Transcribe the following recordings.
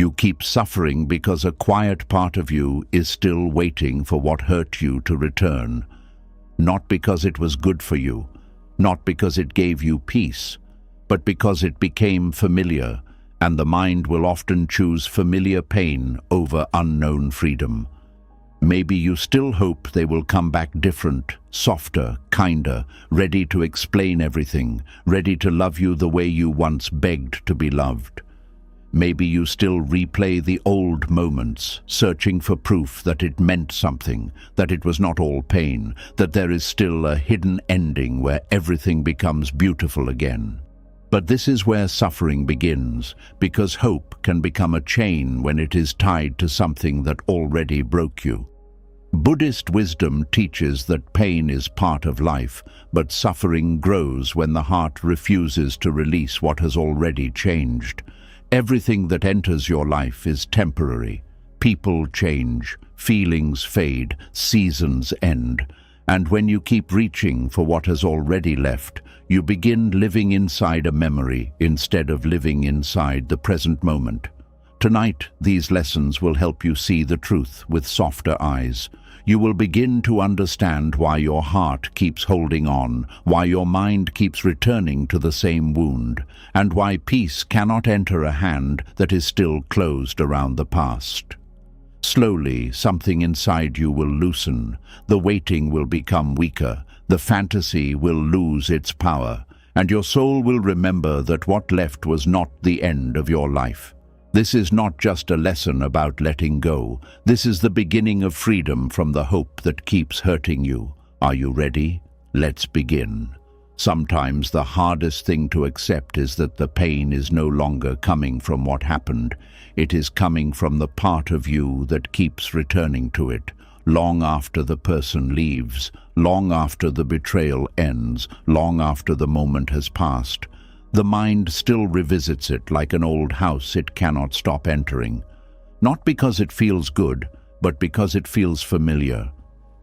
You keep suffering because a quiet part of you is still waiting for what hurt you to return. Not because it was good for you, not because it gave you peace, but because it became familiar, and the mind will often choose familiar pain over unknown freedom. Maybe you still hope they will come back different, softer, kinder, ready to explain everything, ready to love you the way you once begged to be loved. Maybe you still replay the old moments, searching for proof that it meant something, that it was not all pain, that there is still a hidden ending where everything becomes beautiful again. But this is where suffering begins, because hope can become a chain when it is tied to something that already broke you. Buddhist wisdom teaches that pain is part of life, but suffering grows when the heart refuses to release what has already changed. Everything that enters your life is temporary. People change, feelings fade, seasons end. And when you keep reaching for what has already left, you begin living inside a memory instead of living inside the present moment. Tonight, these lessons will help you see the truth with softer eyes. You will begin to understand why your heart keeps holding on, why your mind keeps returning to the same wound, and why peace cannot enter a hand that is still closed around the past. Slowly, something inside you will loosen, the waiting will become weaker, the fantasy will lose its power, and your soul will remember that what left was not the end of your life. This is not just a lesson about letting go. This is the beginning of freedom from the hope that keeps hurting you. Are you ready? Let's begin. Sometimes the hardest thing to accept is that the pain is no longer coming from what happened. It is coming from the part of you that keeps returning to it, long after the person leaves, long after the betrayal ends, long after the moment has passed. The mind still revisits it like an old house it cannot stop entering. Not because it feels good, but because it feels familiar.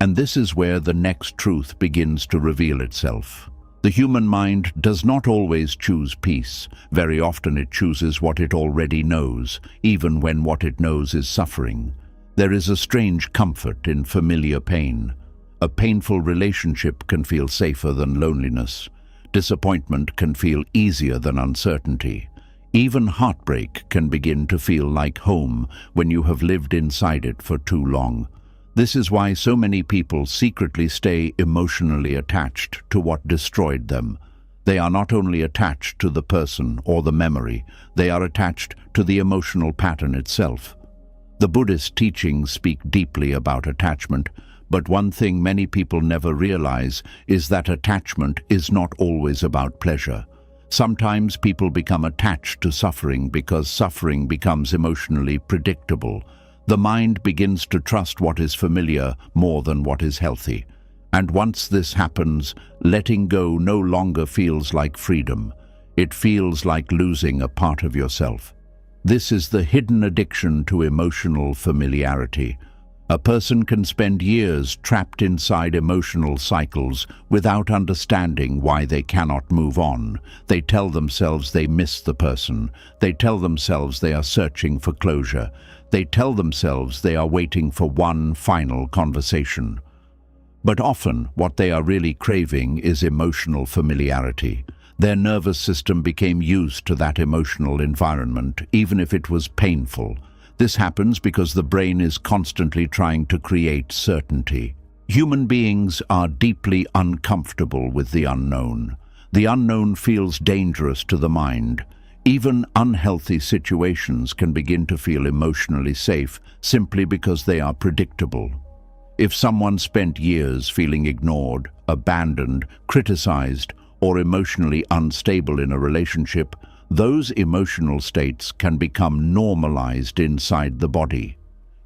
And this is where the next truth begins to reveal itself. The human mind does not always choose peace. Very often it chooses what it already knows, even when what it knows is suffering. There is a strange comfort in familiar pain. A painful relationship can feel safer than loneliness. Disappointment can feel easier than uncertainty. Even heartbreak can begin to feel like home when you have lived inside it for too long. This is why so many people secretly stay emotionally attached to what destroyed them. They are not only attached to the person or the memory, they are attached to the emotional pattern itself. The Buddhist teachings speak deeply about attachment, but one thing many people never realize is that attachment is not always about pleasure. Sometimes people become attached to suffering because suffering becomes emotionally predictable. The mind begins to trust what is familiar more than what is healthy. And once this happens, letting go no longer feels like freedom. It feels like losing a part of yourself. This is the hidden addiction to emotional familiarity. A person can spend years trapped inside emotional cycles without understanding why they cannot move on. They tell themselves they miss the person. They tell themselves they are searching for closure. They tell themselves they are waiting for one final conversation. But often, what they are really craving is emotional familiarity. Their nervous system became used to that emotional environment, even if it was painful. This happens because the brain is constantly trying to create certainty. Human beings are deeply uncomfortable with the unknown. The unknown feels dangerous to the mind. Even unhealthy situations can begin to feel emotionally safe simply because they are predictable. If someone spent years feeling ignored, abandoned, criticized, or emotionally unstable in a relationship, those emotional states can become normalized inside the body.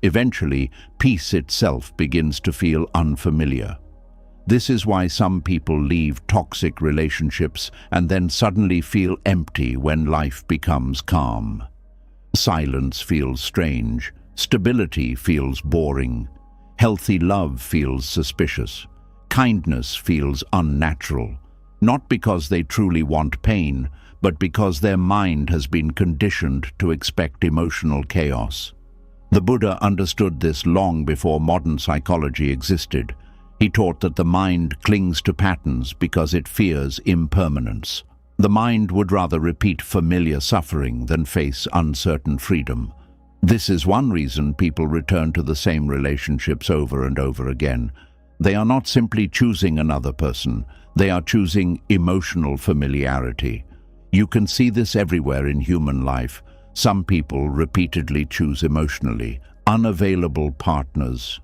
Eventually, peace itself begins to feel unfamiliar. This is why some people leave toxic relationships and then suddenly feel empty when life becomes calm. Silence feels strange. Stability feels boring. Healthy love feels suspicious. Kindness feels unnatural. Not because they truly want pain, but because their mind has been conditioned to expect emotional chaos. The Buddha understood this long before modern psychology existed. He taught that the mind clings to patterns because it fears impermanence. The mind would rather repeat familiar suffering than face uncertain freedom. This is one reason people return to the same relationships over and over again. They are not simply choosing another person, they are choosing emotional familiarity. You can see this everywhere in human life. Some people repeatedly choose emotionally unavailable partners.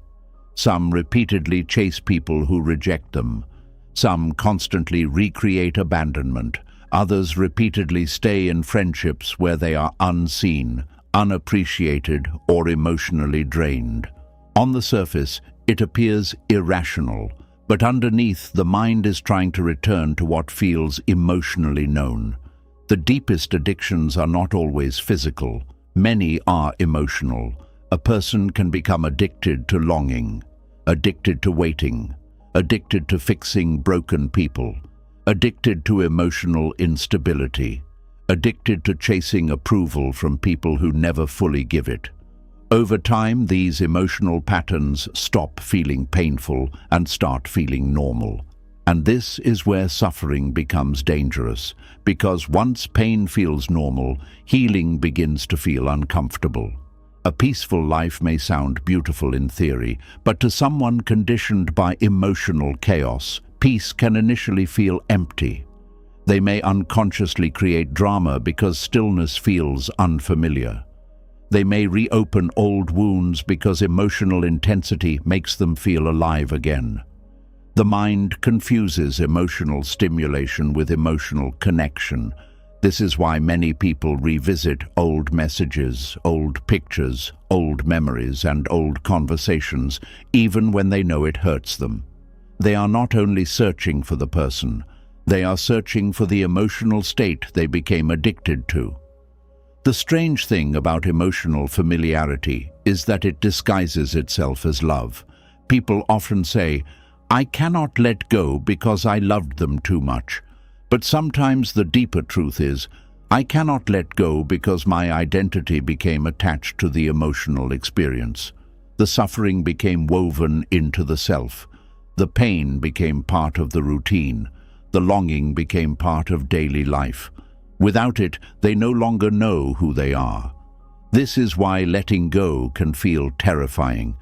Some repeatedly chase people who reject them. Some constantly recreate abandonment. Others repeatedly stay in friendships where they are unseen, unappreciated, or emotionally drained. On the surface, it appears irrational, but underneath, the mind is trying to return to what feels emotionally known. The deepest addictions are not always physical. Many are emotional. A person can become addicted to longing, addicted to waiting, addicted to fixing broken people, addicted to emotional instability, addicted to chasing approval from people who never fully give it. Over time, these emotional patterns stop feeling painful and start feeling normal. And this is where suffering becomes dangerous, because once pain feels normal, healing begins to feel uncomfortable. A peaceful life may sound beautiful in theory, but to someone conditioned by emotional chaos, peace can initially feel empty. They may unconsciously create drama because stillness feels unfamiliar. They may reopen old wounds because emotional intensity makes them feel alive again. The mind confuses emotional stimulation with emotional connection. This is why many people revisit old messages, old pictures, old memories, and old conversations, even when they know it hurts them. They are not only searching for the person, they are searching for the emotional state they became addicted to. The strange thing about emotional familiarity is that it disguises itself as love. People often say, "I cannot let go because I loved them too much." But sometimes the deeper truth is, I cannot let go because my identity became attached to the emotional experience. The suffering became woven into the self. The pain became part of the routine. The longing became part of daily life. Without it, they no longer know who they are. This is why letting go can feel terrifying.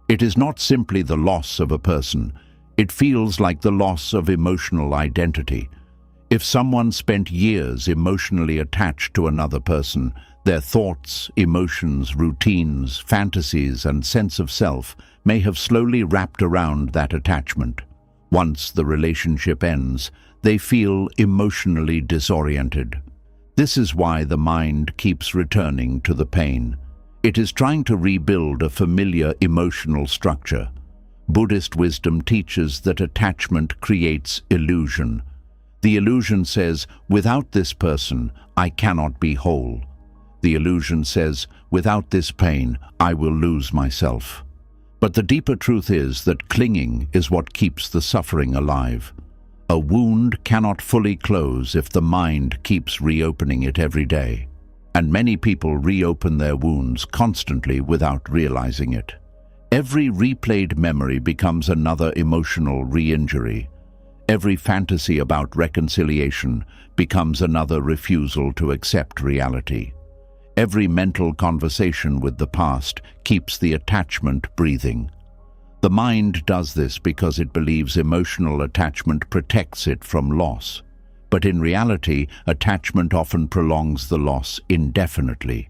It is not simply the loss of a person. It feels like the loss of emotional identity. If someone spent years emotionally attached to another person, their thoughts, emotions, routines, fantasies, and sense of self may have slowly wrapped around that attachment. Once the relationship ends, they feel emotionally disoriented. This is why the mind keeps returning to the pain. It is trying to rebuild a familiar emotional structure. Buddhist wisdom teaches that attachment creates illusion. The illusion says, without this person, I cannot be whole. The illusion says, without this pain, I will lose myself. But the deeper truth is that clinging is what keeps the suffering alive. A wound cannot fully close if the mind keeps reopening it every day. And many people reopen their wounds constantly without realizing it. Every replayed memory becomes another emotional re-injury. Every fantasy about reconciliation becomes another refusal to accept reality. Every mental conversation with the past keeps the attachment breathing. The mind does this because it believes emotional attachment protects it from loss. But in reality, attachment often prolongs the loss indefinitely.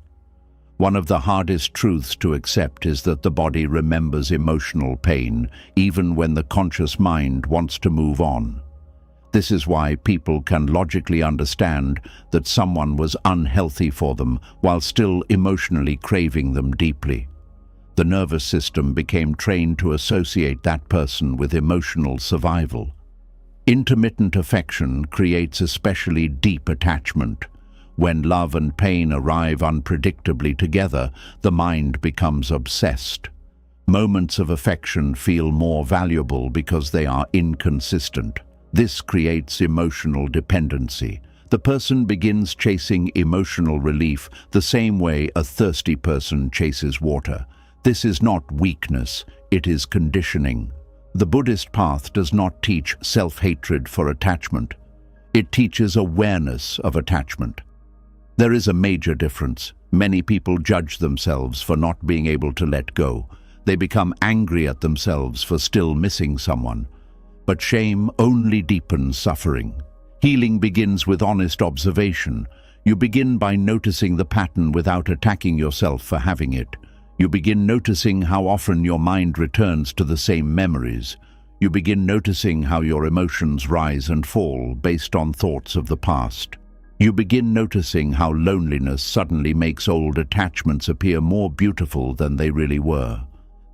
One of the hardest truths to accept is that the body remembers emotional pain, even when the conscious mind wants to move on. This is why people can logically understand that someone was unhealthy for them while still emotionally craving them deeply. The nervous system became trained to associate that person with emotional survival. Intermittent affection creates especially deep attachment. When love and pain arrive unpredictably together, the mind becomes obsessed. Moments of affection feel more valuable because they are inconsistent. This creates emotional dependency. The person begins chasing emotional relief the same way a thirsty person chases water. This is not weakness, it is conditioning. The Buddhist path does not teach self-hatred for attachment. It teaches awareness of attachment. There is a major difference. Many people judge themselves for not being able to let go. They become angry at themselves for still missing someone. But shame only deepens suffering. Healing begins with honest observation. You begin by noticing the pattern without attacking yourself for having it. You begin noticing how often your mind returns to the same memories. You begin noticing how your emotions rise and fall based on thoughts of the past. You begin noticing how loneliness suddenly makes old attachments appear more beautiful than they really were.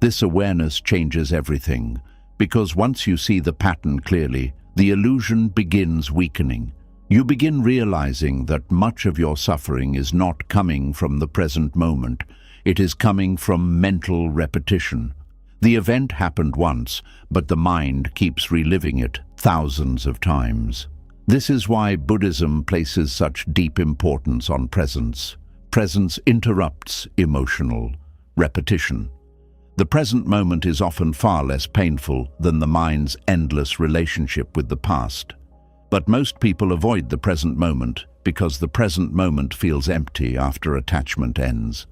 This awareness changes everything, because once you see the pattern clearly, the illusion begins weakening. You begin realizing that much of your suffering is not coming from the present moment. It is coming from mental repetition. The event happened once, but the mind keeps reliving it thousands of times. This is why Buddhism places such deep importance on presence. Presence interrupts emotional repetition. The present moment is often far less painful than the mind's endless relationship with the past. But most people avoid the present moment because the present moment feels empty after attachment ends.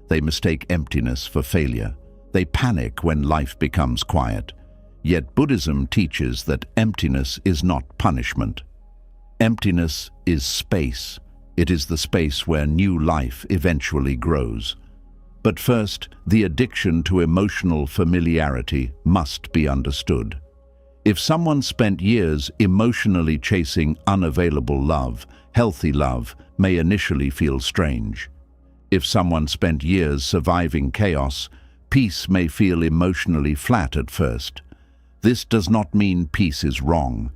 They mistake emptiness for failure. They panic when life becomes quiet. Yet Buddhism teaches that emptiness is not punishment. Emptiness is space. It is the space where new life eventually grows. But first, the addiction to emotional familiarity must be understood. If someone spent years emotionally chasing unavailable love, healthy love may initially feel strange. If someone spent years surviving chaos, peace may feel emotionally flat at first. This does not mean peace is wrong.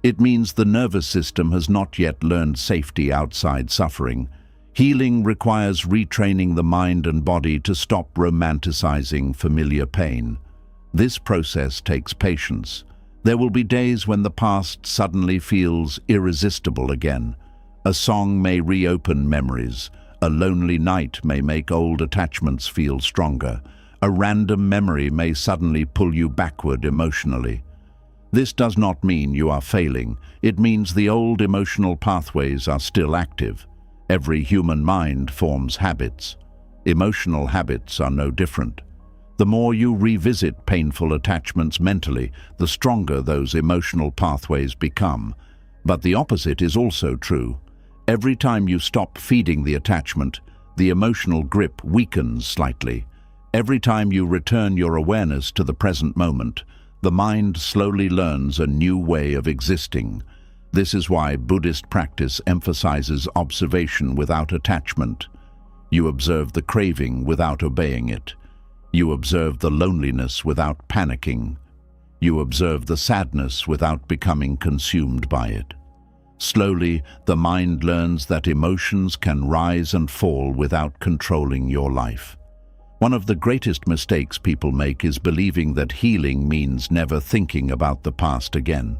It means the nervous system has not yet learned safety outside suffering. Healing requires retraining the mind and body to stop romanticizing familiar pain. This process takes patience. There will be days when the past suddenly feels irresistible again. A song may reopen memories. A lonely night may make old attachments feel stronger. A random memory may suddenly pull you backward emotionally. This does not mean you are failing. It means the old emotional pathways are still active. Every human mind forms habits. Emotional habits are no different. The more you revisit painful attachments mentally, the stronger those emotional pathways become. But the opposite is also true. Every time you stop feeding the attachment, the emotional grip weakens slightly. Every time you return your awareness to the present moment, the mind slowly learns a new way of existing. This is why Buddhist practice emphasizes observation without attachment. You observe the craving without obeying it. You observe the loneliness without panicking. You observe the sadness without becoming consumed by it. Slowly, the mind learns that emotions can rise and fall without controlling your life. One of the greatest mistakes people make is believing that healing means never thinking about the past again.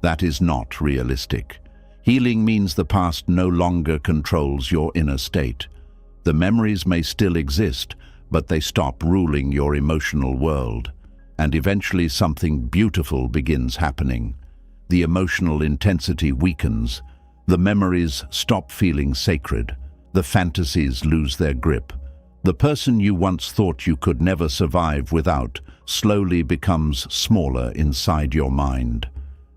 That is not realistic. Healing means the past no longer controls your inner state. The memories may still exist, but they stop ruling your emotional world. And eventually something beautiful begins happening. The emotional intensity weakens. The memories stop feeling sacred. The fantasies lose their grip. The person you once thought you could never survive without slowly becomes smaller inside your mind.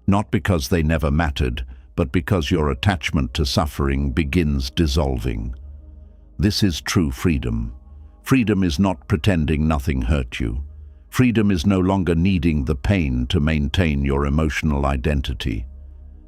Not because they never mattered, but because your attachment to suffering begins dissolving. This is true freedom. Freedom is not pretending nothing hurt you. Freedom is no longer needing the pain to maintain your emotional identity.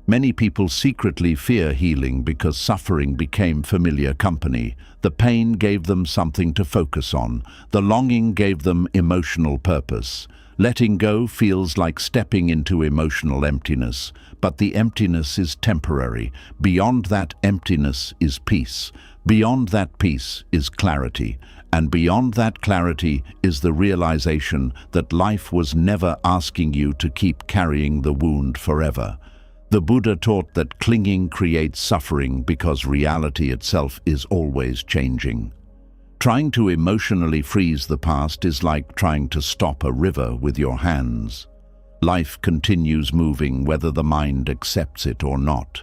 Many people secretly fear healing because suffering became familiar company. The pain gave them something to focus on. The longing gave them emotional purpose. Letting go feels like stepping into emotional emptiness, but the emptiness is temporary. Beyond that emptiness is peace. Beyond that peace is clarity. And beyond that clarity is the realization that life was never asking you to keep carrying the wound forever. The Buddha taught that clinging creates suffering because reality itself is always changing. Trying to emotionally freeze the past is like trying to stop a river with your hands. Life continues moving whether the mind accepts it or not.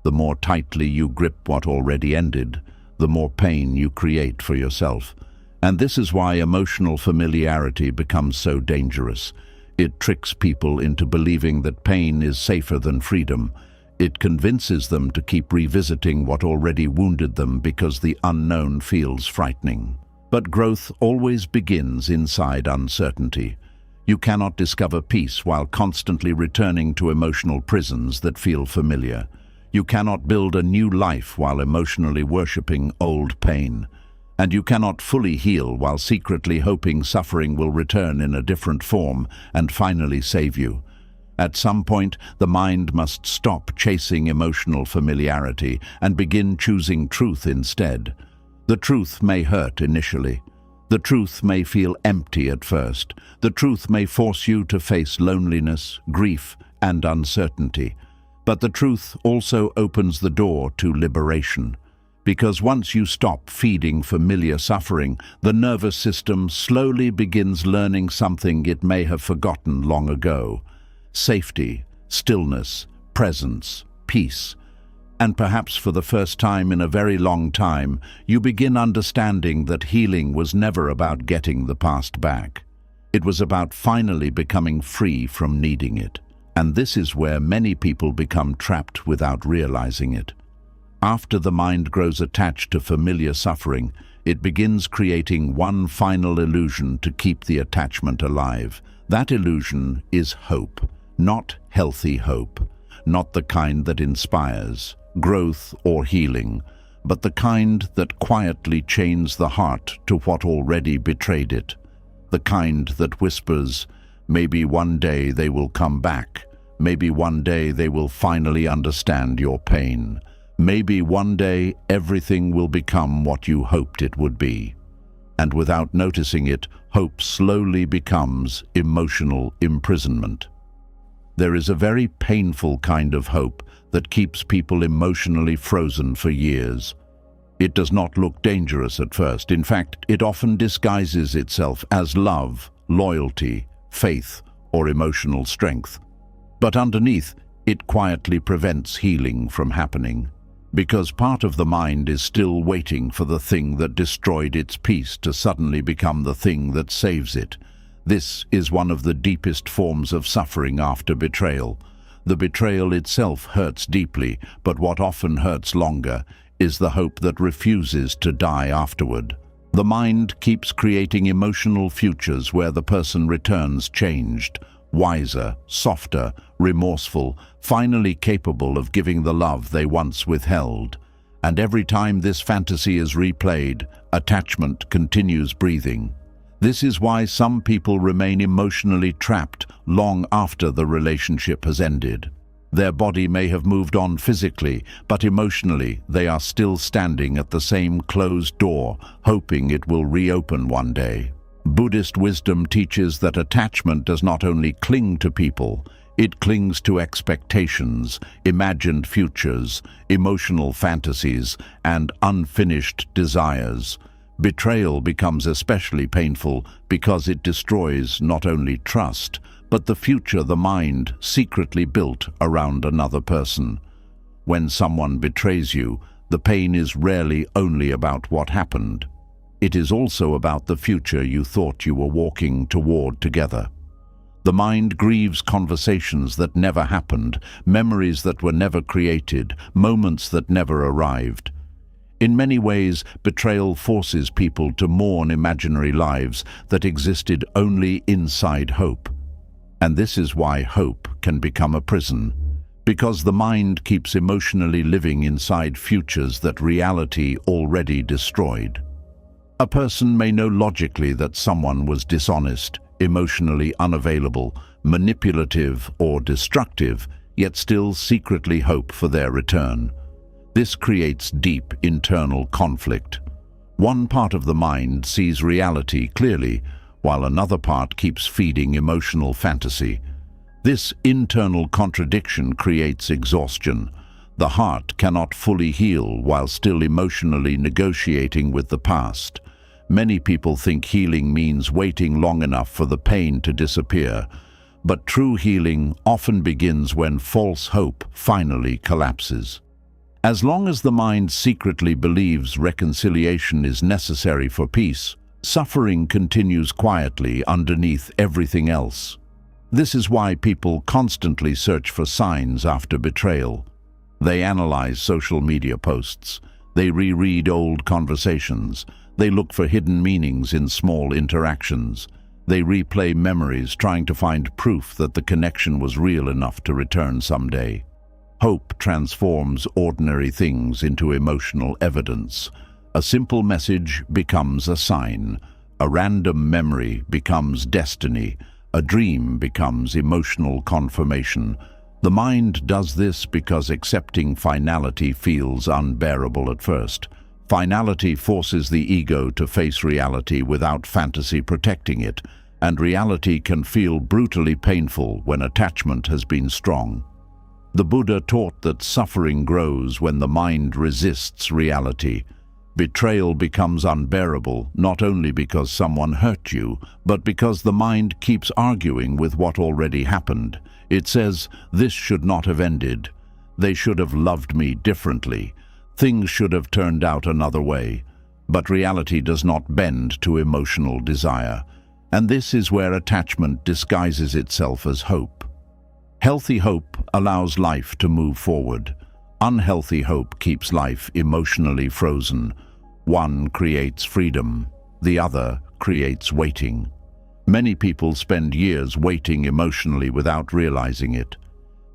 The more tightly you grip what already ended, the more pain you create for yourself. And this is why emotional familiarity becomes so dangerous. It tricks people into believing that pain is safer than freedom. It convinces them to keep revisiting what already wounded them because the unknown feels frightening. But growth always begins inside uncertainty. You cannot discover peace while constantly returning to emotional prisons that feel familiar. You cannot build a new life while emotionally worshipping old pain. And you cannot fully heal while secretly hoping suffering will return in a different form and finally save you. At some point, the mind must stop chasing emotional familiarity and begin choosing truth instead. The truth may hurt initially. The truth may feel empty at first. The truth may force you to face loneliness, grief, and uncertainty. But the truth also opens the door to liberation. Because once you stop feeding familiar suffering, the nervous system slowly begins learning something it may have forgotten long ago. Safety, stillness, presence, peace. And perhaps for the first time in a very long time, you begin understanding that healing was never about getting the past back. It was about finally becoming free from needing it. And this is where many people become trapped without realizing it. After the mind grows attached to familiar suffering, it begins creating one final illusion to keep the attachment alive. That illusion is hope, not healthy hope, not the kind that inspires growth or healing, but the kind that quietly chains the heart to what already betrayed it. The kind that whispers, maybe one day they will come back, maybe one day they will finally understand your pain. Maybe one day everything will become what you hoped it would be. And without noticing it, hope slowly becomes emotional imprisonment. There is a very painful kind of hope that keeps people emotionally frozen for years. It does not look dangerous at first. In fact, it often disguises itself as love, loyalty, faith, or emotional strength. But underneath, it quietly prevents healing from happening. Because part of the mind is still waiting for the thing that destroyed its peace to suddenly become the thing that saves it. This is one of the deepest forms of suffering after betrayal. The betrayal itself hurts deeply, but what often hurts longer is the hope that refuses to die afterward. The mind keeps creating emotional futures where the person returns changed, wiser, softer, remorseful, finally capable of giving the love they once withheld. And every time this fantasy is replayed, attachment continues breathing. This is why some people remain emotionally trapped long after the relationship has ended. Their body may have moved on physically, but emotionally they are still standing at the same closed door, hoping it will reopen one day. Buddhist wisdom teaches that attachment does not only cling to people, it clings to expectations, imagined futures, emotional fantasies, and unfinished desires. Betrayal becomes especially painful because it destroys not only trust, but the future the mind secretly built around another person. When someone betrays you, the pain is rarely only about what happened. It is also about the future you thought you were walking toward together. The mind grieves conversations that never happened, memories that were never created, moments that never arrived. In many ways, betrayal forces people to mourn imaginary lives that existed only inside hope. And this is why hope can become a prison, because the mind keeps emotionally living inside futures that reality already destroyed. A person may know logically that someone was dishonest, emotionally unavailable, manipulative, or destructive, yet still secretly hope for their return. This creates deep internal conflict. One part of the mind sees reality clearly, while another part keeps feeding emotional fantasy. This internal contradiction creates exhaustion. The heart cannot fully heal while still emotionally negotiating with the past. Many people think healing means waiting long enough for the pain to disappear, but true healing often begins when false hope finally collapses. As long as the mind secretly believes reconciliation is necessary for peace, suffering continues quietly underneath everything else. This is why people constantly search for signs after betrayal. They analyze social media posts. They reread old conversations. They look for hidden meanings in small interactions. They replay memories, trying to find proof that the connection was real enough to return someday. Hope transforms ordinary things into emotional evidence. A simple message becomes a sign. A random memory becomes destiny. A dream becomes emotional confirmation. The mind does this because accepting finality feels unbearable at first. Finality forces the ego to face reality without fantasy protecting it, and reality can feel brutally painful when attachment has been strong. The Buddha taught that suffering grows when the mind resists reality. Betrayal becomes unbearable not only because someone hurt you, but because the mind keeps arguing with what already happened. It says, "This should not have ended. They should have loved me differently. Things should have turned out another way." But reality does not bend to emotional desire. And this is where attachment disguises itself as hope. Healthy hope allows life to move forward. Unhealthy hope keeps life emotionally frozen. One creates freedom, the other creates waiting. Many people spend years waiting emotionally without realizing it.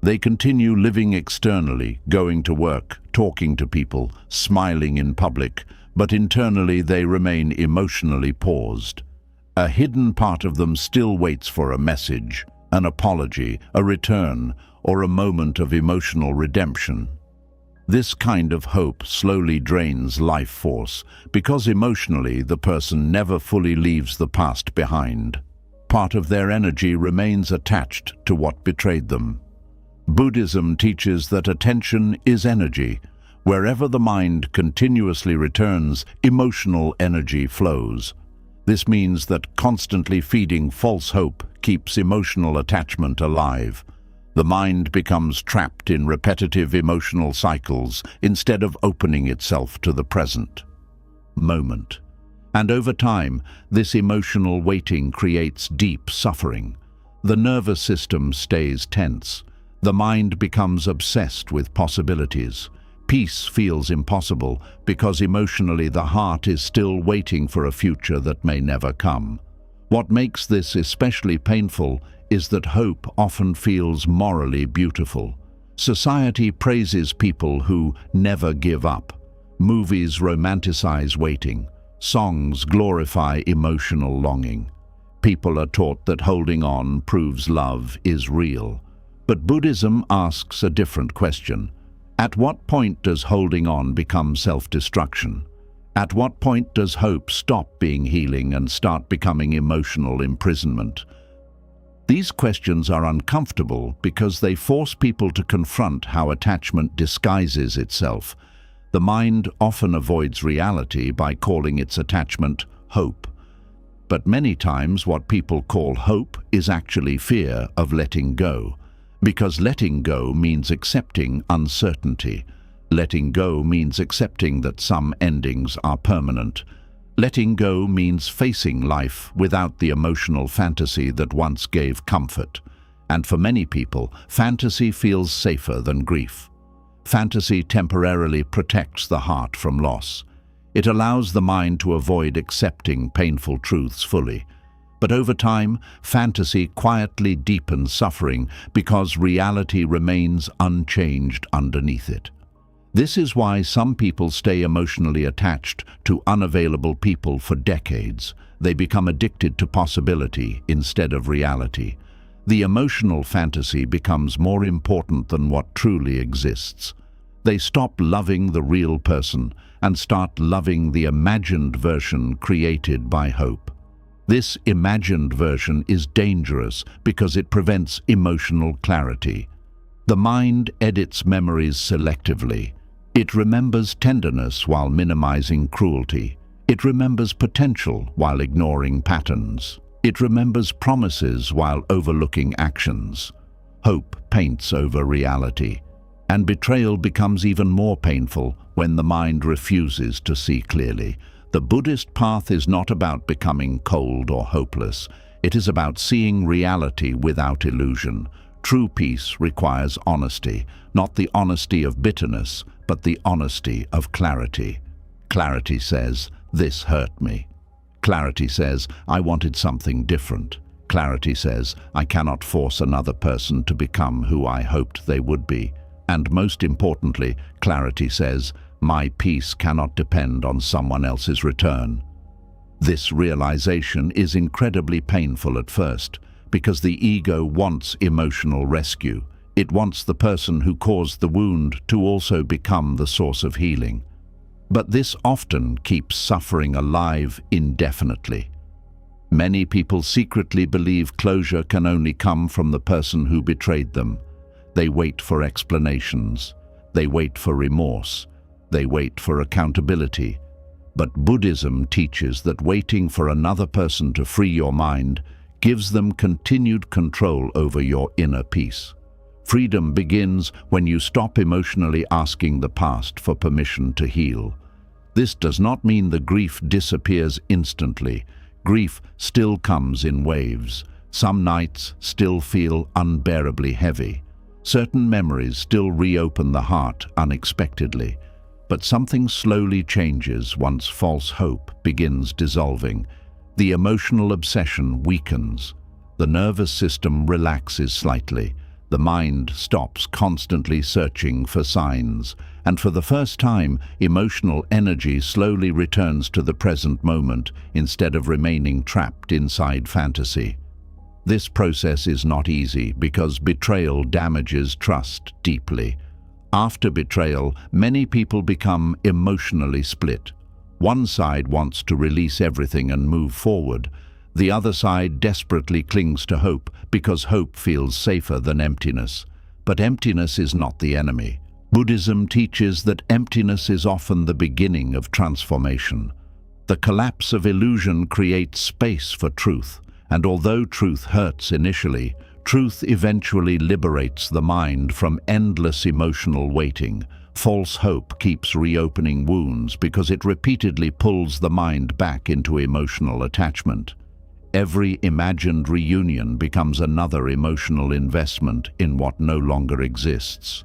They continue living externally, going to work, talking to people, smiling in public, but internally they remain emotionally paused. A hidden part of them still waits for a message, an apology, a return, or a moment of emotional redemption. This kind of hope slowly drains life force because emotionally the person never fully leaves the past behind. Part of their energy remains attached to what betrayed them. Buddhism teaches that attention is energy. Wherever the mind continuously returns, emotional energy flows. This means that constantly feeding false hope keeps emotional attachment alive. The mind becomes trapped in repetitive emotional cycles instead of opening itself to the present moment. And over time, this emotional waiting creates deep suffering. The nervous system stays tense. The mind becomes obsessed with possibilities. Peace feels impossible because emotionally the heart is still waiting for a future that may never come. What makes this especially painful is that hope often feels morally beautiful. Society praises people who never give up. Movies romanticize waiting. Songs glorify emotional longing. People are taught that holding on proves love is real. But Buddhism asks a different question. At what point does holding on become self-destruction? At what point does hope stop being healing and start becoming emotional imprisonment? These questions are uncomfortable because they force people to confront how attachment disguises itself. The mind often avoids reality by calling its attachment hope. But many times what people call hope is actually fear of letting go. Because letting go means accepting uncertainty. Letting go means accepting that some endings are permanent. Letting go means facing life without the emotional fantasy that once gave comfort. And for many people, fantasy feels safer than grief. Fantasy temporarily protects the heart from loss. It allows the mind to avoid accepting painful truths fully. But over time, fantasy quietly deepens suffering because reality remains unchanged underneath it. This is why some people stay emotionally attached to unavailable people for decades. They become addicted to possibility instead of reality. The emotional fantasy becomes more important than what truly exists. They stop loving the real person and start loving the imagined version created by hope. This imagined version is dangerous because it prevents emotional clarity. The mind edits memories selectively. It remembers tenderness while minimizing cruelty. It remembers potential while ignoring patterns. It remembers promises while overlooking actions. Hope paints over reality, and betrayal becomes even more painful when the mind refuses to see clearly. The Buddhist path is not about becoming cold or hopeless. It is about seeing reality without illusion. True peace requires honesty, not the honesty of bitterness, but the honesty of clarity. Clarity says, "This hurt me." Clarity says, "I wanted something different." Clarity says, "I cannot force another person to become who I hoped they would be." And most importantly, clarity says, "My peace cannot depend on someone else's return." This realization is incredibly painful at first, because the ego wants emotional rescue. It wants the person who caused the wound to also become the source of healing. But this often keeps suffering alive indefinitely. Many people secretly believe closure can only come from the person who betrayed them. They wait for explanations. They wait for remorse. They wait for accountability. But Buddhism teaches that waiting for another person to free your mind gives them continued control over your inner peace. Freedom begins when you stop emotionally asking the past for permission to heal. This does not mean the grief disappears instantly. Grief still comes in waves. Some nights still feel unbearably heavy. Certain memories still reopen the heart unexpectedly. But something slowly changes once false hope begins dissolving. The emotional obsession weakens. The nervous system relaxes slightly. The mind stops constantly searching for signs. And for the first time, emotional energy slowly returns to the present moment instead of remaining trapped inside fantasy. This process is not easy because betrayal damages trust deeply. After betrayal, many people become emotionally split. One side wants to release everything and move forward. The other side desperately clings to hope because hope feels safer than emptiness. But emptiness is not the enemy. Buddhism teaches that emptiness is often the beginning of transformation. The collapse of illusion creates space for truth, and although truth hurts initially, truth eventually liberates the mind from endless emotional waiting. False hope keeps reopening wounds because it repeatedly pulls the mind back into emotional attachment. Every imagined reunion becomes another emotional investment in what no longer exists.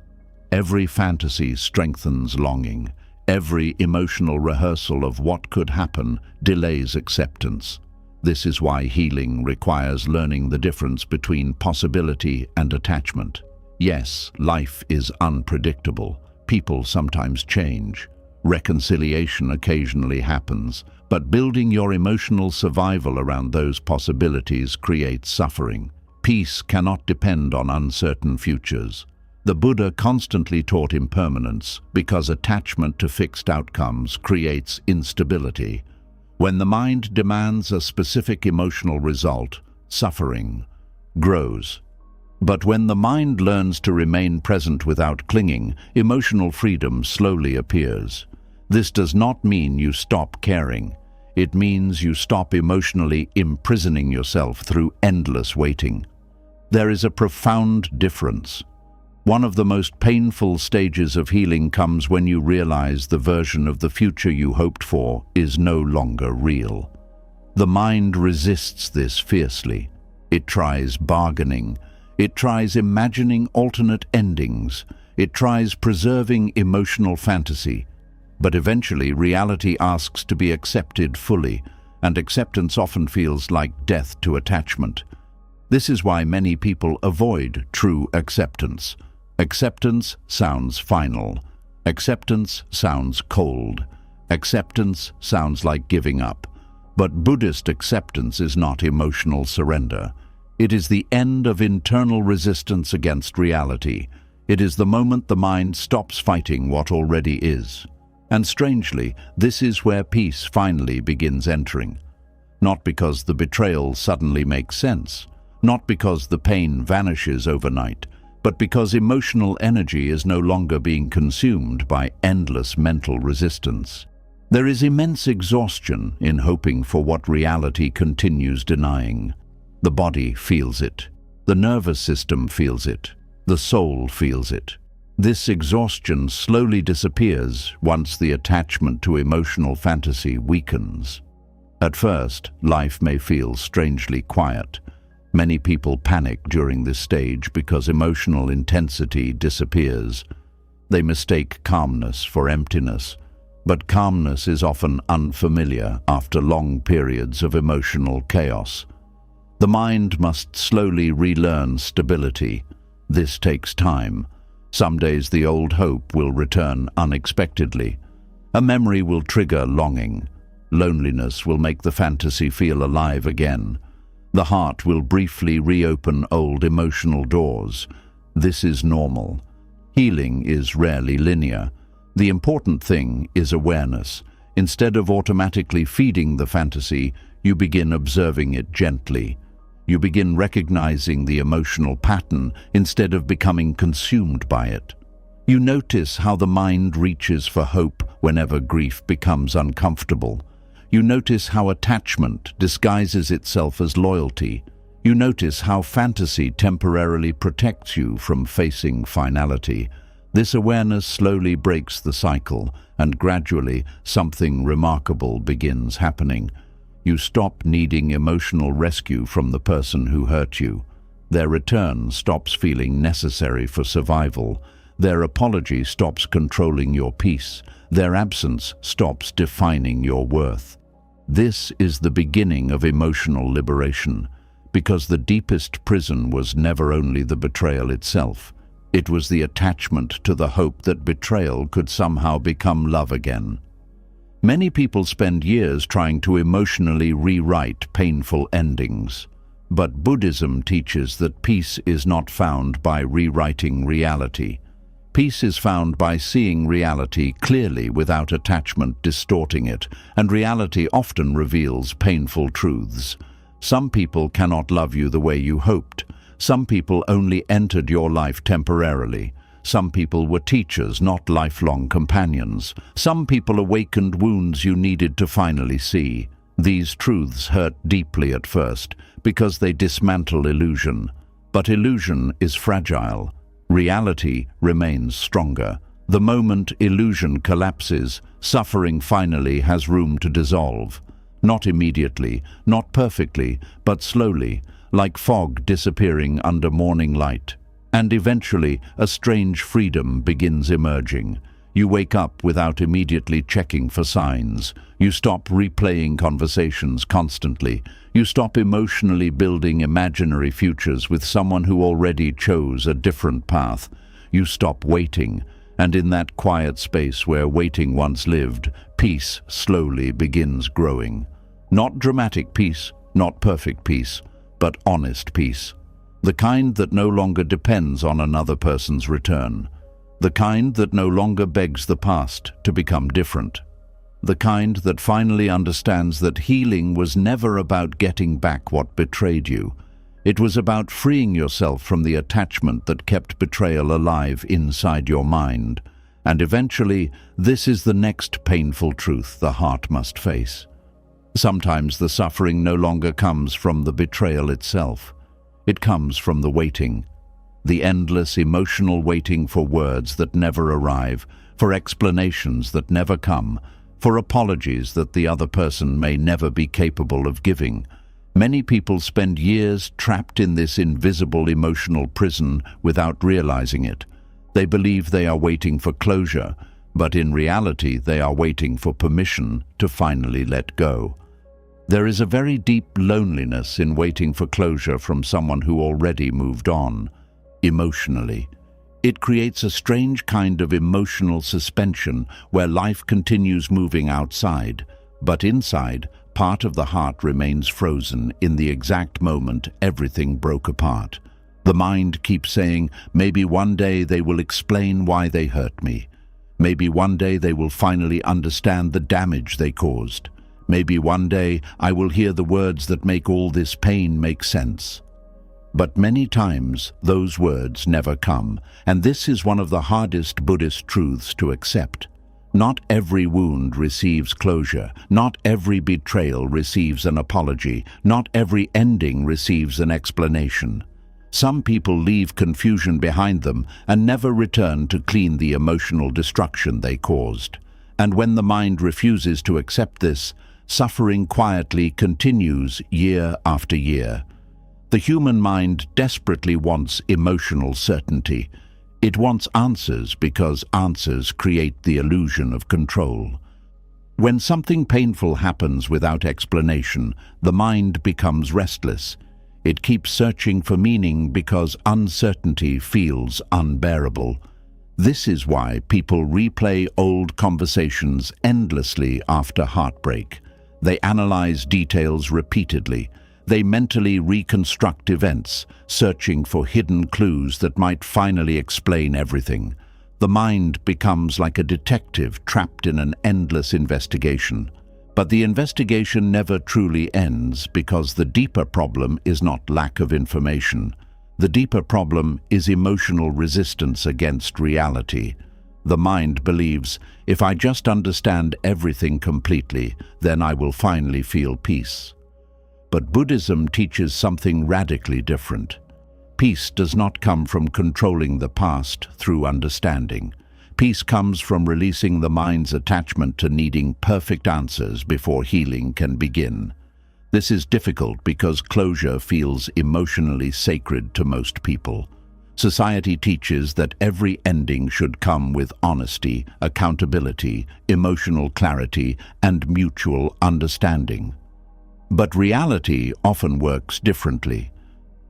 Every fantasy strengthens longing. Every emotional rehearsal of what could happen delays acceptance. This is why healing requires learning the difference between possibility and attachment. Yes, life is unpredictable. People sometimes change. Reconciliation occasionally happens, but building your emotional survival around those possibilities creates suffering. Peace cannot depend on uncertain futures. The Buddha constantly taught impermanence because attachment to fixed outcomes creates instability. When the mind demands a specific emotional result, suffering grows. But when the mind learns to remain present without clinging, emotional freedom slowly appears. This does not mean you stop caring. It means you stop emotionally imprisoning yourself through endless waiting. There is a profound difference. One of the most painful stages of healing comes when you realize the version of the future you hoped for is no longer real. The mind resists this fiercely. It tries bargaining. It tries imagining alternate endings. It tries preserving emotional fantasy. But eventually, reality asks to be accepted fully, and acceptance often feels like death to attachment. This is why many people avoid true acceptance. Acceptance sounds final. Acceptance sounds cold. Acceptance sounds like giving up. But Buddhist acceptance is not emotional surrender. It is the end of internal resistance against reality. It is the moment the mind stops fighting what already is. And strangely, this is where peace finally begins entering. not because the betrayal suddenly makes sense, not because the pain vanishes overnight, but because emotional energy is no longer being consumed by endless mental resistance. There is immense exhaustion in hoping for what reality continues denying. The body feels it. The nervous system feels it. The soul feels it. This exhaustion slowly disappears once the attachment to emotional fantasy weakens. At first, life may feel strangely quiet. Many people panic during this stage because emotional intensity disappears. They mistake calmness for emptiness, but calmness is often unfamiliar after long periods of emotional chaos. The mind must slowly relearn stability. This takes time. Some days the old hope will return unexpectedly. A memory will trigger longing. Loneliness will make the fantasy feel alive again. The heart will briefly reopen old emotional doors. This is normal. Healing is rarely linear. The important thing is awareness. Instead of automatically feeding the fantasy, you begin observing it gently. You begin recognizing the emotional pattern instead of becoming consumed by it. You notice how the mind reaches for hope whenever grief becomes uncomfortable. You notice how attachment disguises itself as loyalty. You notice how fantasy temporarily protects you from facing finality. This awareness slowly breaks the cycle, and gradually something remarkable begins happening. You stop needing emotional rescue from the person who hurt you. Their return stops feeling necessary for survival. Their apology stops controlling your peace. Their absence stops defining your worth. This is the beginning of emotional liberation, because the deepest prison was never only the betrayal itself. It was the attachment to the hope that betrayal could somehow become love again. Many people spend years trying to emotionally rewrite painful endings. But Buddhism teaches that peace is not found by rewriting reality. Peace is found by seeing reality clearly without attachment distorting it, and reality often reveals painful truths. Some people cannot love you the way you hoped. Some people only entered your life temporarily. Some people were teachers, not lifelong companions. Some people awakened wounds you needed to finally see. These truths hurt deeply at first, because they dismantle illusion. But illusion is fragile. Reality remains stronger. The moment illusion collapses, suffering finally has room to dissolve. Not immediately, not perfectly, but slowly, like fog disappearing under morning light. And eventually, a strange freedom begins emerging. You wake up without immediately checking for signs. You stop replaying conversations constantly. You stop emotionally building imaginary futures with someone who already chose a different path. You stop waiting, and in that quiet space where waiting once lived, peace slowly begins growing. Not dramatic peace, not perfect peace, but honest peace. The kind that no longer depends on another person's return. The kind that no longer begs the past to become different. The kind that finally understands that healing was never about getting back what betrayed you. It was about freeing yourself from the attachment that kept betrayal alive inside your mind. And eventually, this is the next painful truth the heart must face. Sometimes the suffering no longer comes from the betrayal itself. It comes from the waiting. The endless emotional waiting for words that never arrive, for explanations that never come, for apologies that the other person may never be capable of giving. Many people spend years trapped in this invisible emotional prison without realizing it. They believe they are waiting for closure, but in reality they are waiting for permission to finally let go. There is a very deep loneliness in waiting for closure from someone who already moved on. Emotionally, it creates a strange kind of emotional suspension where life continues moving outside, but inside, part of the heart remains frozen in the exact moment everything broke apart. The mind keeps saying, maybe one day they will explain why they hurt me. Maybe one day they will finally understand the damage they caused. Maybe one day I will hear the words that make all this pain make sense. But many times those words never come, and this is one of the hardest Buddhist truths to accept. Not every wound receives closure, not every betrayal receives an apology, not every ending receives an explanation. Some people leave confusion behind them and never return to clean the emotional destruction they caused. And when the mind refuses to accept this, suffering quietly continues year after year. The human mind desperately wants emotional certainty. It wants answers because answers create the illusion of control. When something painful happens without explanation, the mind becomes restless. It keeps searching for meaning because uncertainty feels unbearable. This is why people replay old conversations endlessly after heartbreak. They analyze details repeatedly. They mentally reconstruct events, searching for hidden clues that might finally explain everything. The mind becomes like a detective trapped in an endless investigation. But the investigation never truly ends because the deeper problem is not lack of information. The deeper problem is emotional resistance against reality. The mind believes, if I just understand everything completely, then I will finally feel peace. But Buddhism teaches something radically different. Peace does not come from controlling the past through understanding. Peace comes from releasing the mind's attachment to needing perfect answers before healing can begin. This is difficult because closure feels emotionally sacred to most people. Society teaches that every ending should come with honesty, accountability, emotional clarity, and mutual understanding. But reality often works differently.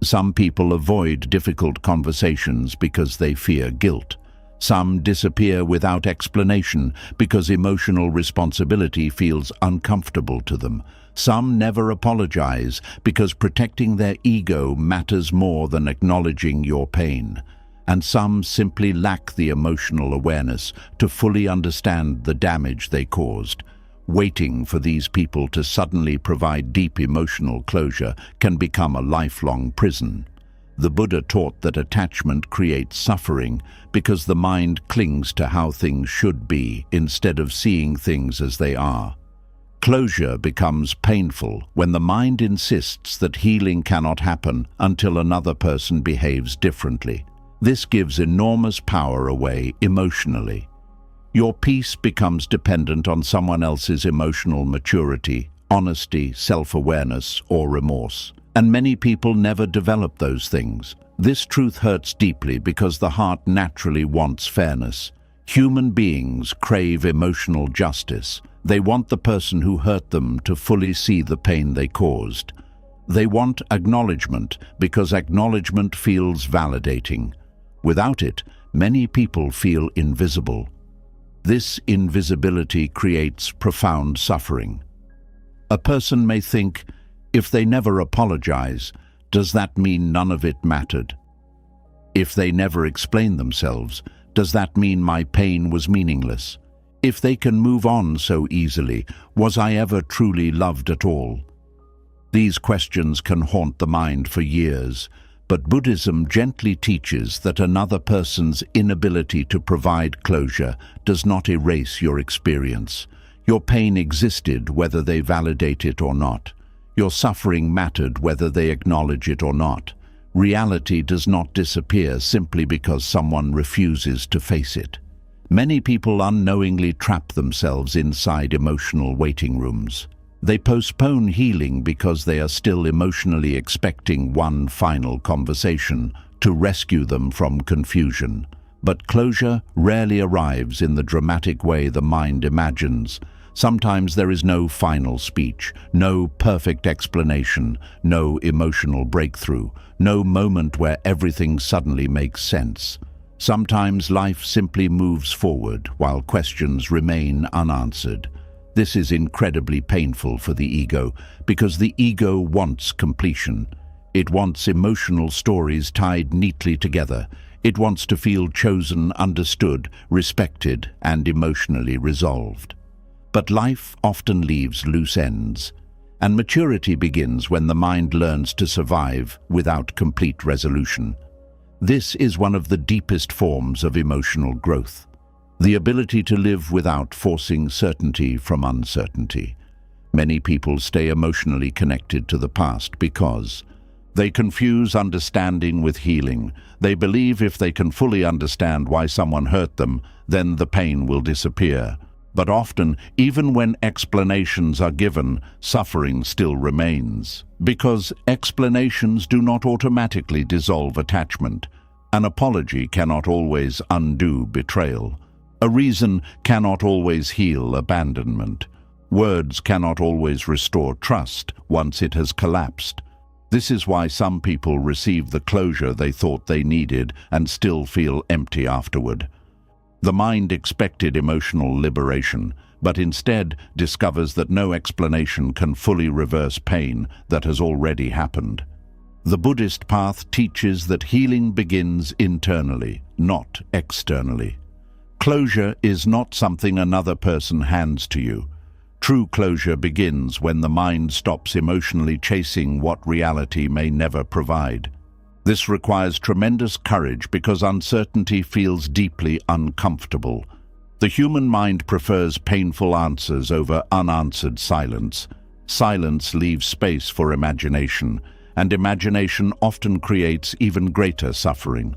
Some people avoid difficult conversations because they fear guilt. Some disappear without explanation because emotional responsibility feels uncomfortable to them. Some never apologize because protecting their ego matters more than acknowledging your pain. And some simply lack the emotional awareness to fully understand the damage they caused. Waiting for these people to suddenly provide deep emotional closure can become a lifelong prison. The Buddha taught that attachment creates suffering because the mind clings to how things should be instead of seeing things as they are. Closure becomes painful when the mind insists that healing cannot happen until another person behaves differently. This gives enormous power away emotionally. Your peace becomes dependent on someone else's emotional maturity, honesty, self-awareness, or remorse. And many people never develop those things. This truth hurts deeply because the heart naturally wants fairness. Human beings crave emotional justice. They want the person who hurt them to fully see the pain they caused. They want acknowledgement because acknowledgement feels validating. Without it, many people feel invisible. This invisibility creates profound suffering. A person may think, if they never apologize, does that mean none of it mattered? If they never explain themselves, does that mean my pain was meaningless? If they can move on so easily, was I ever truly loved at all? These questions can haunt the mind for years, but Buddhism gently teaches that another person's inability to provide closure does not erase your experience. Your pain existed whether they validate it or not. Your suffering mattered whether they acknowledge it or not. Reality does not disappear simply because someone refuses to face it. Many people unknowingly trap themselves inside emotional waiting rooms. They postpone healing because they are still emotionally expecting one final conversation to rescue them from confusion. But closure rarely arrives in the dramatic way the mind imagines. Sometimes there is no final speech, no perfect explanation, no emotional breakthrough, no moment where everything suddenly makes sense. Sometimes life simply moves forward while questions remain unanswered. This is incredibly painful for the ego because the ego wants completion. It wants emotional stories tied neatly together. It wants to feel chosen, understood, respected, and emotionally resolved. But life often leaves loose ends, and maturity begins when the mind learns to survive without complete resolution. This is one of the deepest forms of emotional growth, the ability to live without forcing certainty from uncertainty. Many people stay emotionally connected to the past because they confuse understanding with healing. They believe if they can fully understand why someone hurt them, then the pain will disappear. But often, even when explanations are given, suffering still remains. Because explanations do not automatically dissolve attachment. An apology cannot always undo betrayal. A reason cannot always heal abandonment. Words cannot always restore trust once it has collapsed. This is why some people receive the closure they thought they needed and still feel empty afterward. The mind expected emotional liberation, but instead discovers that no explanation can fully reverse pain that has already happened. The Buddhist path teaches that healing begins internally, not externally. Closure is not something another person hands to you. True closure begins when the mind stops emotionally chasing what reality may never provide. This requires tremendous courage because uncertainty feels deeply uncomfortable. The human mind prefers painful answers over unanswered silence. Silence leaves space for imagination, and imagination often creates even greater suffering.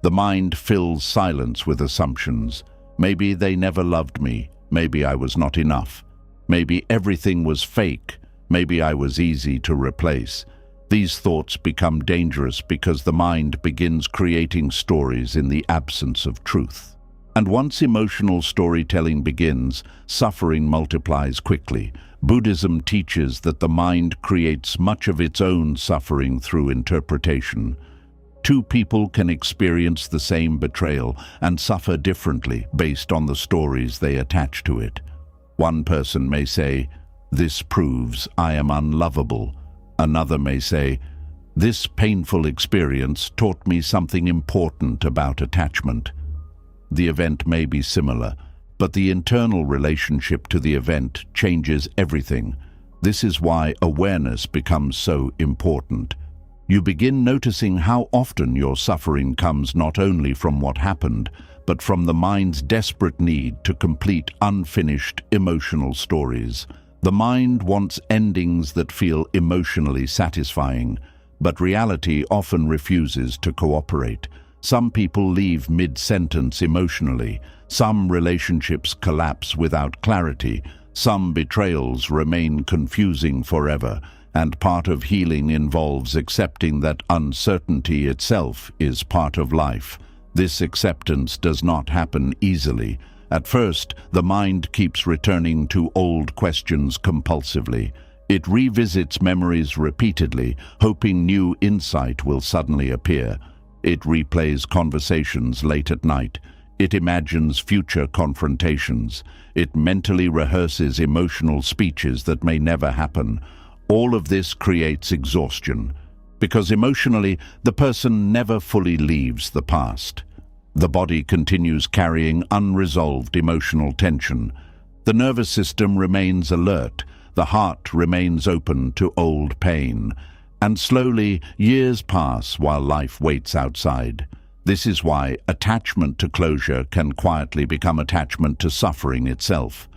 The mind fills silence with assumptions. Maybe they never loved me. Maybe I was not enough. Maybe everything was fake. Maybe I was easy to replace. These thoughts become dangerous because the mind begins creating stories in the absence of truth. And once emotional storytelling begins, suffering multiplies quickly. Buddhism teaches that the mind creates much of its own suffering through interpretation. Two people can experience the same betrayal and suffer differently based on the stories they attach to it. One person may say, "This proves I am unlovable." Another may say, "This painful experience taught me something important about attachment." The event may be similar, but the internal relationship to the event changes everything. This is why awareness becomes so important. You begin noticing how often your suffering comes not only from what happened, but from the mind's desperate need to complete unfinished emotional stories. The mind wants endings that feel emotionally satisfying, but reality often refuses to cooperate. Some people leave mid-sentence emotionally, some relationships collapse without clarity, some betrayals remain confusing forever, and part of healing involves accepting that uncertainty itself is part of life. This acceptance does not happen easily. At first, the mind keeps returning to old questions compulsively. It revisits memories repeatedly, hoping new insight will suddenly appear. It replays conversations late at night. It imagines future confrontations. It mentally rehearses emotional speeches that may never happen. All of this creates exhaustion, because emotionally, the person never fully leaves the past. The body continues carrying unresolved emotional tension. The nervous system remains alert. The heart remains open to old pain. And slowly, years pass while life waits outside. This is why attachment to closure can quietly become attachment to suffering itself.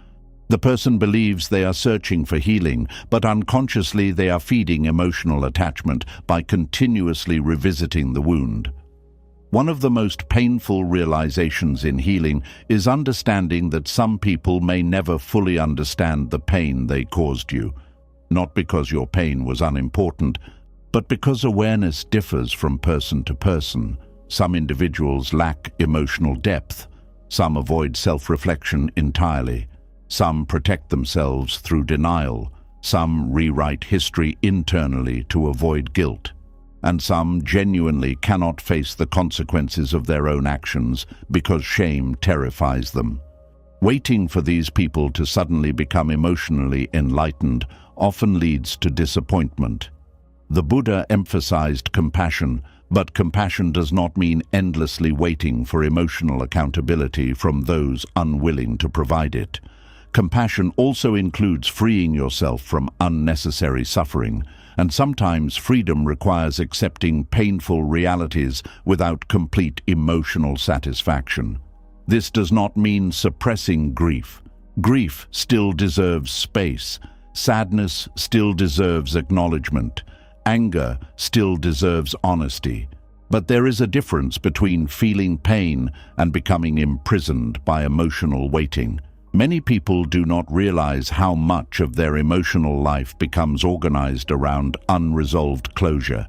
The person believes they are searching for healing, but unconsciously they are feeding emotional attachment by continuously revisiting the wound. One of the most painful realizations in healing is understanding that some people may never fully understand the pain they caused you. Not because your pain was unimportant, but because awareness differs from person to person. Some individuals lack emotional depth. Some avoid self-reflection entirely. Some protect themselves through denial. Some rewrite history internally to avoid guilt. And some genuinely cannot face the consequences of their own actions because shame terrifies them. Waiting for these people to suddenly become emotionally enlightened often leads to disappointment. The Buddha emphasized compassion, but compassion does not mean endlessly waiting for emotional accountability from those unwilling to provide it. Compassion also includes freeing yourself from unnecessary suffering, and sometimes freedom requires accepting painful realities without complete emotional satisfaction. This does not mean suppressing grief. Grief still deserves space. Sadness still deserves acknowledgement. Anger still deserves honesty. But there is a difference between feeling pain and becoming imprisoned by emotional waiting. Many people do not realize how much of their emotional life becomes organized around unresolved closure.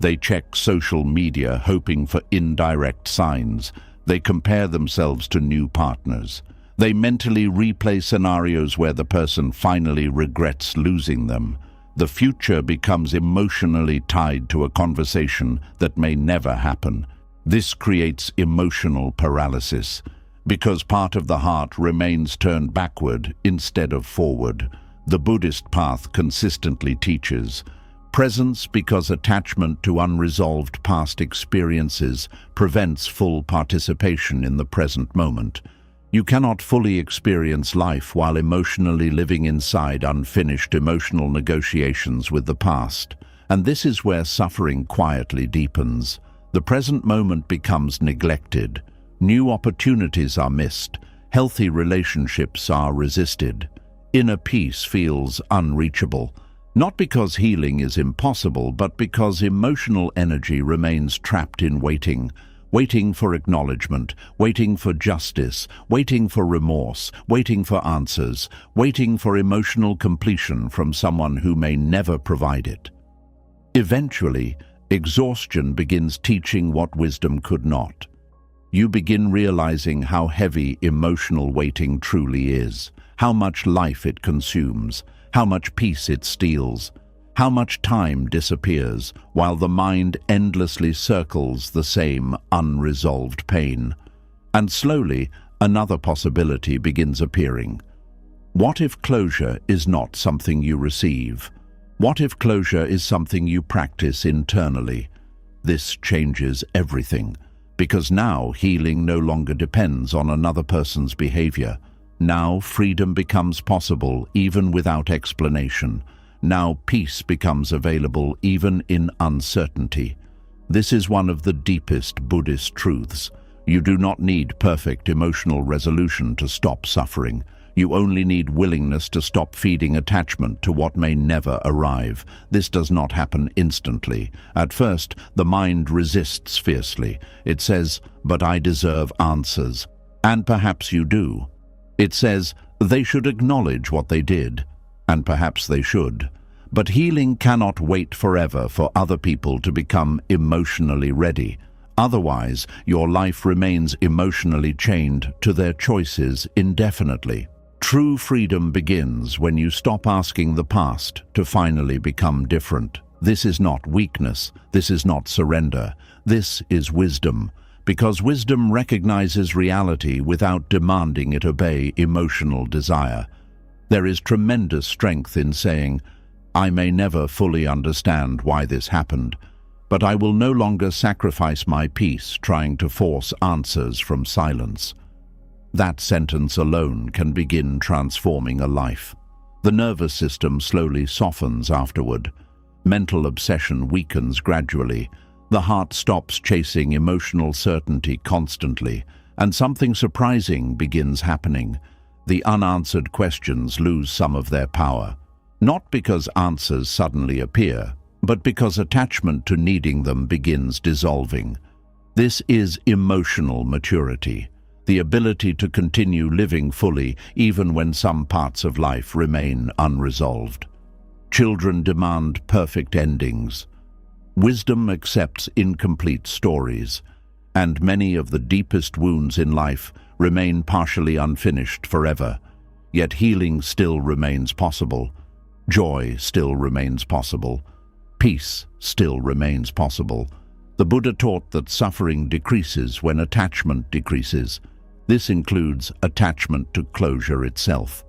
They check social media hoping for indirect signs. They compare themselves to new partners. They mentally replay scenarios where the person finally regrets losing them. The future becomes emotionally tied to a conversation that may never happen. This creates emotional paralysis, because part of the heart remains turned backward instead of forward. The Buddhist path consistently teaches presence, because attachment to unresolved past experiences prevents full participation in the present moment. You cannot fully experience life while emotionally living inside unfinished emotional negotiations with the past. And this is where suffering quietly deepens. The present moment becomes neglected. New opportunities are missed. Healthy relationships are resisted. Inner peace feels unreachable. Not because healing is impossible, but because emotional energy remains trapped in waiting. Waiting for acknowledgement, waiting for justice, waiting for remorse, waiting for answers, waiting for emotional completion from someone who may never provide it. Eventually, exhaustion begins teaching what wisdom could not. You begin realizing how heavy emotional waiting truly is, how much life it consumes, how much peace it steals, how much time disappears while the mind endlessly circles the same unresolved pain. And slowly, another possibility begins appearing. What if closure is not something you receive? What if closure is something you practice internally? This changes everything. Because now healing no longer depends on another person's behavior. Now freedom becomes possible even without explanation. Now peace becomes available even in uncertainty. This is one of the deepest Buddhist truths. You do not need perfect emotional resolution to stop suffering. You only need willingness to stop feeding attachment to what may never arrive. This does not happen instantly. At first, the mind resists fiercely. It says, "But I deserve answers." And perhaps you do. It says, "They should acknowledge what they did." And perhaps they should. But healing cannot wait forever for other people to become emotionally ready. Otherwise, your life remains emotionally chained to their choices indefinitely. True freedom begins when you stop asking the past to finally become different. This is not weakness. This is not surrender. This is wisdom, because wisdom recognizes reality without demanding it obey emotional desire. There is tremendous strength in saying, "I may never fully understand why this happened, but I will no longer sacrifice my peace trying to force answers from silence." That sentence alone can begin transforming a life. The nervous system slowly softens afterward. Mental obsession weakens gradually. The heart stops chasing emotional certainty constantly, and something surprising begins happening. The unanswered questions lose some of their power. Not because answers suddenly appear, but because attachment to needing them begins dissolving. This is emotional maturity. The ability to continue living fully even when some parts of life remain unresolved. Children demand perfect endings. Wisdom accepts incomplete stories, and many of the deepest wounds in life remain partially unfinished forever. Yet healing still remains possible. Joy still remains possible. Peace still remains possible. The Buddha taught that suffering decreases when attachment decreases. This includes attachment to closure itself.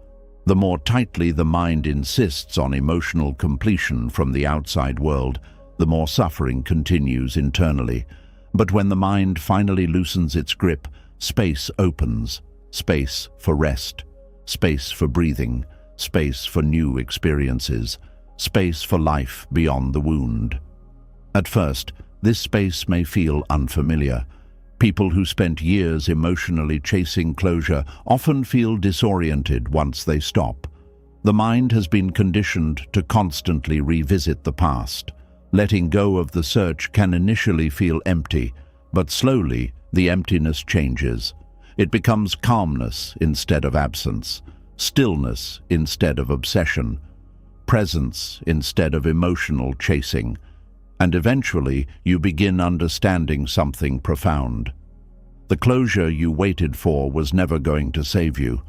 The more tightly the mind insists on emotional completion from the outside world, the more suffering continues internally. But when the mind finally loosens its grip, space opens, space for rest, space for breathing, space for new experiences, space for life beyond the wound. At first, this space may feel unfamiliar. People who spent years emotionally chasing closure often feel disoriented once they stop. The mind has been conditioned to constantly revisit the past. Letting go of the search can initially feel empty, but slowly the emptiness changes. It becomes calmness instead of absence, stillness instead of obsession, presence instead of emotional chasing, and eventually you begin understanding something profound. The closure you waited for was never going to save you.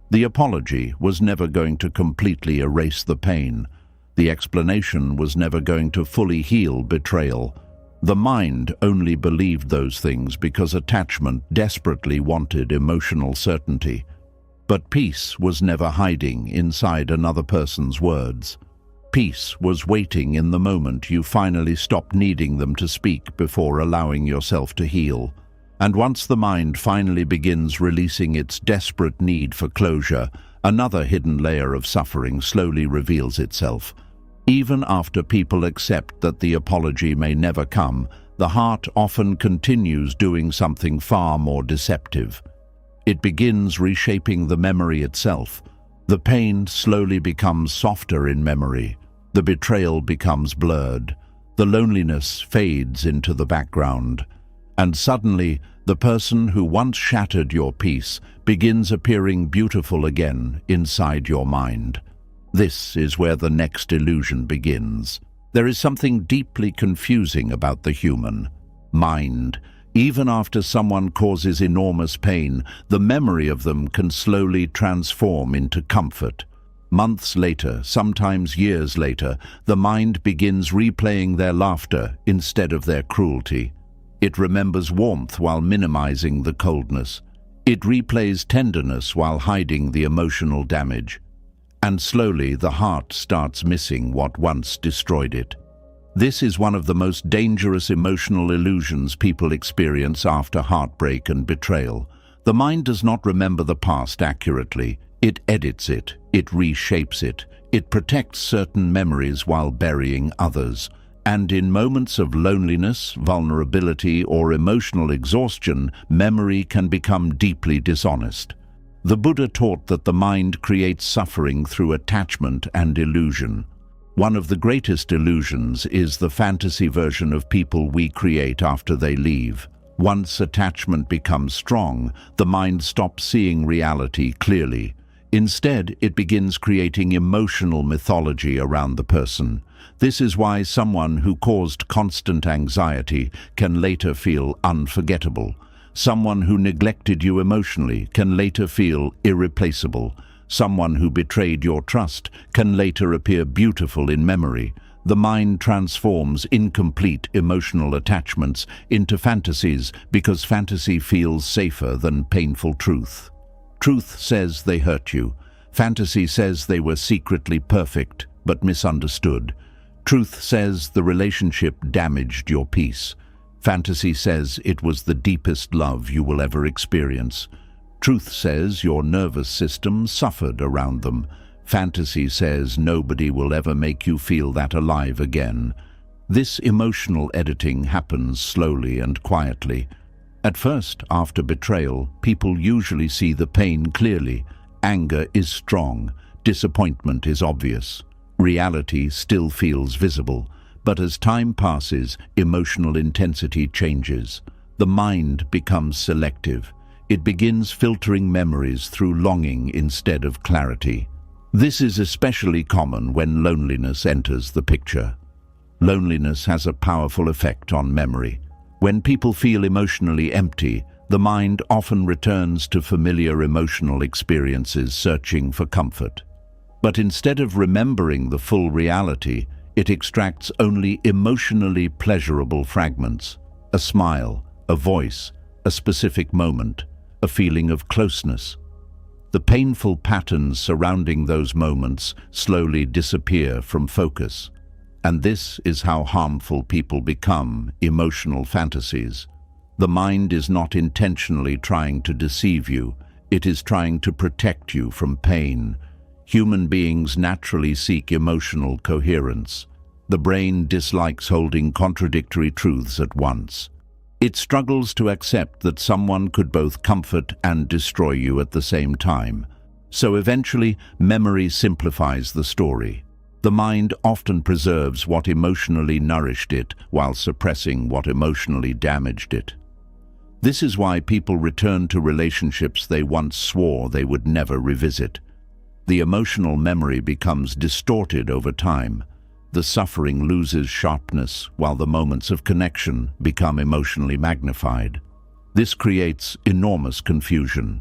The apology was never going to completely erase the pain. The explanation was never going to fully heal betrayal. The mind only believed those things because attachment desperately wanted emotional certainty. But peace was never hiding inside another person's words. Peace was waiting in the moment you finally stopped needing them to speak before allowing yourself to heal. And once the mind finally begins releasing its desperate need for closure, another hidden layer of suffering slowly reveals itself. Even after people accept that the apology may never come, the heart often continues doing something far more deceptive. It begins reshaping the memory itself. The pain slowly becomes softer in memory. The betrayal becomes blurred. The loneliness fades into the background. And suddenly, the person who once shattered your peace begins appearing beautiful again inside your mind. This is where the next illusion begins. There is something deeply confusing about the human mind. Even after someone causes enormous pain, the memory of them can slowly transform into comfort. Months later, sometimes years later, the mind begins replaying their laughter instead of their cruelty. It remembers warmth while minimizing the coldness. It replays tenderness while hiding the emotional damage. And slowly the heart starts missing what once destroyed it. This is one of the most dangerous emotional illusions people experience after heartbreak and betrayal. The mind does not remember the past accurately. It edits it, it reshapes it, it protects certain memories while burying others. And in moments of loneliness, vulnerability, or emotional exhaustion, memory can become deeply dishonest. The Buddha taught that the mind creates suffering through attachment and illusion. One of the greatest illusions is the fantasy version of people we create after they leave. Once attachment becomes strong, the mind stops seeing reality clearly. Instead, it begins creating emotional mythology around the person. This is why someone who caused constant anxiety can later feel unforgettable. Someone who neglected you emotionally can later feel irreplaceable. Someone who betrayed your trust can later appear beautiful in memory. The mind transforms incomplete emotional attachments into fantasies because fantasy feels safer than painful truth. Truth says they hurt you. Fantasy says they were secretly perfect but misunderstood. Truth says the relationship damaged your peace. Fantasy says it was the deepest love you will ever experience. Truth says your nervous system suffered around them. Fantasy says nobody will ever make you feel that alive again. This emotional editing happens slowly and quietly. At first, after betrayal, people usually see the pain clearly. Anger is strong. Disappointment is obvious. Reality still feels visible. But as time passes, emotional intensity changes. The mind becomes selective. It begins filtering memories through longing instead of clarity. This is especially common when loneliness enters the picture. Loneliness has a powerful effect on memory. When people feel emotionally empty, the mind often returns to familiar emotional experiences, searching for comfort. But instead of remembering the full reality, it extracts only emotionally pleasurable fragments: a smile, a voice, a specific moment, a feeling of closeness. The painful patterns surrounding those moments slowly disappear from focus. And this is how harmful people become: emotional fantasies. The mind is not intentionally trying to deceive you. It is trying to protect you from pain. Human beings naturally seek emotional coherence. The brain dislikes holding contradictory truths at once. It struggles to accept that someone could both comfort and destroy you at the same time. So eventually, memory simplifies the story. The mind often preserves what emotionally nourished it while suppressing what emotionally damaged it. This is why people return to relationships they once swore they would never revisit. The emotional memory becomes distorted over time. The suffering loses sharpness, while the moments of connection become emotionally magnified. This creates enormous confusion.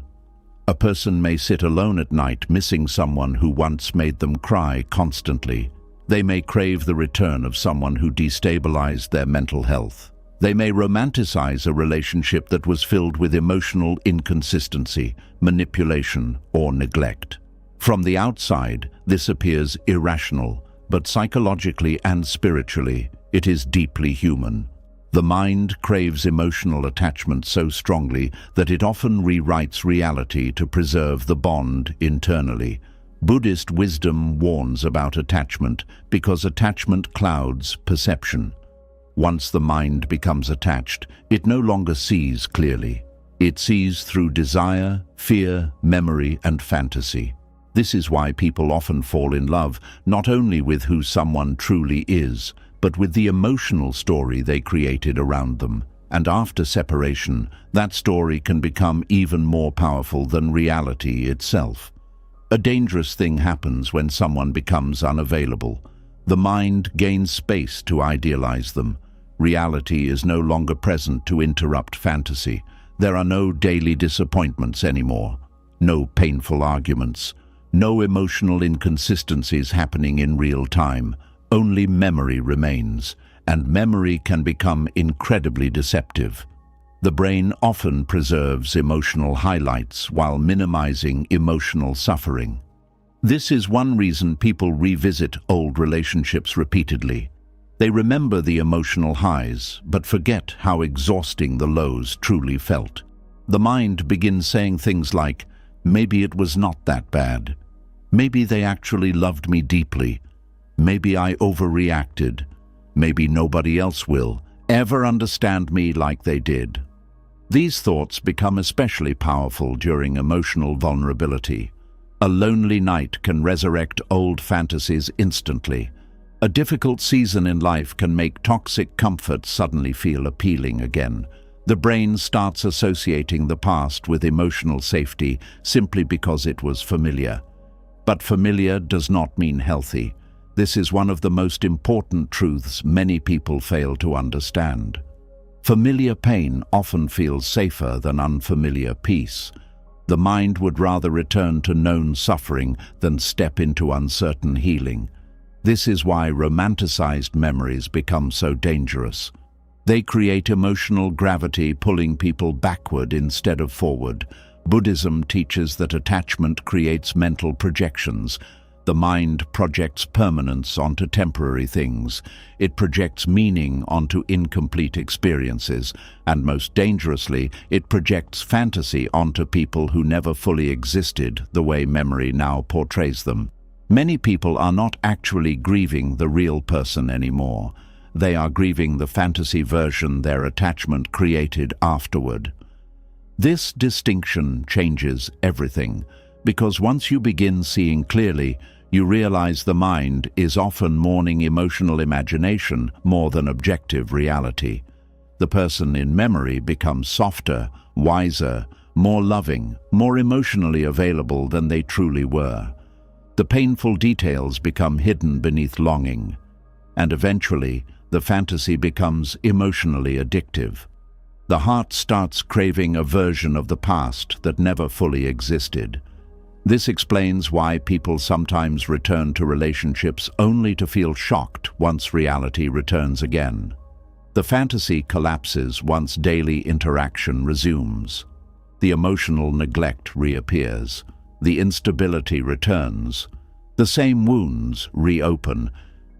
A person may sit alone at night missing someone who once made them cry constantly. They may crave the return of someone who destabilized their mental health. They may romanticize a relationship that was filled with emotional inconsistency, manipulation, or neglect. From the outside, this appears irrational, but psychologically and spiritually, it is deeply human. The mind craves emotional attachment so strongly that it often rewrites reality to preserve the bond internally. Buddhist wisdom warns about attachment because attachment clouds perception. Once the mind becomes attached, it no longer sees clearly. It sees through desire, fear, memory, and fantasy. This is why people often fall in love not only with who someone truly is, but with the emotional story they created around them. And after separation, that story can become even more powerful than reality itself. A dangerous thing happens when someone becomes unavailable. The mind gains space to idealize them. Reality is no longer present to interrupt fantasy. There are no daily disappointments anymore, no painful arguments, no emotional inconsistencies happening in real time. Only memory remains, and memory can become incredibly deceptive. The brain often preserves emotional highlights while minimizing emotional suffering. This is one reason people revisit old relationships repeatedly. They remember the emotional highs, but forget how exhausting the lows truly felt. The mind begins saying things like, "Maybe it was not that bad. Maybe they actually loved me deeply. Maybe I overreacted. Maybe nobody else will ever understand me like they did." These thoughts become especially powerful during emotional vulnerability. A lonely night can resurrect old fantasies instantly. A difficult season in life can make toxic comfort suddenly feel appealing again. The brain starts associating the past with emotional safety simply because it was familiar. But familiar does not mean healthy. This is one of the most important truths many people fail to understand. Familiar pain often feels safer than unfamiliar peace. The mind would rather return to known suffering than step into uncertain healing. This is why romanticized memories become so dangerous. They create emotional gravity, pulling people backward instead of forward. Buddhism teaches that attachment creates mental projections. The mind projects permanence onto temporary things. It projects meaning onto incomplete experiences. And most dangerously, it projects fantasy onto people who never fully existed the way memory now portrays them. Many people are not actually grieving the real person anymore. They are grieving the fantasy version their attachment created afterward. This distinction changes everything, because once you begin seeing clearly, you realize the mind is often mourning emotional imagination more than objective reality. The person in memory becomes softer, wiser, more loving, more emotionally available than they truly were. The painful details become hidden beneath longing, and eventually, the fantasy becomes emotionally addictive. The heart starts craving a version of the past that never fully existed. This explains why people sometimes return to relationships only to feel shocked once reality returns again. The fantasy collapses once daily interaction resumes. The emotional neglect reappears. The instability returns. The same wounds reopen,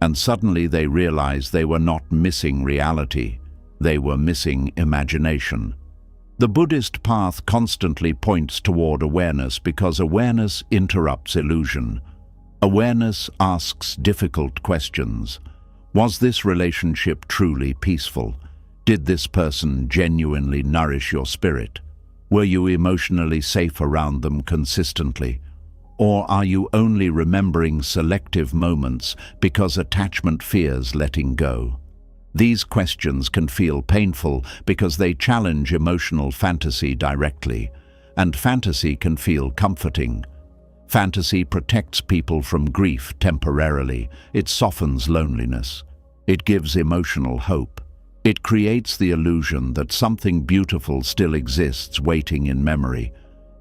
and suddenly they realize they were not missing reality. They were missing imagination. The Buddhist path constantly points toward awareness because awareness interrupts illusion. Awareness asks difficult questions. Was this relationship truly peaceful? Did this person genuinely nourish your spirit? Were you emotionally safe around them consistently? Or are you only remembering selective moments because attachment fears letting go? These questions can feel painful because they challenge emotional fantasy directly, and fantasy can feel comforting. Fantasy protects people from grief temporarily. It softens loneliness. It gives emotional hope. It creates the illusion that something beautiful still exists waiting in memory.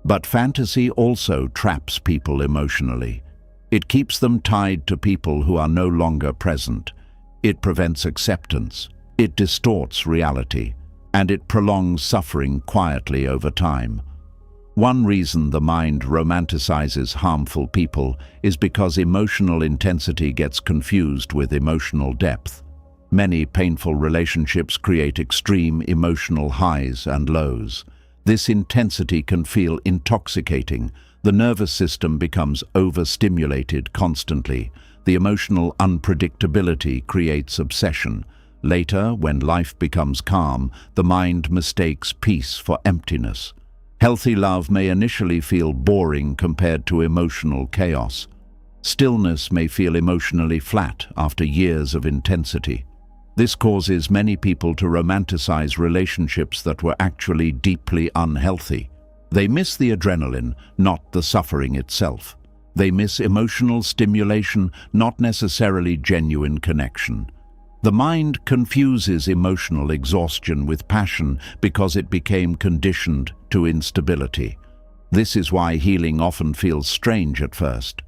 But fantasy also traps people emotionally. It keeps them tied to people who are no longer present. It prevents acceptance. It distorts reality. And it prolongs suffering quietly over time. One reason the mind romanticizes harmful people is because emotional intensity gets confused with emotional depth. Many painful relationships create extreme emotional highs and lows. This intensity can feel intoxicating. The nervous system becomes overstimulated constantly. The emotional unpredictability creates obsession. Later, when life becomes calm, the mind mistakes peace for emptiness. Healthy love may initially feel boring compared to emotional chaos. Stillness may feel emotionally flat after years of intensity. This causes many people to romanticize relationships that were actually deeply unhealthy. They miss the adrenaline, not the suffering itself. They miss emotional stimulation, not necessarily genuine connection. The mind confuses emotional exhaustion with passion because it became conditioned to instability. This is why healing often feels strange at first.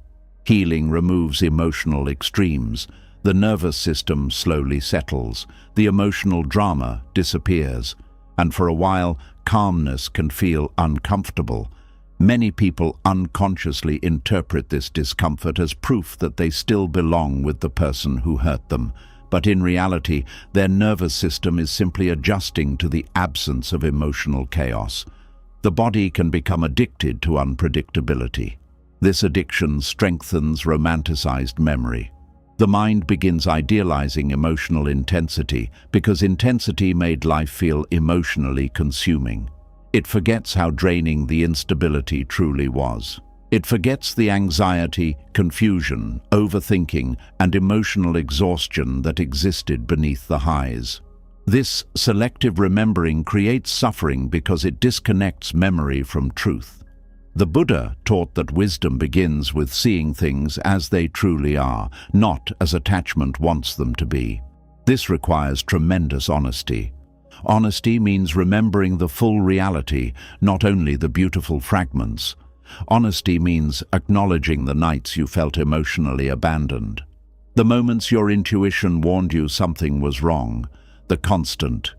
Healing removes emotional extremes. The nervous system slowly settles. The emotional drama disappears. And for a while, calmness can feel uncomfortable. Many people unconsciously interpret this discomfort as proof that they still belong with the person who hurt them. But in reality, their nervous system is simply adjusting to the absence of emotional chaos. The body can become addicted to unpredictability. This addiction strengthens romanticized memory. The mind begins idealizing emotional intensity because intensity made life feel emotionally consuming. It forgets how draining the instability truly was. It forgets the anxiety, confusion, overthinking, and emotional exhaustion that existed beneath the highs. This selective remembering creates suffering because it disconnects memory from truth. The Buddha taught that wisdom begins with seeing things as they truly are, not as attachment wants them to be. This requires tremendous honesty. Honesty means remembering the full reality, not only the beautiful fragments. Honesty means acknowledging the nights you felt emotionally abandoned. The moments your intuition warned you something was wrong. The constant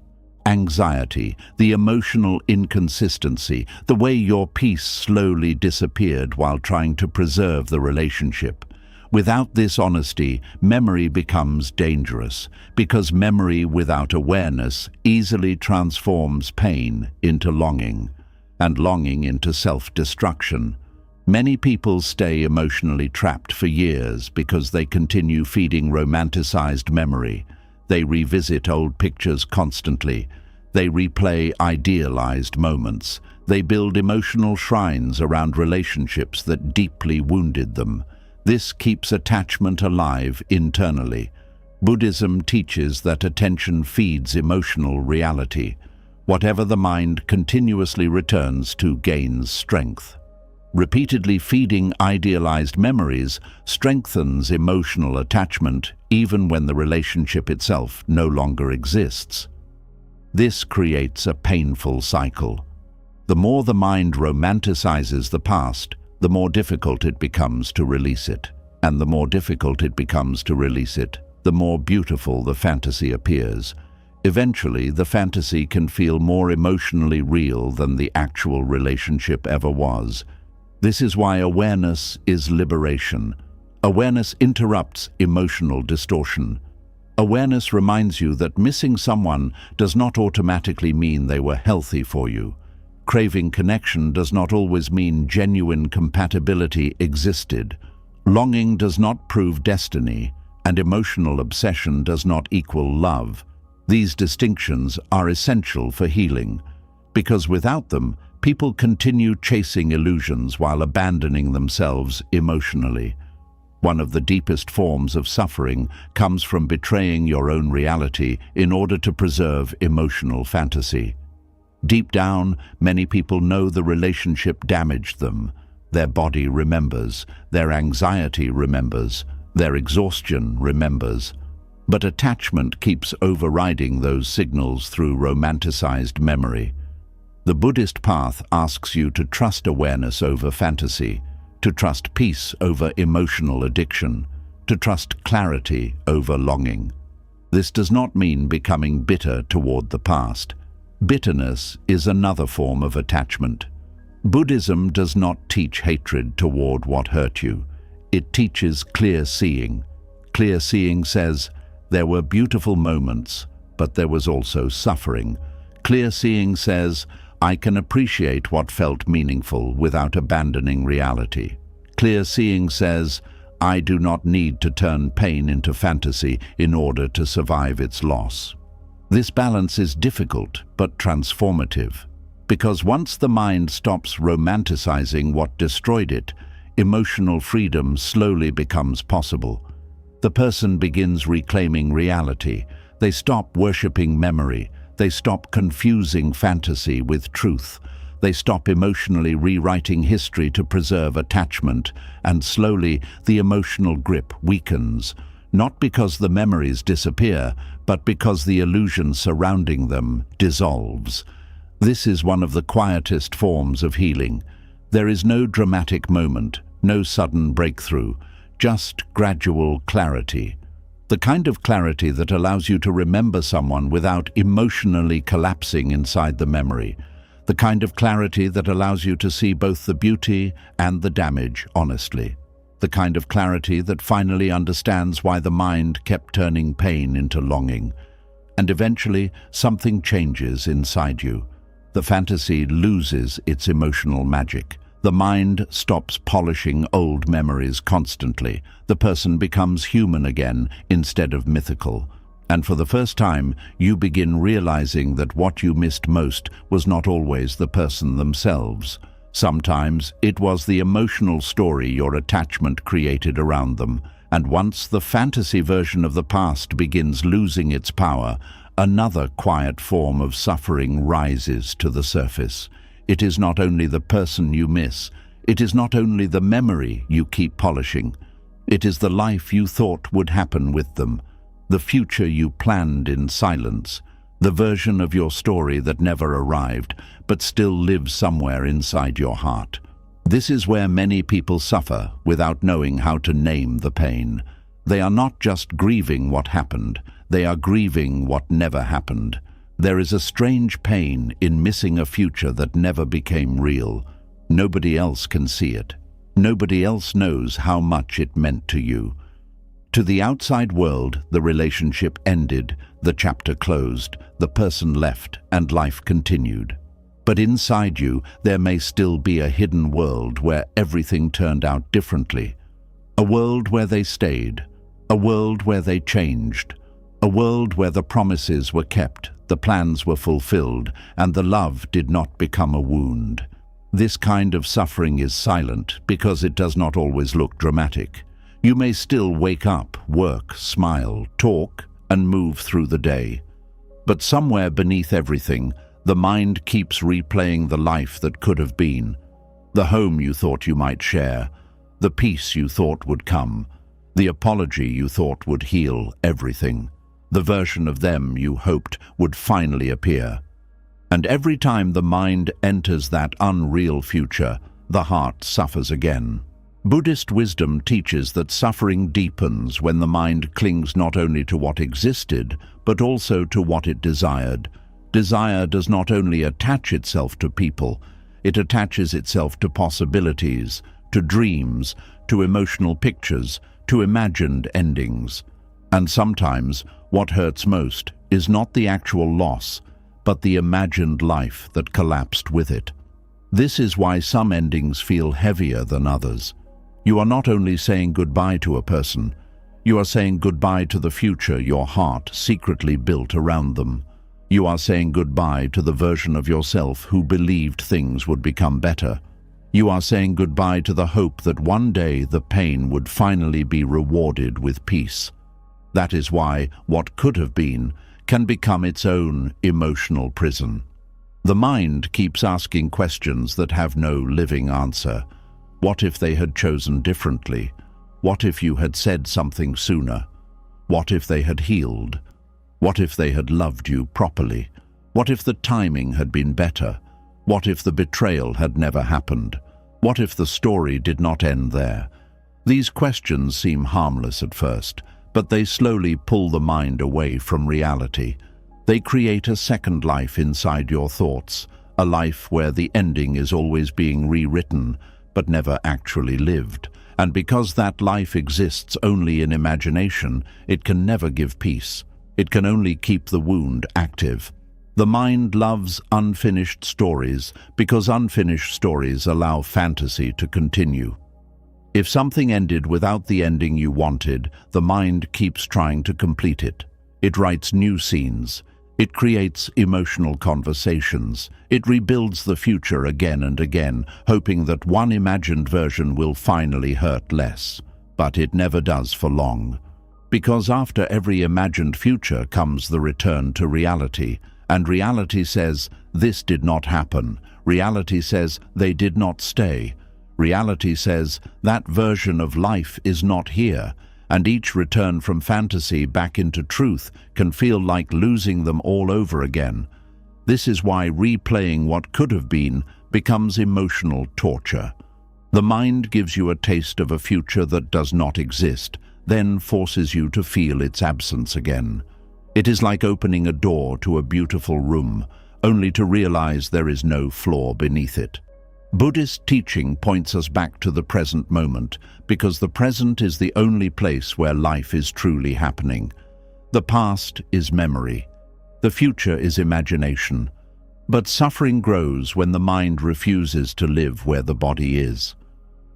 anxiety, the emotional inconsistency, the way your peace slowly disappeared while trying to preserve the relationship. Without this honesty, memory becomes dangerous, because memory without awareness easily transforms pain into longing, and longing into self-destruction. Many people stay emotionally trapped for years because they continue feeding romanticized memory. They revisit old pictures constantly. They replay idealized moments. They build emotional shrines around relationships that deeply wounded them. This keeps attachment alive internally. Buddhism teaches that attention feeds emotional reality. Whatever the mind continuously returns to gains strength. Repeatedly feeding idealized memories strengthens emotional attachment even when the relationship itself no longer exists. This creates a painful cycle. The more the mind romanticizes the past, the more difficult it becomes to release it. And the more difficult it becomes to release it, the more beautiful the fantasy appears. Eventually, the fantasy can feel more emotionally real than the actual relationship ever was. This is why awareness is liberation. Awareness interrupts emotional distortion. Awareness reminds you that missing someone does not automatically mean they were healthy for you. Craving connection does not always mean genuine compatibility existed. Longing does not prove destiny, and emotional obsession does not equal love. These distinctions are essential for healing, because without them, people continue chasing illusions while abandoning themselves emotionally. One of the deepest forms of suffering comes from betraying your own reality in order to preserve emotional fantasy. Deep down, many people know the relationship damaged them. Their body remembers, their anxiety remembers, their exhaustion remembers. But attachment keeps overriding those signals through romanticized memory. The Buddhist path asks you to trust awareness over fantasy, to trust peace over emotional addiction, to trust clarity over longing. This does not mean becoming bitter toward the past. Bitterness is another form of attachment. Buddhism does not teach hatred toward what hurt you. It teaches clear seeing. Clear seeing says, there were beautiful moments, but there was also suffering. Clear seeing says, I can appreciate what felt meaningful without abandoning reality. Clear seeing says, I do not need to turn pain into fantasy in order to survive its loss. This balance is difficult but transformative, because once the mind stops romanticizing what destroyed it, emotional freedom slowly becomes possible. The person begins reclaiming reality. They stop worshipping memory. They stop confusing fantasy with truth. They stop emotionally rewriting history to preserve attachment, and slowly the emotional grip weakens, not because the memories disappear, but because the illusion surrounding them dissolves. This is one of the quietest forms of healing. There is no dramatic moment, no sudden breakthrough, just gradual clarity. The kind of clarity that allows you to remember someone without emotionally collapsing inside the memory. The kind of clarity that allows you to see both the beauty and the damage honestly. The kind of clarity that finally understands why the mind kept turning pain into longing. And eventually, something changes inside you. The fantasy loses its emotional magic. The mind stops polishing old memories constantly. The person becomes human again instead of mythical. And for the first time, you begin realizing that what you missed most was not always the person themselves. Sometimes it was the emotional story your attachment created around them. And once the fantasy version of the past begins losing its power, another quiet form of suffering rises to the surface. It is not only the person you miss. It is not only the memory you keep polishing. It is the life you thought would happen with them, the future you planned in silence, the version of your story that never arrived, but still lives somewhere inside your heart. This is where many people suffer without knowing how to name the pain. They are not just grieving what happened, they are grieving what never happened. There is a strange pain in missing a future that never became real. Nobody else can see it. Nobody else knows how much it meant to you. To the outside world, the relationship ended, the chapter closed, the person left, and life continued. But inside you, there may still be a hidden world where everything turned out differently. A world where they stayed. A world where they changed. A world where the promises were kept, the plans were fulfilled, and the love did not become a wound. This kind of suffering is silent because it does not always look dramatic. You may still wake up, work, smile, talk, and move through the day. But somewhere beneath everything, the mind keeps replaying the life that could have been, the home you thought you might share, the peace you thought would come, the apology you thought would heal everything, the version of them you hoped would finally appear. And every time the mind enters that unreal future, the heart suffers again. Buddhist wisdom teaches that suffering deepens when the mind clings not only to what existed, but also to what it desired. Desire does not only attach itself to people, it attaches itself to possibilities, to dreams, to emotional pictures, to imagined endings. And sometimes, what hurts most is not the actual loss, but the imagined life that collapsed with it. This is why some endings feel heavier than others. You are not only saying goodbye to a person, you are saying goodbye to the future your heart secretly built around them. You are saying goodbye to the version of yourself who believed things would become better. You are saying goodbye to the hope that one day the pain would finally be rewarded with peace. That is why what could have been can become its own emotional prison. The mind keeps asking questions that have no living answer. What if they had chosen differently? What if you had said something sooner? What if they had healed? What if they had loved you properly? What if the timing had been better? What if the betrayal had never happened? What if the story did not end there? These questions seem harmless at first, but they slowly pull the mind away from reality. They create a second life inside your thoughts, a life where the ending is always being rewritten, but never actually lived. And because that life exists only in imagination, it can never give peace. It can only keep the wound active. The mind loves unfinished stories because unfinished stories allow fantasy to continue. If something ended without the ending you wanted, the mind keeps trying to complete it. It writes new scenes. It creates emotional conversations. It rebuilds the future again and again, hoping that one imagined version will finally hurt less. But it never does for long. Because after every imagined future comes the return to reality. And reality says, this did not happen. Reality says, they did not stay. Reality says, that version of life is not here. And each return from fantasy back into truth can feel like losing them all over again. This is why replaying what could have been becomes emotional torture. The mind gives you a taste of a future that does not exist, then forces you to feel its absence again. It is like opening a door to a beautiful room, only to realize there is no floor beneath it. Buddhist teaching points us back to the present moment, because the present is the only place where life is truly happening. The past is memory. The future is imagination. But suffering grows when the mind refuses to live where the body is.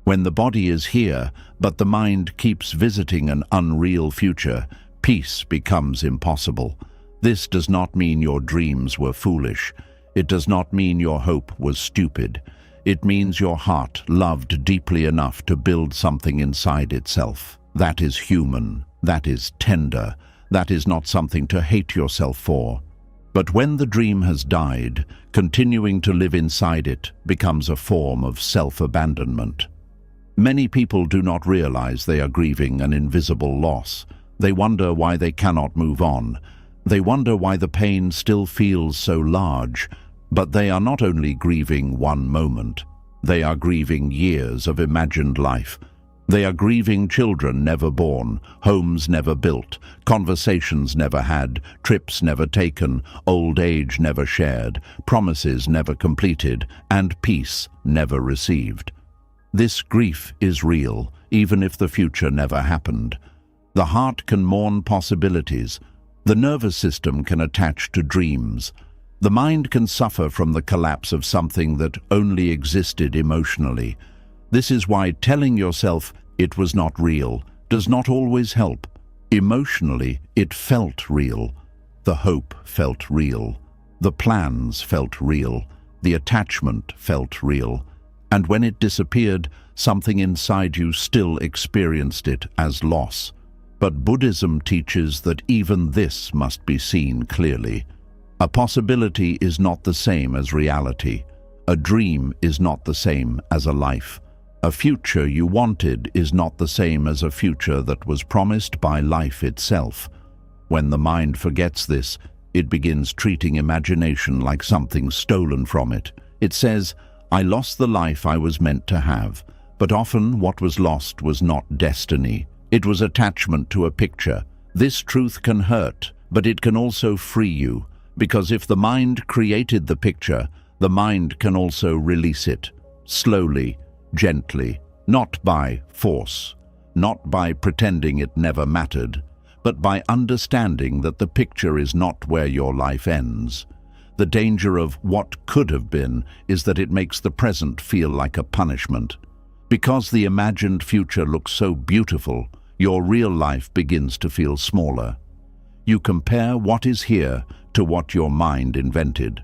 When the body is here, but the mind keeps visiting an unreal future, peace becomes impossible. This does not mean your dreams were foolish. It does not mean your hope was stupid. It means your heart loved deeply enough to build something inside itself. That is human. That is tender. That is not something to hate yourself for. But when the dream has died, continuing to live inside it becomes a form of self-abandonment. Many people do not realize they are grieving an invisible loss. They wonder why they cannot move on. They wonder why the pain still feels so large. But they are not only grieving one moment. They are grieving years of imagined life. They are grieving children never born, homes never built, conversations never had, trips never taken, old age never shared, promises never completed, and peace never received. This grief is real, even if the future never happened. The heart can mourn possibilities. The nervous system can attach to dreams. The mind can suffer from the collapse of something that only existed emotionally. This is why telling yourself it was not real does not always help. Emotionally, it felt real. The hope felt real. The plans felt real. The attachment felt real. And when it disappeared, something inside you still experienced it as loss. But Buddhism teaches that even this must be seen clearly. A possibility is not the same as reality. A dream is not the same as a life. A future you wanted is not the same as a future that was promised by life itself. When the mind forgets this, it begins treating imagination like something stolen from it. It says, I lost the life I was meant to have. But often what was lost was not destiny. It was attachment to a picture. This truth can hurt, but it can also free you. Because if the mind created the picture, the mind can also release it, slowly, gently, not by force, not by pretending it never mattered, but by understanding that the picture is not where your life ends. The danger of what could have been is that it makes the present feel like a punishment. Because the imagined future looks so beautiful, your real life begins to feel smaller. You compare what is here to what your mind invented.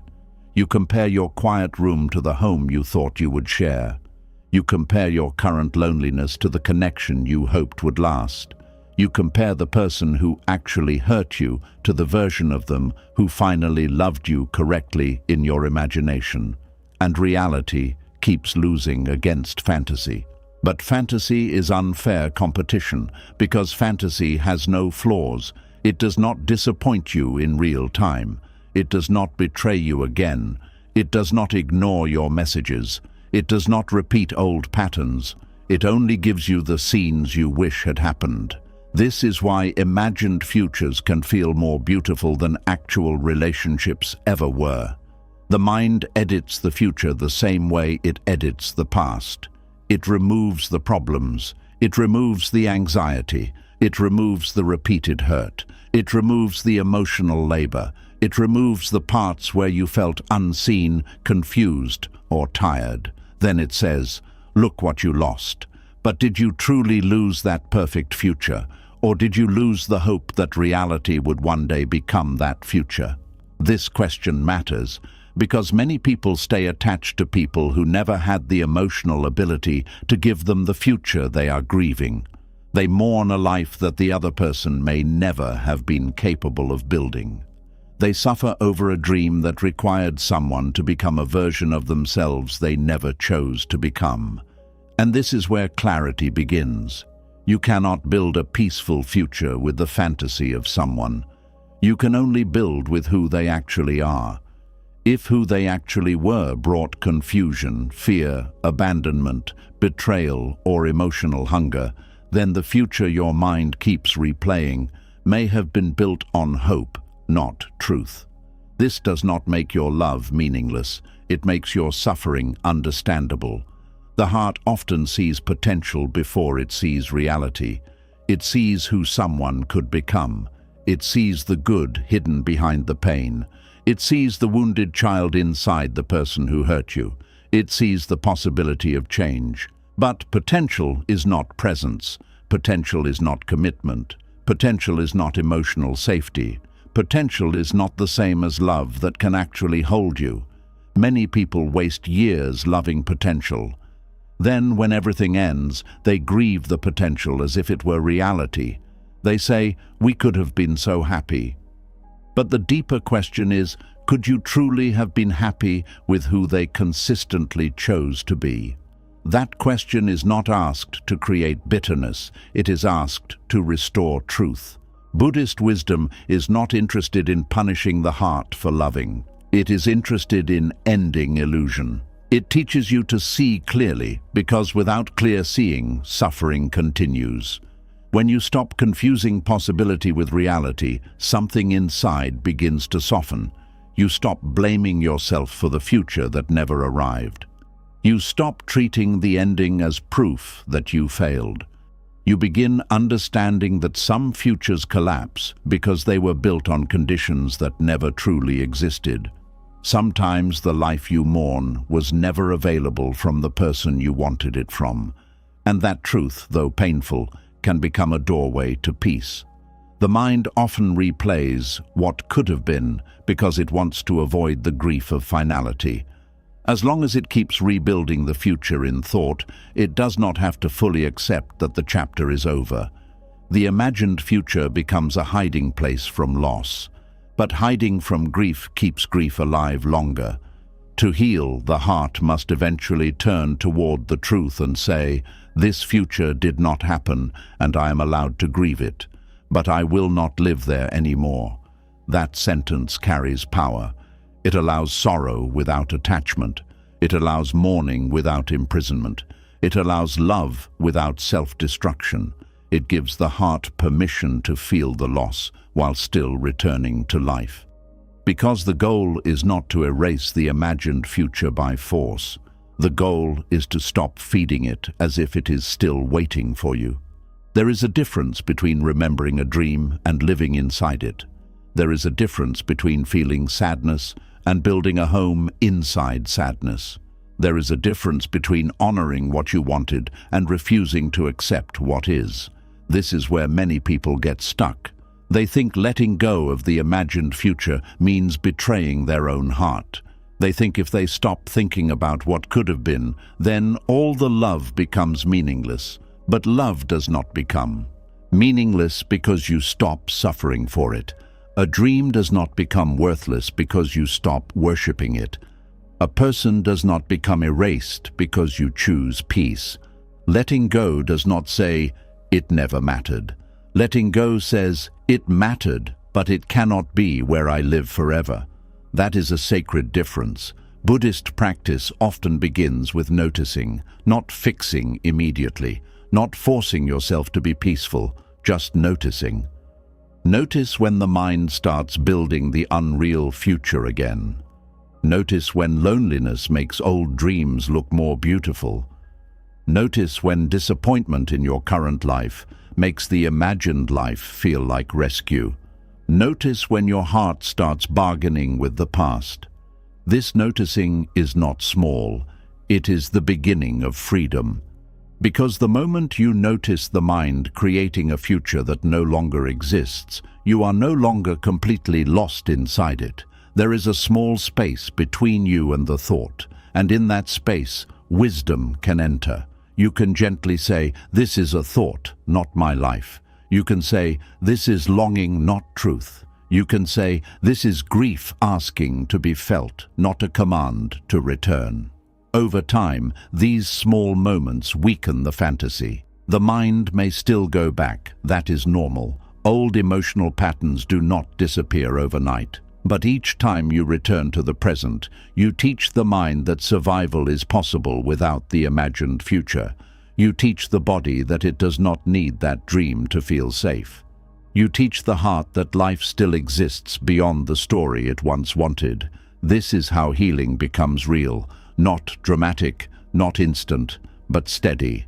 You compare your quiet room to the home you thought you would share. You compare your current loneliness to the connection you hoped would last. You compare the person who actually hurt you to the version of them who finally loved you correctly in your imagination. And reality keeps losing against fantasy. But fantasy is unfair competition because fantasy has no flaws. It does not disappoint you in real time. It does not betray you again. It does not ignore your messages. It does not repeat old patterns. It only gives you the scenes you wish had happened. This is why imagined futures can feel more beautiful than actual relationships ever were. The mind edits the future the same way it edits the past. It removes the problems. It removes the anxiety. It removes the repeated hurt. It removes the emotional labor. It removes the parts where you felt unseen, confused, or tired. Then it says, "Look what you lost." But did you truly lose that perfect future? Or did you lose the hope that reality would one day become that future? This question matters because many people stay attached to people who never had the emotional ability to give them the future they are grieving. They mourn a life that the other person may never have been capable of building. They suffer over a dream that required someone to become a version of themselves they never chose to become. And this is where clarity begins. You cannot build a peaceful future with the fantasy of someone. You can only build with who they actually are. If who they actually were brought confusion, fear, abandonment, betrayal, or emotional hunger, then the future your mind keeps replaying may have been built on hope, not truth. This does not make your love meaningless. It makes your suffering understandable. The heart often sees potential before it sees reality. It sees who someone could become. It sees the good hidden behind the pain. It sees the wounded child inside the person who hurt you. It sees the possibility of change. But potential is not presence. Potential is not commitment. Potential is not emotional safety. Potential is not the same as love that can actually hold you. Many people waste years loving potential. Then, when everything ends, they grieve the potential as if it were reality. They say, "We could have been so happy." But the deeper question is, could you truly have been happy with who they consistently chose to be? That question is not asked to create bitterness. It is asked to restore truth. Buddhist wisdom is not interested in punishing the heart for loving. It is interested in ending illusion. It teaches you to see clearly, because without clear seeing, suffering continues. When you stop confusing possibility with reality, something inside begins to soften. You stop blaming yourself for the future that never arrived. You stop treating the ending as proof that you failed. You begin understanding that some futures collapse because they were built on conditions that never truly existed. Sometimes the life you mourn was never available from the person you wanted it from, and that truth, though painful, can become a doorway to peace. The mind often replays what could have been because it wants to avoid the grief of finality. As long as it keeps rebuilding the future in thought, it does not have to fully accept that the chapter is over. The imagined future becomes a hiding place from loss. But hiding from grief keeps grief alive longer. To heal, the heart must eventually turn toward the truth and say, "This future did not happen, and I am allowed to grieve it. But I will not live there anymore." That sentence carries power. It allows sorrow without attachment. It allows mourning without imprisonment. It allows love without self-destruction. It gives the heart permission to feel the loss while still returning to life. Because the goal is not to erase the imagined future by force. The goal is to stop feeding it as if it is still waiting for you. There is a difference between remembering a dream and living inside it. There is a difference between feeling sadness and building a home inside sadness. There is a difference between honoring what you wanted and refusing to accept what is. This is where many people get stuck. They think letting go of the imagined future means betraying their own heart. They think if they stop thinking about what could have been, then all the love becomes meaningless. But love does not become meaningless because you stop suffering for it. A dream does not become worthless because you stop worshipping it. A person does not become erased because you choose peace. Letting go does not say, "It never mattered." Letting go says, "It mattered, but it cannot be where I live forever." That is a sacred difference. Buddhist practice often begins with noticing, not fixing immediately, not forcing yourself to be peaceful, just noticing. Notice when the mind starts building the unreal future again. Notice when loneliness makes old dreams look more beautiful. Notice when disappointment in your current life makes the imagined life feel like rescue. Notice when your heart starts bargaining with the past. This noticing is not small. It is the beginning of freedom. Because the moment you notice the mind creating a future that no longer exists, you are no longer completely lost inside it. There is a small space between you and the thought, and in that space, wisdom can enter. You can gently say, "This is a thought, not my life." You can say, "This is longing, not truth." You can say, "This is grief asking to be felt, not a command to return." Over time, these small moments weaken the fantasy. The mind may still go back. That is normal. Old emotional patterns do not disappear overnight. But each time you return to the present, you teach the mind that survival is possible without the imagined future. You teach the body that it does not need that dream to feel safe. You teach the heart that life still exists beyond the story it once wanted. This is how healing becomes real. Not dramatic, not instant, but steady.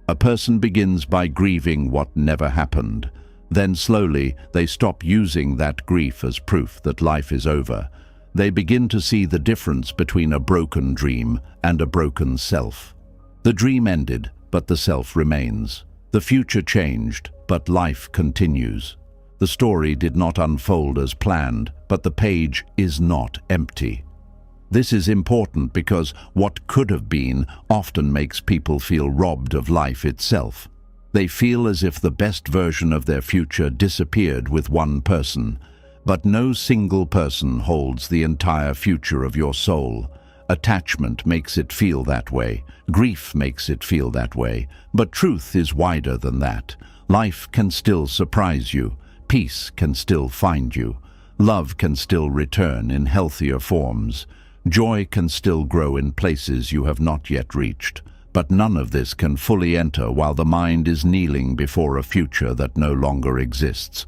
A person begins by grieving what never happened. Then slowly, they stop using that grief as proof that life is over. They begin to see the difference between a broken dream and a broken self. The dream ended, but the self remains. The future changed, but life continues. The story did not unfold as planned, but the page is not empty. This is important because what could have been often makes people feel robbed of life itself. They feel as if the best version of their future disappeared with one person. But no single person holds the entire future of your soul. Attachment makes it feel that way. Grief makes it feel that way. But truth is wider than that. Life can still surprise you. Peace can still find you. Love can still return in healthier forms. Joy can still grow in places you have not yet reached. But none of this can fully enter while the mind is kneeling before a future that no longer exists.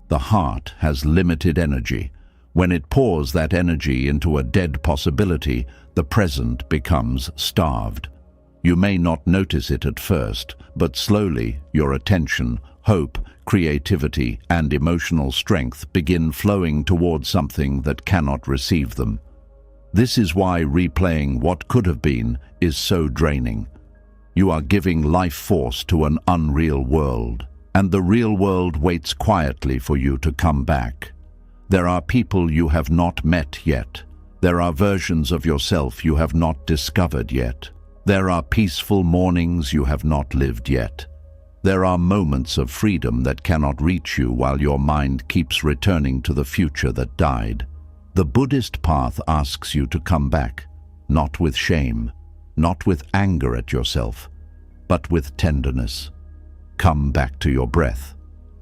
The heart has limited energy. When it pours that energy into a dead possibility, the present becomes starved. You may not notice it at first, but slowly your attention, hope, creativity, and emotional strength begin flowing towards something that cannot receive them. This is why replaying what could have been is so draining. You are giving life force to an unreal world, and the real world waits quietly for you to come back. There are people you have not met yet. There are versions of yourself you have not discovered yet. There are peaceful mornings you have not lived yet. There are moments of freedom that cannot reach you while your mind keeps returning to the future that died. The Buddhist path asks you to come back, not with shame, not with anger at yourself, but with tenderness. Come back to your breath.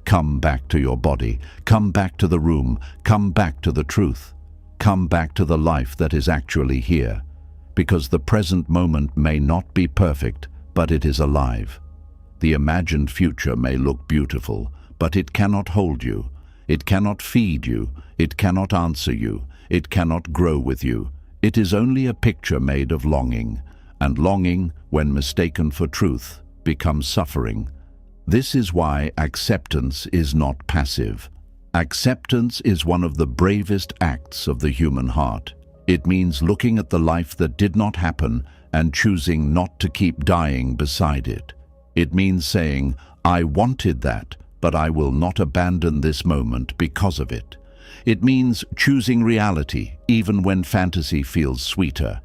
Come back to your body. Come back to the room. Come back to the truth. Come back to the life that is actually here. Because the present moment may not be perfect, but it is alive. The imagined future may look beautiful, but it cannot hold you. It cannot feed you. It cannot answer you. It cannot grow with you. It is only a picture made of longing, and longing, when mistaken for truth, becomes suffering. This is why acceptance is not passive. Acceptance is one of the bravest acts of the human heart. It means looking at the life that did not happen and choosing not to keep dying beside it. It means saying, I wanted that, but I will not abandon this moment because of it. It means choosing reality, even when fantasy feels sweeter.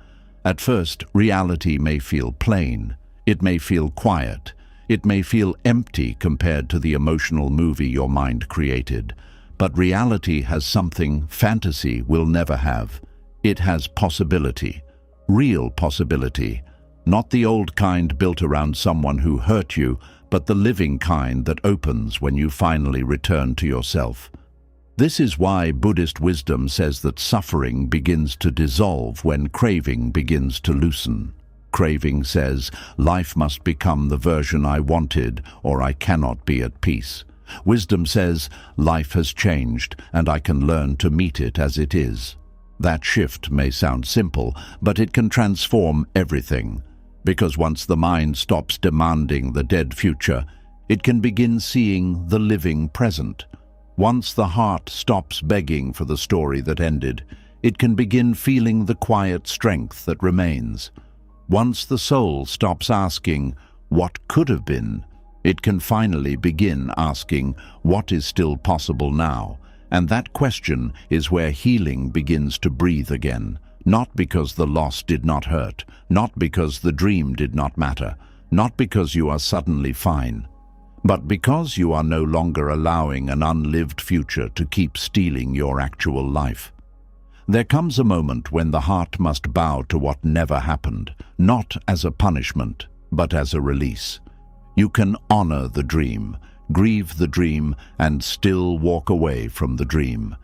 At first, reality may feel plain. It may feel quiet. It may feel empty compared to the emotional movie your mind created. But reality has something fantasy will never have. It has possibility, real possibility, not the old kind built around someone who hurt you, but the living kind that opens when you finally return to yourself. This is why Buddhist wisdom says that suffering begins to dissolve when craving begins to loosen. Craving says, life must become the version I wanted or I cannot be at peace. Wisdom says, life has changed and I can learn to meet it as it is. That shift may sound simple, but it can transform everything. Because once the mind stops demanding the dead future, it can begin seeing the living present. Once the heart stops begging for the story that ended, it can begin feeling the quiet strength that remains. Once the soul stops asking, what could have been, it can finally begin asking, what is still possible now? And that question is where healing begins to breathe again. Not because the loss did not hurt, not because the dream did not matter, not because you are suddenly fine, but because you are no longer allowing an unlived future to keep stealing your actual life. There comes a moment when the heart must bow to what never happened, not as a punishment, but as a release. You can honor the dream, grieve the dream, and still walk away from the dream.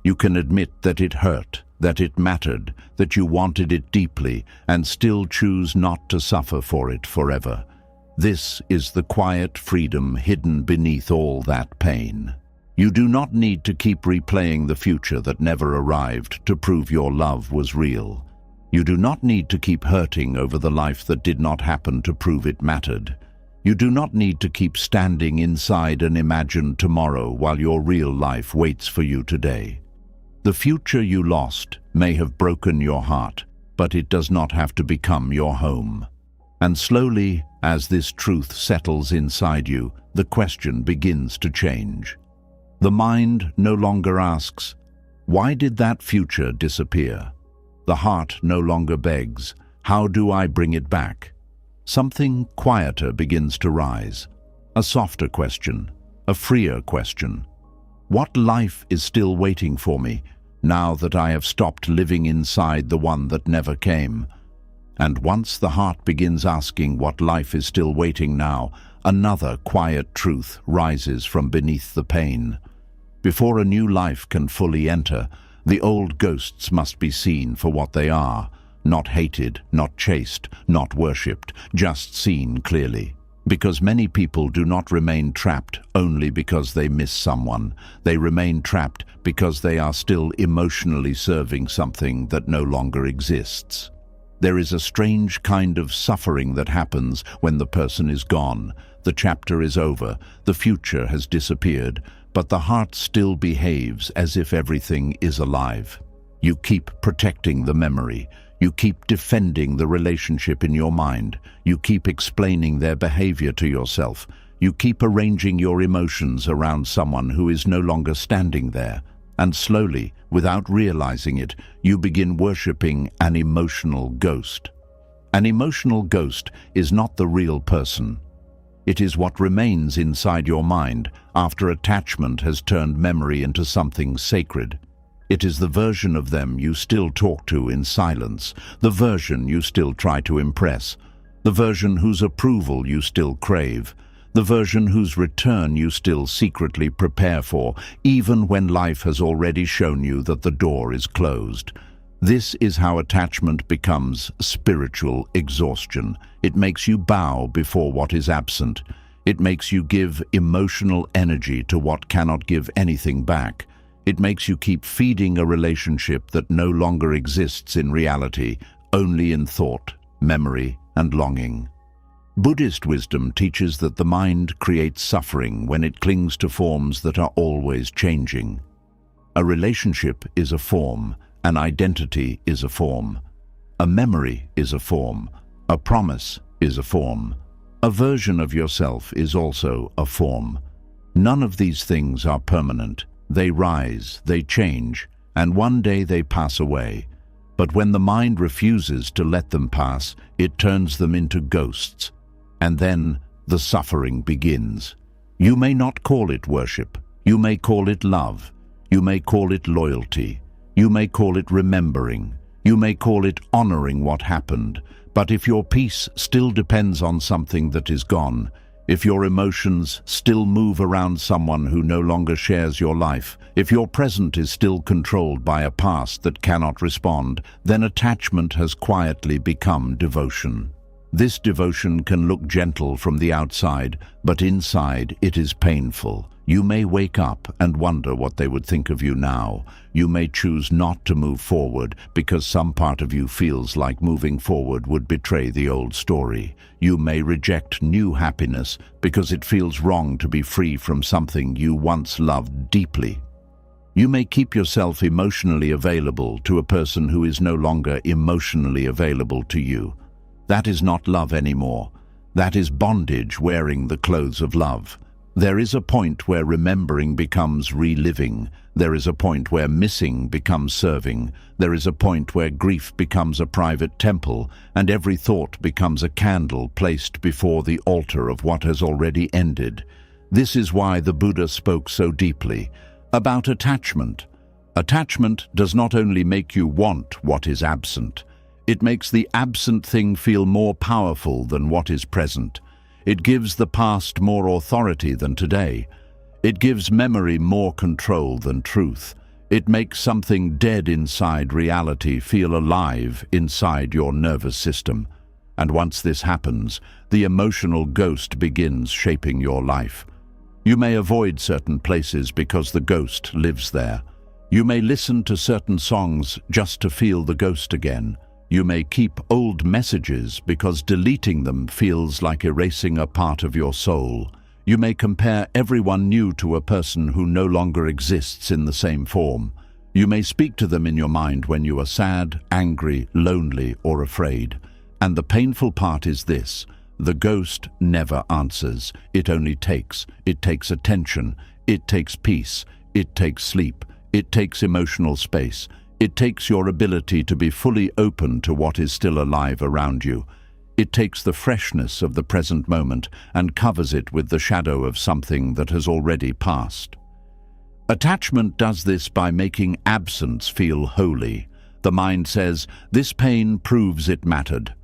You can admit that it hurt, that it mattered, that you wanted it deeply, and still choose not to suffer for it forever. This is the quiet freedom hidden beneath all that pain. You do not need to keep replaying the future that never arrived to prove your love was real. You do not need to keep hurting over the life that did not happen to prove it mattered. You do not need to keep standing inside an imagined tomorrow while your real life waits for you today. The future you lost may have broken your heart, but it does not have to become your home. And slowly, as this truth settles inside you, the question begins to change. The mind no longer asks, why did that future disappear? The heart no longer begs, how do I bring it back? Something quieter begins to rise. A softer question, a freer question. What life is still waiting for me, now that I have stopped living inside the one that never came? And once the heart begins asking what life is still waiting now, another quiet truth rises from beneath the pain. Before a new life can fully enter, the old ghosts must be seen for what they are, not hated, not chased, not worshipped, just seen clearly. Because many people do not remain trapped only because they miss someone. They remain trapped because they are still emotionally serving something that no longer exists. There is a strange kind of suffering that happens when the person is gone. The chapter is over, the future has disappeared, but the heart still behaves as if everything is alive. You keep protecting the memory. You keep defending the relationship in your mind. You keep explaining their behavior to yourself. You keep arranging your emotions around someone who is no longer standing there. And slowly, without realizing it, you begin worshipping an emotional ghost. An emotional ghost is not the real person. It is what remains inside your mind after attachment has turned memory into something sacred. It is the version of them you still talk to in silence, the version you still try to impress, the version whose approval you still crave, the version whose return you still secretly prepare for, even when life has already shown you that the door is closed. This is how attachment becomes spiritual exhaustion. It makes you bow before what is absent. It makes you give emotional energy to what cannot give anything back. It makes you keep feeding a relationship that no longer exists in reality, only in thought, memory, and longing. Buddhist wisdom teaches that the mind creates suffering when it clings to forms that are always changing. A relationship is a form, An identity is a form. A memory is a form. A promise is a form. A version of yourself is also a form. None of these things are permanent. They rise, they change, and one day they pass away. But when the mind refuses to let them pass, it turns them into ghosts. And then the suffering begins. You may not call it worship. You may call it love. You may call it loyalty. You may call it remembering. You may call it honoring what happened. But if your peace still depends on something that is gone, if your emotions still move around someone who no longer shares your life, if your present is still controlled by a past that cannot respond, then attachment has quietly become devotion. This devotion can look gentle from the outside, but inside it is painful. You may wake up and wonder what they would think of you now. You may choose not to move forward because some part of you feels like moving forward would betray the old story. You may reject new happiness because it feels wrong to be free from something you once loved deeply. You may keep yourself emotionally available to a person who is no longer emotionally available to you. That is not love anymore. That is bondage wearing the clothes of love. There is a point where remembering becomes reliving. There is a point where missing becomes serving. There is a point where grief becomes a private temple, and every thought becomes a candle placed before the altar of what has already ended. This is why the Buddha spoke so deeply about attachment. Attachment does not only make you want what is absent, it makes the absent thing feel more powerful than what is present. It gives the past more authority than today. It gives memory more control than truth. It makes something dead inside reality feel alive inside your nervous system. And once this happens, the emotional ghost begins shaping your life. You may avoid certain places because the ghost lives there. You may listen to certain songs just to feel the ghost again. You may keep old messages because deleting them feels like erasing a part of your soul. You may compare everyone new to a person who no longer exists in the same form. You may speak to them in your mind when you are sad, angry, lonely, or afraid. And the painful part is this: the ghost never answers. It only takes. It takes attention. It takes peace. It takes sleep. It takes emotional space. It takes your ability to be fully open to what is still alive around you. It takes the freshness of the present moment and covers it with the shadow of something that has already passed. Attachment does this by making absence feel holy. The mind says, this pain proves it mattered.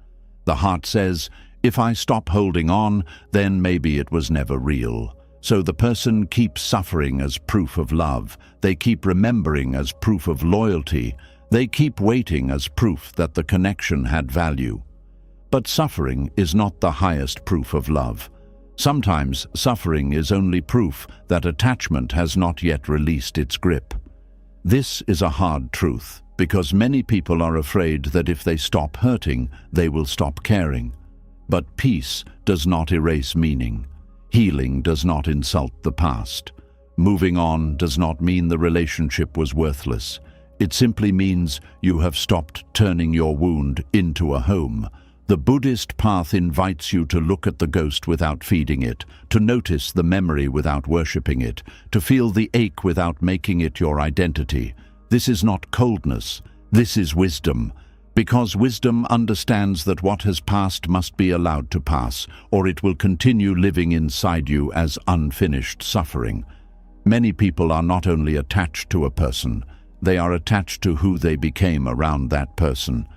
The heart says, if I stop holding on, then maybe it was never real. So the person keeps suffering as proof of love. They keep remembering as proof of loyalty. They keep waiting as proof that the connection had value. But suffering is not the highest proof of love. Sometimes suffering is only proof that attachment has not yet released its grip. This is a hard truth, because many people are afraid that if they stop hurting, they will stop caring. But peace does not erase meaning. Healing does not insult the past. Moving on does not mean the relationship was worthless. It simply means you have stopped turning your wound into a home. The Buddhist path invites you to look at the ghost without feeding it, to notice the memory without worshipping it, to feel the ache without making it your identity. This is not coldness. This is wisdom. Because wisdom understands that what has passed must be allowed to pass, or it will continue living inside you as unfinished suffering. Many people are not only attached to a person, they are attached to who they became around that person.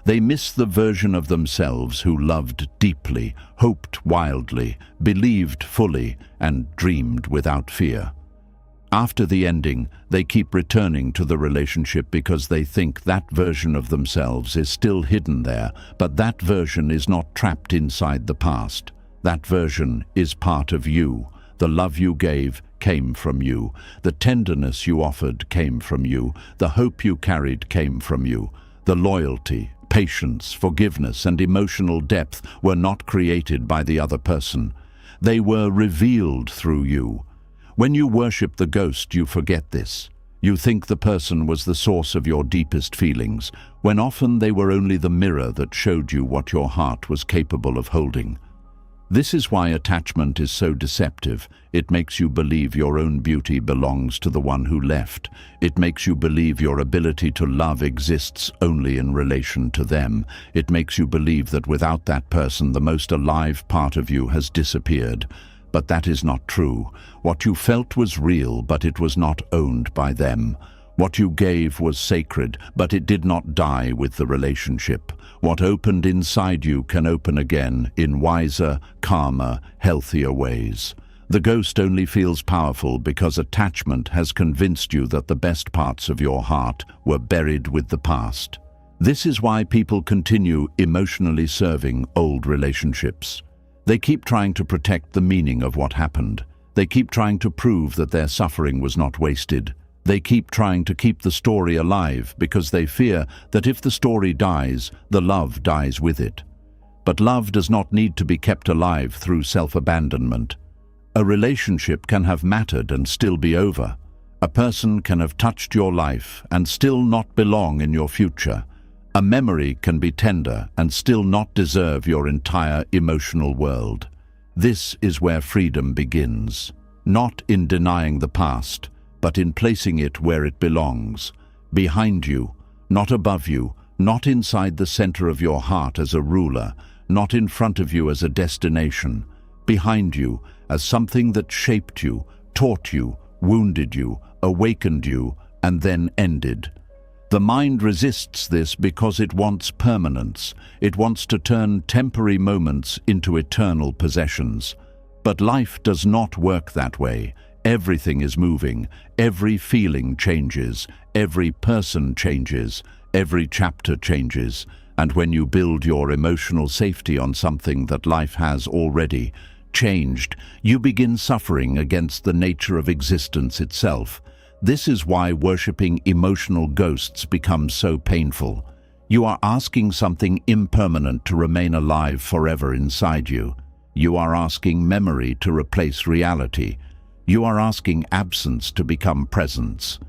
They miss the version of themselves who loved deeply, hoped wildly, believed fully, and dreamed without fear. After the ending, they keep returning to the relationship because they think that version of themselves is still hidden there, but that version is not trapped inside the past. That version is part of you. The love you gave came from you. The tenderness you offered came from you. The hope you carried came from you. The loyalty, patience, forgiveness, and emotional depth were not created by the other person. They were revealed through you. When you worship the ghost, you forget this. You think the person was the source of your deepest feelings, when often they were only the mirror that showed you what your heart was capable of holding. This is why attachment is so deceptive. It makes you believe your own beauty belongs to the one who left. It makes you believe your ability to love exists only in relation to them. It makes you believe that without that person, the most alive part of you has disappeared. But that is not true. What you felt was real, but it was not owned by them. What you gave was sacred, but it did not die with the relationship. What opened inside you can open again in wiser, calmer, healthier ways. The ghost only feels powerful because attachment has convinced you that the best parts of your heart were buried with the past. This is why people continue emotionally serving old relationships. They keep trying to protect the meaning of what happened. They keep trying to prove that their suffering was not wasted. They keep trying to keep the story alive because they fear that if the story dies, the love dies with it. But love does not need to be kept alive through self-abandonment. A relationship can have mattered and still be over. A person can have touched your life and still not belong in your future. A memory can be tender and still not deserve your entire emotional world. This is where freedom begins, not in denying the past, but in placing it where it belongs, behind you, not above you, not inside the center of your heart as a ruler, not in front of you as a destination, behind you as something that shaped you, taught you, wounded you, awakened you, and then ended. The mind resists this because it wants permanence. It wants to turn temporary moments into eternal possessions. But life does not work that way. Everything is moving, every feeling changes, every person changes, every chapter changes, and when you build your emotional safety on something that life has already changed, you begin suffering against the nature of existence itself. This is why worshipping emotional ghosts becomes so painful. You are asking something impermanent to remain alive forever inside you. You are asking memory to replace reality. You are asking absence to become presence.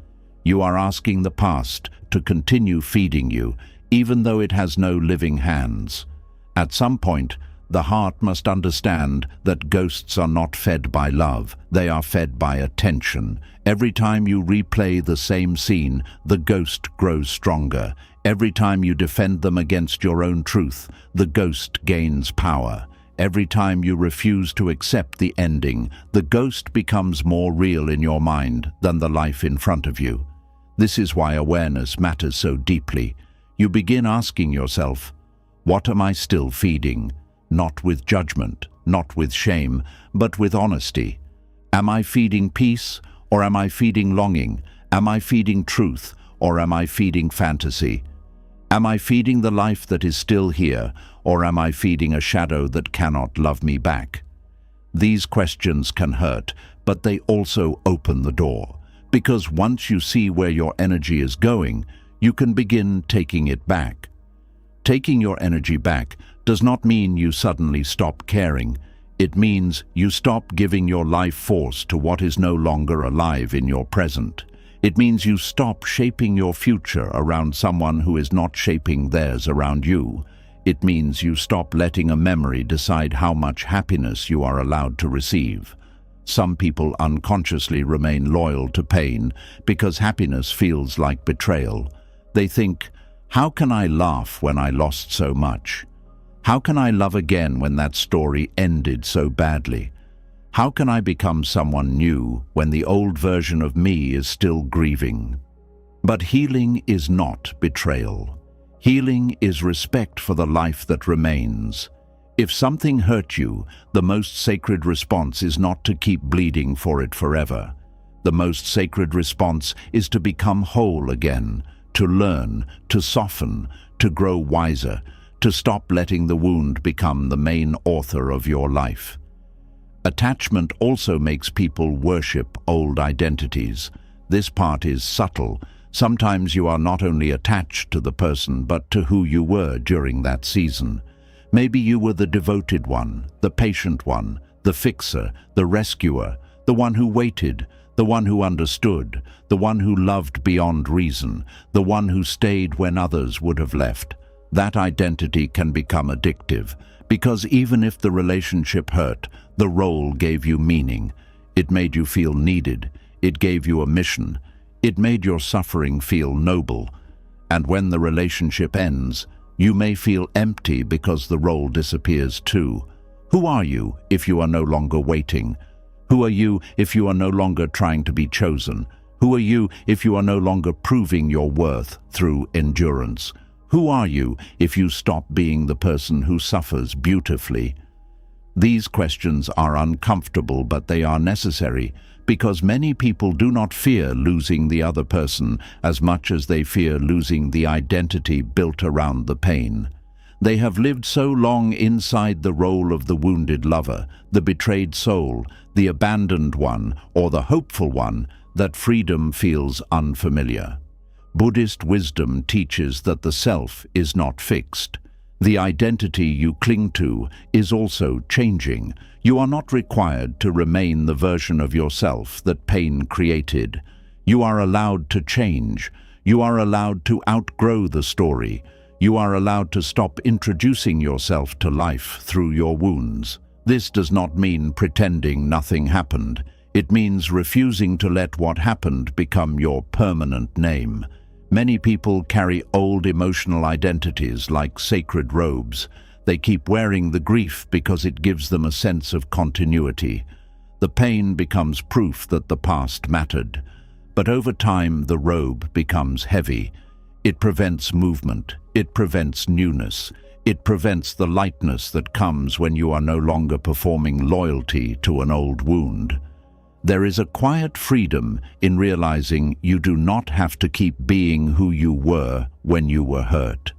You are asking the past to continue feeding you, even though it has no living hands. At some point, the heart must understand that ghosts are not fed by love, they are fed by attention. Every time you replay the same scene, the ghost grows stronger. Every time you defend them against your own truth, the ghost gains power. Every time you refuse to accept the ending, the ghost becomes more real in your mind than the life in front of you. This is why awareness matters so deeply. You begin asking yourself, what am I still feeding? Not with judgment, not with shame, but with honesty. Am I feeding peace, or am I feeding longing? Am I feeding truth, or am I feeding fantasy? Am I feeding the life that is still here, or am I feeding a shadow that cannot love me back? These questions can hurt, but they also open the door. Because once you see where your energy is going, you can begin taking it back. Taking your energy back does not mean you suddenly stop caring. It means you stop giving your life force to what is no longer alive in your present. It means you stop shaping your future around someone who is not shaping theirs around you. It means you stop letting a memory decide how much happiness you are allowed to receive. Some people unconsciously remain loyal to pain because happiness feels like betrayal. They think, how can I laugh when I lost so much? How can I love again when that story ended so badly? How can I become someone new when the old version of me is still grieving? But healing is not betrayal. Healing is respect for the life that remains. If something hurt you, the most sacred response is not to keep bleeding for it forever. The most sacred response is to become whole again, to learn, to soften, to grow wiser, to stop letting the wound become the main author of your life. Attachment also makes people worship old identities. This part is subtle. Sometimes you are not only attached to the person, but to who you were during that season. Maybe you were the devoted one, the patient one, the fixer, the rescuer, the one who waited, the one who understood, the one who loved beyond reason, the one who stayed when others would have left. That identity can become addictive, because even if the relationship hurt, the role gave you meaning. It made you feel needed. It gave you a mission. It made your suffering feel noble. And when the relationship ends, you may feel empty because the role disappears too. Who are you if you are no longer waiting? Who are you if you are no longer trying to be chosen? Who are you if you are no longer proving your worth through endurance? Who are you if you stop being the person who suffers beautifully? These questions are uncomfortable, but they are necessary, because many people do not fear losing the other person as much as they fear losing the identity built around the pain. They have lived so long inside the role of the wounded lover, the betrayed soul, the abandoned one, or the hopeful one, that freedom feels unfamiliar. Buddhist wisdom teaches that the self is not fixed. The identity you cling to is also changing. You are not required to remain the version of yourself that pain created. You are allowed to change. You are allowed to outgrow the story. You are allowed to stop introducing yourself to life through your wounds. This does not mean pretending nothing happened. It means refusing to let what happened become your permanent name. Many people carry old emotional identities like sacred robes. They keep wearing the grief because it gives them a sense of continuity. The pain becomes proof that the past mattered. But over time, the robe becomes heavy. It prevents movement. It prevents newness. It prevents the lightness that comes when you are no longer performing loyalty to an old wound. There is a quiet freedom in realizing you do not have to keep being who you were when you were hurt.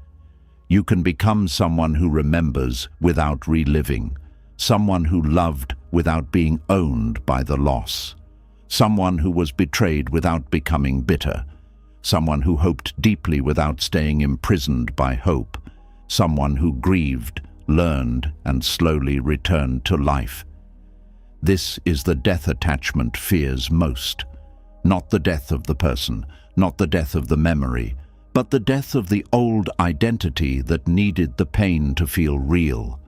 You can become someone who remembers without reliving, someone who loved without being owned by the loss, someone who was betrayed without becoming bitter, someone who hoped deeply without staying imprisoned by hope, someone who grieved, learned, and slowly returned to life. This is the death attachment fears most. Not the death of the person, not the death of the memory, but the death of the old identity that needed the pain to feel real.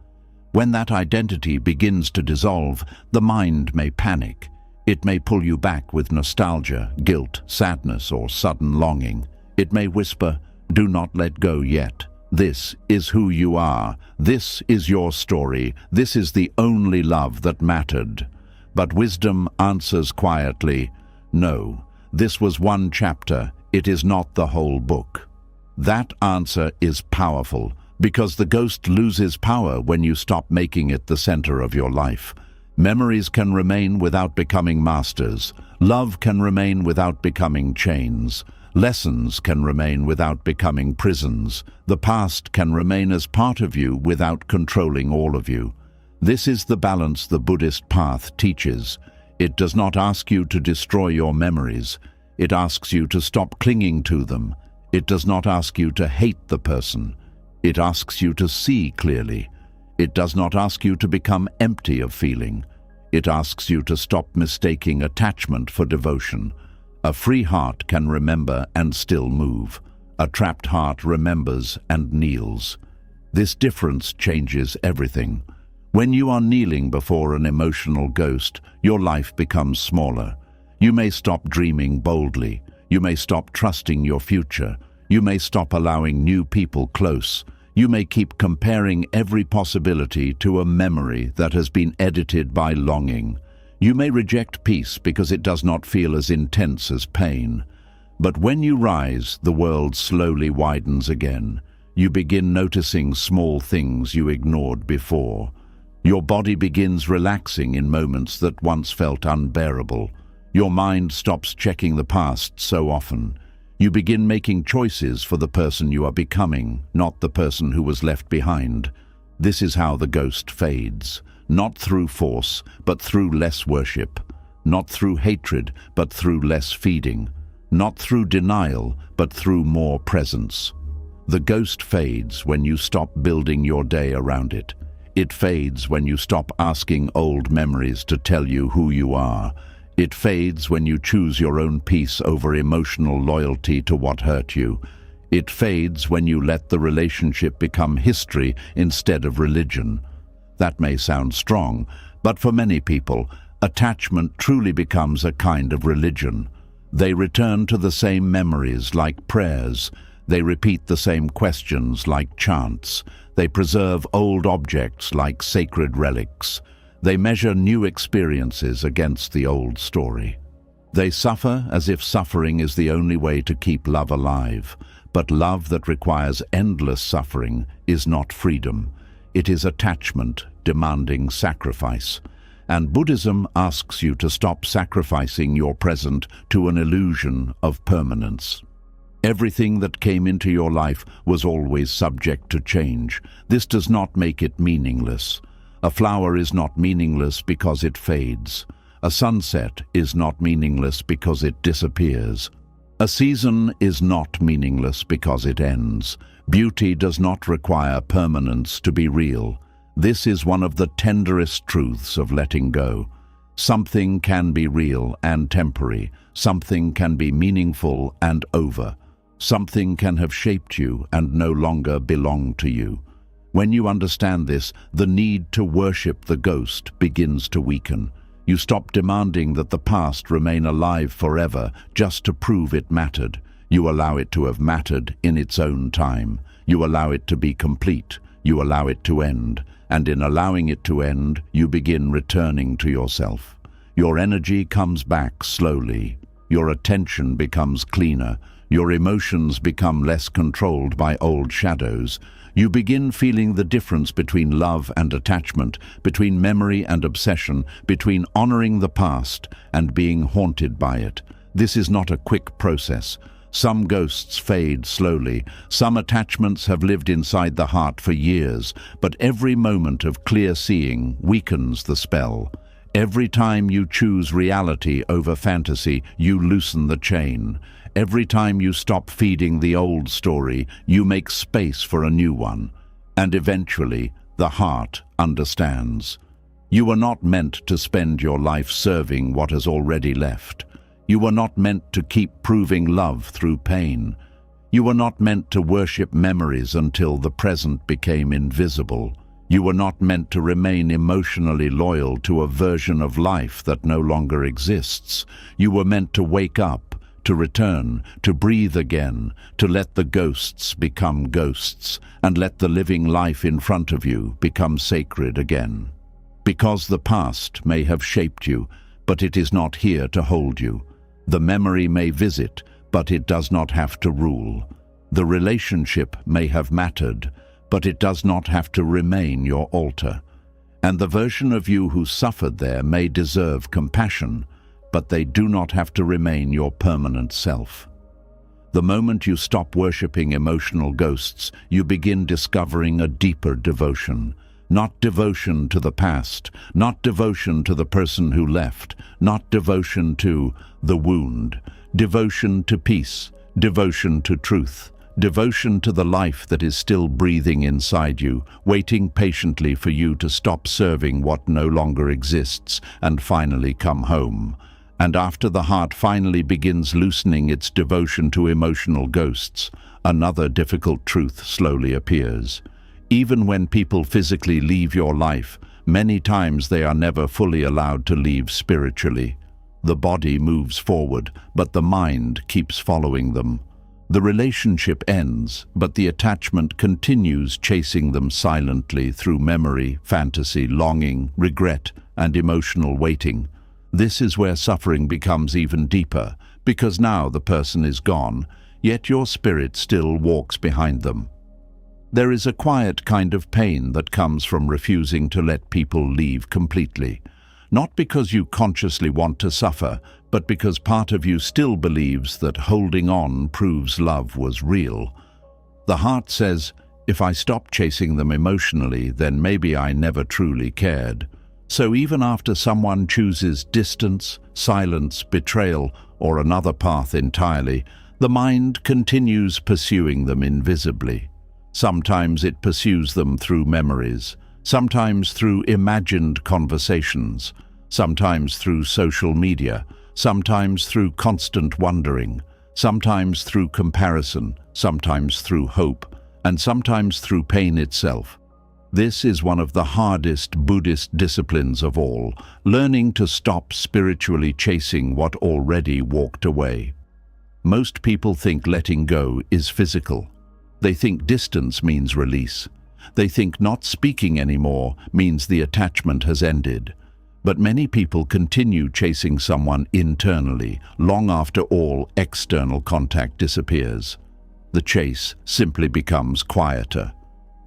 When that identity begins to dissolve, the mind may panic. It may pull you back with nostalgia, guilt, sadness, or sudden longing. It may whisper, "Do not let go yet. This is who you are. This is your story. This is the only love that mattered." But wisdom answers quietly, "No, this was one chapter. It is not the whole book." That answer is powerful, because the ghost loses power when you stop making it the center of your life. Memories can remain without becoming masters. Love can remain without becoming chains. Lessons can remain without becoming prisons. The past can remain as part of you without controlling all of you. This is the balance the Buddhist path teaches. It does not ask you to destroy your memories. It asks you to stop clinging to them. It does not ask you to hate the person. It asks you to see clearly. It does not ask you to become empty of feeling. It asks you to stop mistaking attachment for devotion. A free heart can remember and still move. A trapped heart remembers and kneels. This difference changes everything. When you are kneeling before an emotional ghost, your life becomes smaller. You may stop dreaming boldly. You may stop trusting your future. You may stop allowing new people close. You may keep comparing every possibility to a memory that has been edited by longing. You may reject peace because it does not feel as intense as pain. But when you rise, the world slowly widens again. You begin noticing small things you ignored before. Your body begins relaxing in moments that once felt unbearable. Your mind stops checking the past so often. You begin making choices for the person you are becoming, not the person who was left behind. This is how the ghost fades. Not through force, but through less worship. Not through hatred, but through less feeding. Not through denial, but through more presence. The ghost fades when you stop building your day around it. It fades when you stop asking old memories to tell you who you are. It fades when you choose your own peace over emotional loyalty to what hurt you. It fades when you let the relationship become history instead of religion. That may sound strong, but for many people, attachment truly becomes a kind of religion. They return to the same memories like prayers. They repeat the same questions like chants. They preserve old objects like sacred relics. They measure new experiences against the old story. They suffer as if suffering is the only way to keep love alive. But love that requires endless suffering is not freedom. It is attachment demanding sacrifice. And Buddhism asks you to stop sacrificing your present to an illusion of permanence. Everything that came into your life was always subject to change. This does not make it meaningless. A flower is not meaningless because it fades. A sunset is not meaningless because it disappears. A season is not meaningless because it ends. Beauty does not require permanence to be real. This is one of the tenderest truths of letting go. Something can be real and temporary. Something can be meaningful and over. Something can have shaped you and no longer belong to you. When you understand this, the need to worship the ghost begins to weaken. You stop demanding that the past remain alive forever just to prove it mattered. You allow it to have mattered in its own time. You allow it to be complete. You allow it to end. And in allowing it to end, you begin returning to yourself. Your energy comes back slowly. Your attention becomes cleaner. Your emotions become less controlled by old shadows. You begin feeling the difference between love and attachment, between memory and obsession, between honoring the past and being haunted by it. This is not a quick process. Some ghosts fade slowly. Some attachments have lived inside the heart for years, but every moment of clear seeing weakens the spell. Every time you choose reality over fantasy, you loosen the chain. Every time you stop feeding the old story, you make space for a new one. And eventually, the heart understands. You are not meant to spend your life serving what has already left. You were not meant to keep proving love through pain. You were not meant to worship memories until the present became invisible. You were not meant to remain emotionally loyal to a version of life that no longer exists. You were meant to wake up, to return, to breathe again, to let the ghosts become ghosts, and let the living life in front of you become sacred again. Because the past may have shaped you, but it is not here to hold you. The memory may visit, but it does not have to rule. The relationship may have mattered, but it does not have to remain your altar. And the version of you who suffered there may deserve compassion, but they do not have to remain your permanent self. The moment you stop worshipping emotional ghosts, you begin discovering a deeper devotion. Not devotion to the past, not devotion to the person who left, not devotion to the wound. Devotion to peace, devotion to truth, devotion to the life that is still breathing inside you, waiting patiently for you to stop serving what no longer exists and finally come home. And after the heart finally begins loosening its devotion to emotional ghosts, another difficult truth slowly appears. Even when people physically leave your life, many times they are never fully allowed to leave spiritually. The body moves forward, but the mind keeps following them. The relationship ends, but the attachment continues chasing them silently through memory, fantasy, longing, regret, and emotional waiting. This is where suffering becomes even deeper, because now the person is gone, yet your spirit still walks behind them. There is a quiet kind of pain that comes from refusing to let people leave completely. Not because you consciously want to suffer, but because part of you still believes that holding on proves love was real. The heart says, if I stop chasing them emotionally, then maybe I never truly cared. So even after someone chooses distance, silence, betrayal, or another path entirely, the mind continues pursuing them invisibly. Sometimes it pursues them through memories, sometimes through imagined conversations, sometimes through social media, sometimes through constant wondering, sometimes through comparison, sometimes through hope, and sometimes through pain itself. This is one of the hardest Buddhist disciplines of all, learning to stop spiritually chasing what already walked away. Most people think letting go is physical. They think distance means release. They think not speaking anymore means the attachment has ended. But many people continue chasing someone internally, long after all external contact disappears. The chase simply becomes quieter.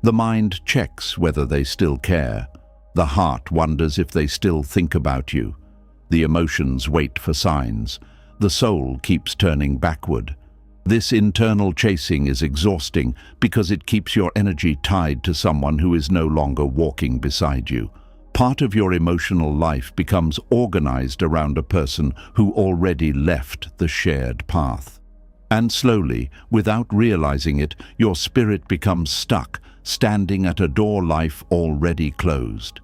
The mind checks whether they still care. The heart wonders if they still think about you. The emotions wait for signs. The soul keeps turning backward. This internal chasing is exhausting because it keeps your energy tied to someone who is no longer walking beside you. Part of your emotional life becomes organized around a person who already left the shared path. And slowly, without realizing it, your spirit becomes stuck, standing at a door life already closed.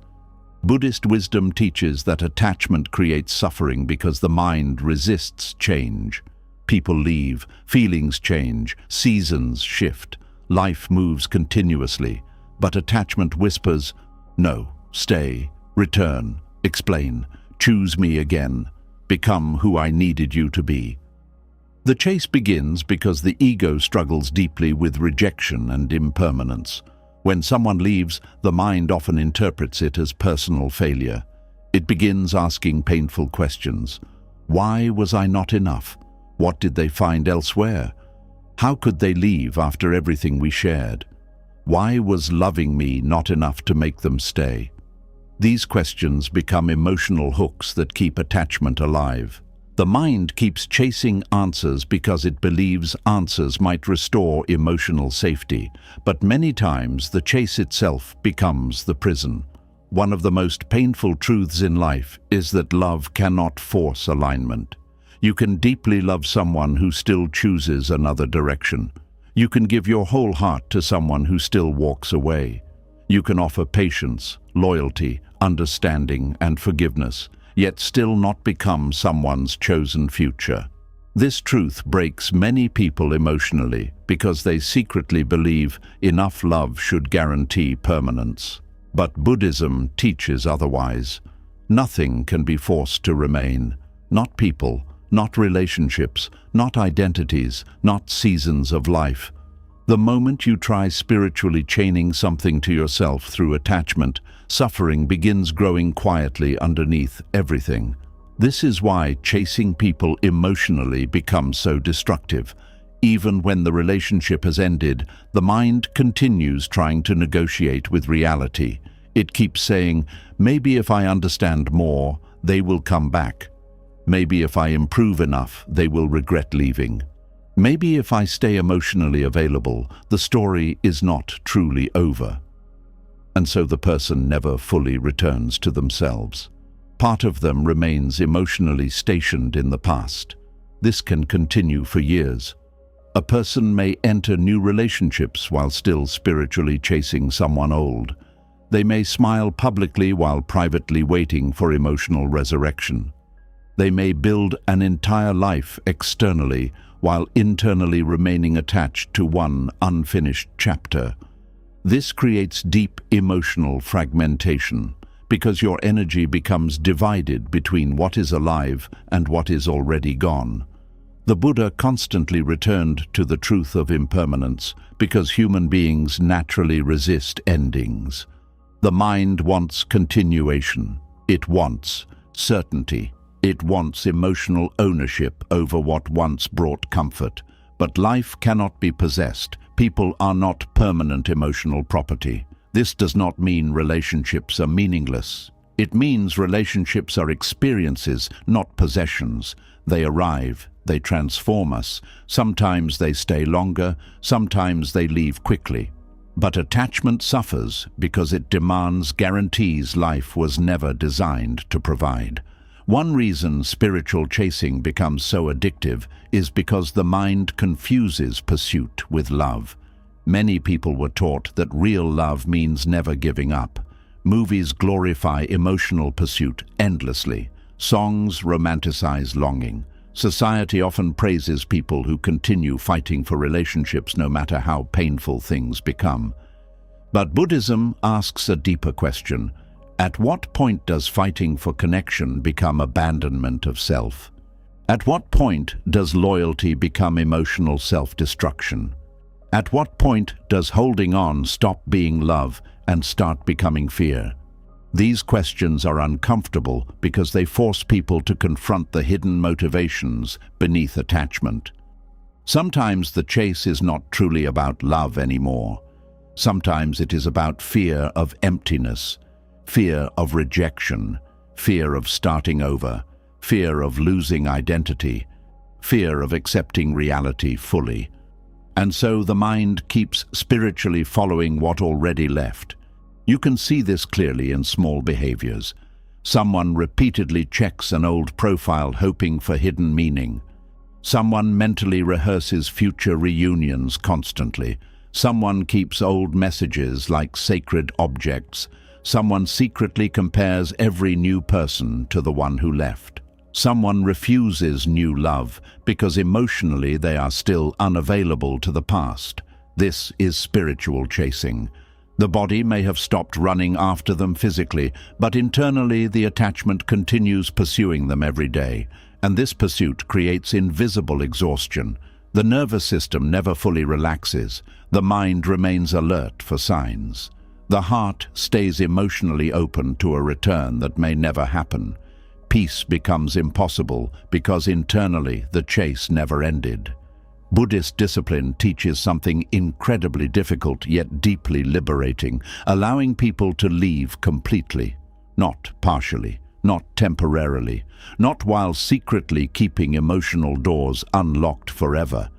Buddhist wisdom teaches that attachment creates suffering because the mind resists change. People leave, feelings change, seasons shift, life moves continuously, but attachment whispers, "No, stay, return, explain, choose me again, become who I needed you to be." The chase begins because the ego struggles deeply with rejection and impermanence. When someone leaves, the mind often interprets it as personal failure. It begins asking painful questions. Why was I not enough? What did they find elsewhere? How could they leave after everything we shared? Why was loving me not enough to make them stay? These questions become emotional hooks that keep attachment alive. The mind keeps chasing answers because it believes answers might restore emotional safety, but many times the chase itself becomes the prison. One of the most painful truths in life is that love cannot force alignment. You can deeply love someone who still chooses another direction. You can give your whole heart to someone who still walks away. You can offer patience, loyalty, understanding, and forgiveness, yet still not become someone's chosen future. This truth breaks many people emotionally because they secretly believe enough love should guarantee permanence. But Buddhism teaches otherwise. Nothing can be forced to remain. Not people, not relationships, not identities, not seasons of life. The moment you try spiritually chaining something to yourself through attachment, suffering begins growing quietly underneath everything. This is why chasing people emotionally becomes so destructive. Even when the relationship has ended, the mind continues trying to negotiate with reality. It keeps saying, maybe if I understand more, they will come back. Maybe if I improve enough, they will regret leaving. Maybe if I stay emotionally available, the story is not truly over. And so the person never fully returns to themselves. Part of them remains emotionally stationed in the past. This can continue for years. A person may enter new relationships while still spiritually chasing someone old. They may smile publicly while privately waiting for emotional resurrection. They may build an entire life externally while internally remaining attached to one unfinished chapter. This creates deep emotional fragmentation because your energy becomes divided between what is alive and what is already gone. The Buddha constantly returned to the truth of impermanence because human beings naturally resist endings. The mind wants continuation. It wants certainty. It wants emotional ownership over what once brought comfort. But life cannot be possessed. People are not permanent emotional property. This does not mean relationships are meaningless. It means relationships are experiences, not possessions. They arrive, they transform us. Sometimes they stay longer, sometimes they leave quickly. But attachment suffers because it demands guarantees life was never designed to provide. One reason spiritual chasing becomes so addictive is because the mind confuses pursuit with love. Many people were taught that real love means never giving up. Movies glorify emotional pursuit endlessly. Songs romanticize longing. Society often praises people who continue fighting for relationships no matter how painful things become. But Buddhism asks a deeper question. At what point does fighting for connection become abandonment of self? At what point does loyalty become emotional self-destruction? At what point does holding on stop being love and start becoming fear? These questions are uncomfortable because they force people to confront the hidden motivations beneath attachment. Sometimes the chase is not truly about love anymore. Sometimes it is about fear of emptiness, fear of rejection, fear of starting over, fear of losing identity, fear of accepting reality fully. And so the mind keeps spiritually following what already left. You can see this clearly in small behaviors. Someone repeatedly checks an old profile hoping for hidden meaning. Someone mentally rehearses future reunions constantly. Someone keeps old messages like sacred objects. Someone secretly compares every new person to the one who left. Someone refuses new love because emotionally they are still unavailable to the past. This is spiritual chasing. The body may have stopped running after them physically, but internally the attachment continues pursuing them every day, and this pursuit creates invisible exhaustion. The nervous system never fully relaxes. The mind remains alert for signs. The heart stays emotionally open to a return that may never happen. Peace becomes impossible because internally the chase never ended. Buddhist discipline teaches something incredibly difficult yet deeply liberating, allowing people to leave completely, not partially, not temporarily, not while secretly keeping emotional doors unlocked forever,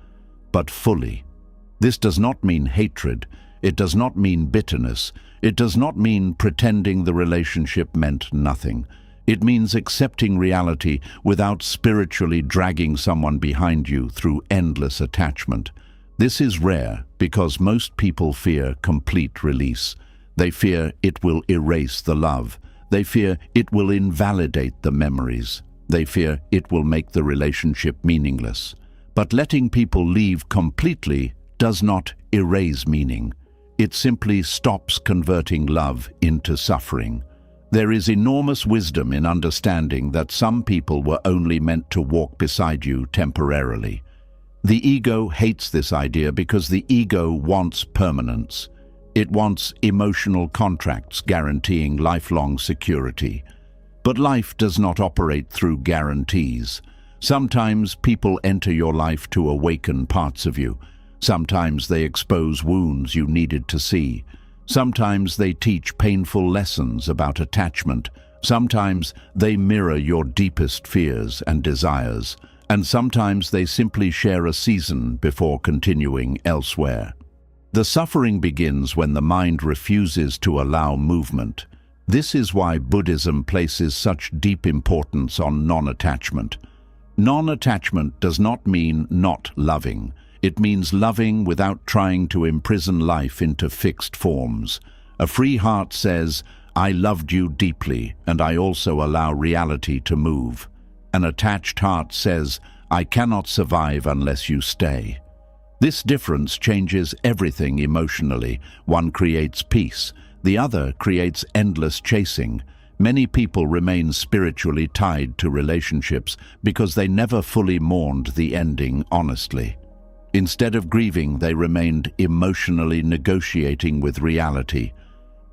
but fully. This does not mean hatred, it does not mean bitterness, it does not mean pretending the relationship meant nothing. It means accepting reality without spiritually dragging someone behind you through endless attachment. This is rare because most people fear complete release. They fear it will erase the love. They fear it will invalidate the memories. They fear it will make the relationship meaningless. But letting people leave completely does not erase meaning. It simply stops converting love into suffering. There is enormous wisdom in understanding that some people were only meant to walk beside you temporarily. The ego hates this idea because the ego wants permanence. It wants emotional contracts guaranteeing lifelong security. But life does not operate through guarantees. Sometimes people enter your life to awaken parts of you. Sometimes they expose wounds you needed to see. Sometimes they teach painful lessons about attachment. Sometimes they mirror your deepest fears and desires. And sometimes they simply share a season before continuing elsewhere. The suffering begins when the mind refuses to allow movement. This is why Buddhism places such deep importance on non-attachment. Non-attachment does not mean not loving. It means loving without trying to imprison life into fixed forms. A free heart says, I loved you deeply, and I also allow reality to move. An attached heart says, I cannot survive unless you stay. This difference changes everything emotionally. One creates peace, the other creates endless chasing. Many people remain spiritually tied to relationships because they never fully mourned the ending honestly. Instead of grieving, they remained emotionally negotiating with reality.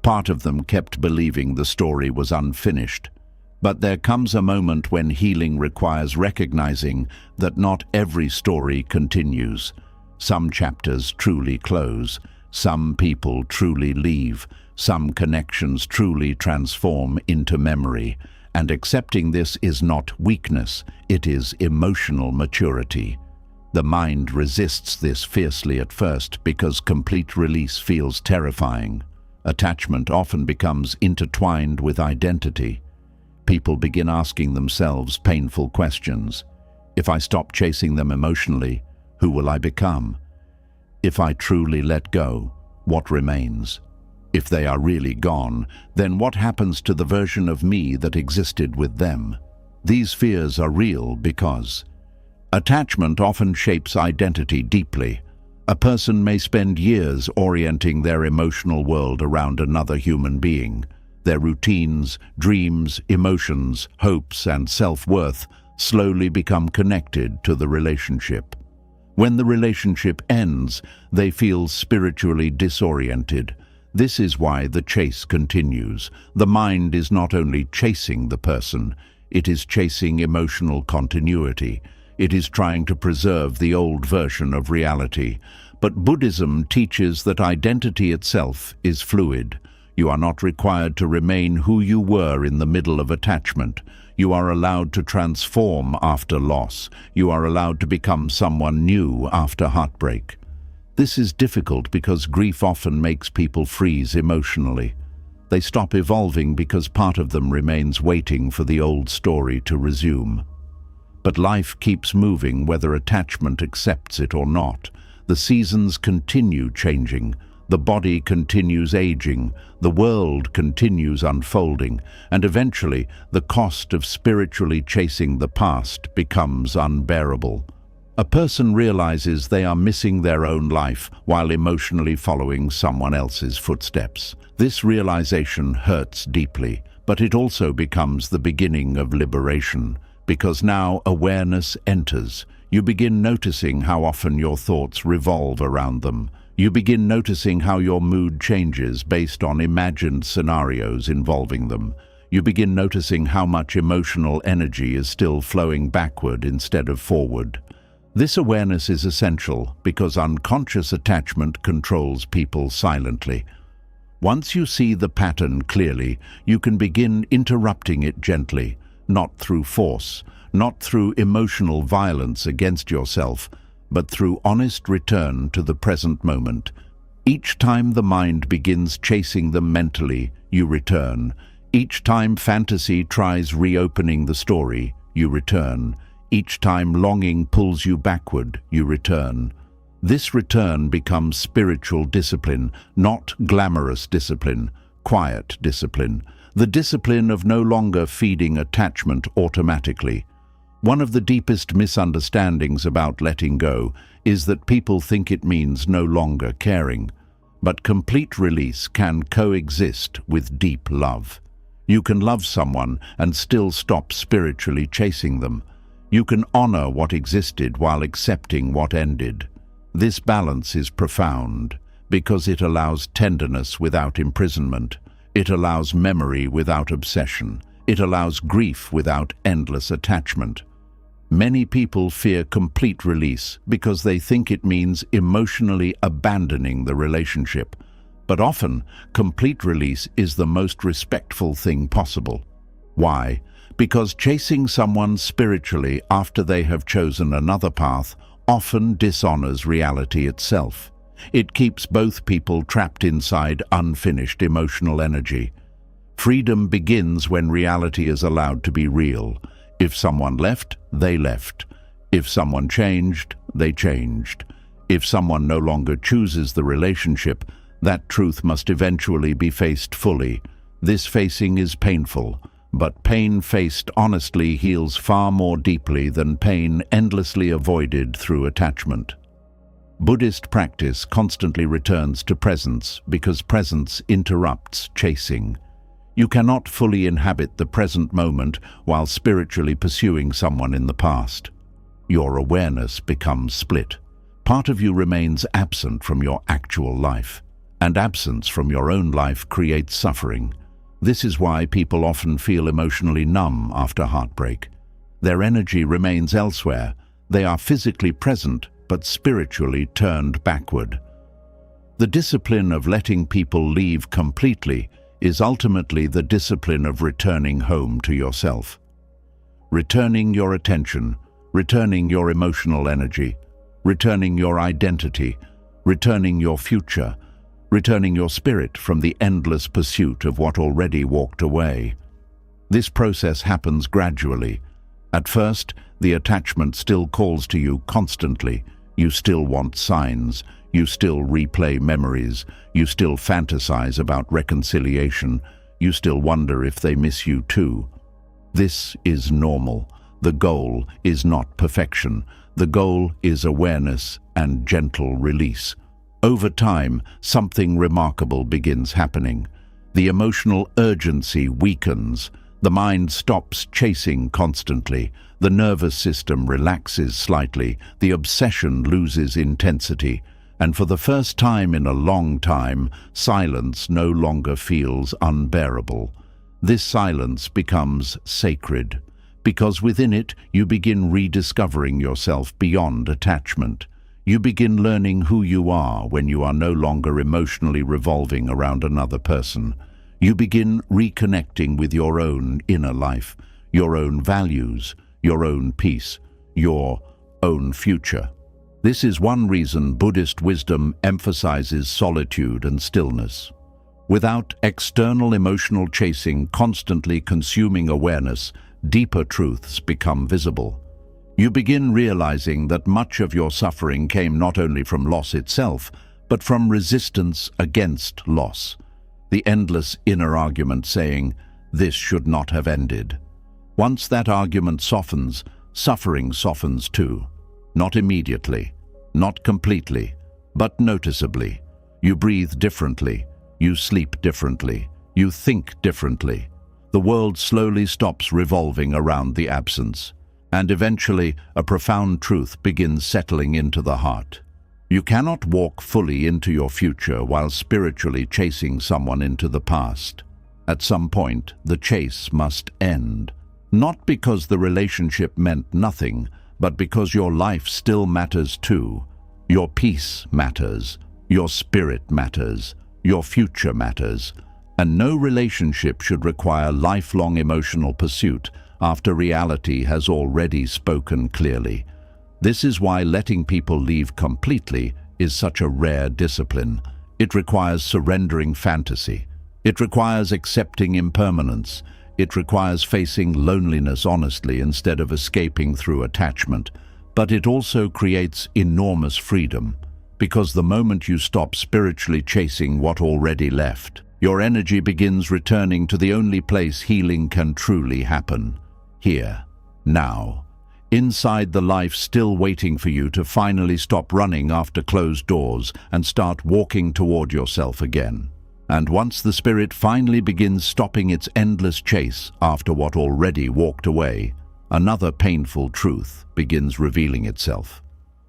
Part of them kept believing the story was unfinished. But there comes a moment when healing requires recognizing that not every story continues. Some chapters truly close, some people truly leave, some connections truly transform into memory. And accepting this is not weakness, it is emotional maturity. The mind resists this fiercely at first because complete release feels terrifying. Attachment often becomes intertwined with identity. People begin asking themselves painful questions. If I stop chasing them emotionally, who will I become? If I truly let go, what remains? If they are really gone, then what happens to the version of me that existed with them? These fears are real because attachment often shapes identity deeply. A person may spend years orienting their emotional world around another human being. Their routines, dreams, emotions, hopes, and self-worth slowly become connected to the relationship. When the relationship ends, they feel spiritually disoriented. This is why the chase continues. The mind is not only chasing the person, it is chasing emotional continuity. It is trying to preserve the old version of reality. But Buddhism teaches that identity itself is fluid. You are not required to remain who you were in the middle of attachment. You are allowed to transform after loss. You are allowed to become someone new after heartbreak. This is difficult because grief often makes people freeze emotionally. They stop evolving because part of them remains waiting for the old story to resume. But life keeps moving whether attachment accepts it or not. The seasons continue changing. The body continues aging, the world continues unfolding, and eventually the cost of spiritually chasing the past becomes unbearable. A person realizes they are missing their own life while emotionally following someone else's footsteps. This realization hurts deeply, but it also becomes the beginning of liberation, because now awareness enters. You begin noticing how often your thoughts revolve around them. You begin noticing how your mood changes based on imagined scenarios involving them. You begin noticing how much emotional energy is still flowing backward instead of forward. This awareness is essential because unconscious attachment controls people silently. Once you see the pattern clearly, you can begin interrupting it gently, not through force, not through emotional violence against yourself, but through honest return to the present moment. Each time the mind begins chasing them mentally, you return. Each time fantasy tries reopening the story, you return. Each time longing pulls you backward, you return. This return becomes spiritual discipline, not glamorous discipline, quiet discipline. The discipline of no longer feeding attachment automatically. One of the deepest misunderstandings about letting go is that people think it means no longer caring. But complete release can coexist with deep love. You can love someone and still stop spiritually chasing them. You can honor what existed while accepting what ended. This balance is profound because it allows tenderness without imprisonment. It allows memory without obsession. It allows grief without endless attachment. Many people fear complete release because they think it means emotionally abandoning the relationship. But often, complete release is the most respectful thing possible. Why? Because chasing someone spiritually after they have chosen another path often dishonors reality itself. It keeps both people trapped inside unfinished emotional energy. Freedom begins when reality is allowed to be real. If someone left, they left. If someone changed, they changed. If someone no longer chooses the relationship, that truth must eventually be faced fully. This facing is painful, but pain faced honestly heals far more deeply than pain endlessly avoided through attachment. Buddhist practice constantly returns to presence because presence interrupts chasing. You cannot fully inhabit the present moment while spiritually pursuing someone in the past. Your awareness becomes split. Part of you remains absent from your actual life, and absence from your own life creates suffering. This is why people often feel emotionally numb after heartbreak. Their energy remains elsewhere. They are physically present, but spiritually turned backward. The discipline of letting people leave completely is ultimately the discipline of returning home to yourself. Returning your attention, returning your emotional energy, returning your identity, returning your future, returning your spirit from the endless pursuit of what already walked away. This process happens gradually. At first, the attachment still calls to you constantly. You still want signs. You still replay memories. You still fantasize about reconciliation. You still wonder if they miss you too. This is normal. The goal is not perfection. The goal is awareness and gentle release. Over time, something remarkable begins happening. The emotional urgency weakens. The mind stops chasing constantly. The nervous system relaxes slightly. The obsession loses intensity. And for the first time in a long time, silence no longer feels unbearable. This silence becomes sacred, because within it you begin rediscovering yourself beyond attachment. You begin learning who you are when you are no longer emotionally revolving around another person. You begin reconnecting with your own inner life, your own values, your own peace, your own future. This is one reason Buddhist wisdom emphasizes solitude and stillness. Without external emotional chasing constantly consuming awareness, deeper truths become visible. You begin realizing that much of your suffering came not only from loss itself, but from resistance against loss. The endless inner argument saying, "This should not have ended." Once that argument softens, suffering softens too. Not immediately, not completely, but noticeably. You breathe differently, you sleep differently, you think differently. The world slowly stops revolving around the absence, and eventually a profound truth begins settling into the heart. You cannot walk fully into your future while spiritually chasing someone into the past. At some point, the chase must end. Not because the relationship meant nothing, but because your life still matters too. Your peace matters, your spirit matters, your future matters, and no relationship should require lifelong emotional pursuit after reality has already spoken clearly. This is why letting people leave completely is such a rare discipline. It requires surrendering fantasy. It requires accepting impermanence. It requires facing loneliness honestly instead of escaping through attachment. But it also creates enormous freedom, because the moment you stop spiritually chasing what already left, your energy begins returning to the only place healing can truly happen. Here, now. Inside the life still waiting for you to finally stop running after closed doors and start walking toward yourself again. And once the spirit finally begins stopping its endless chase after what already walked away, another painful truth begins revealing itself.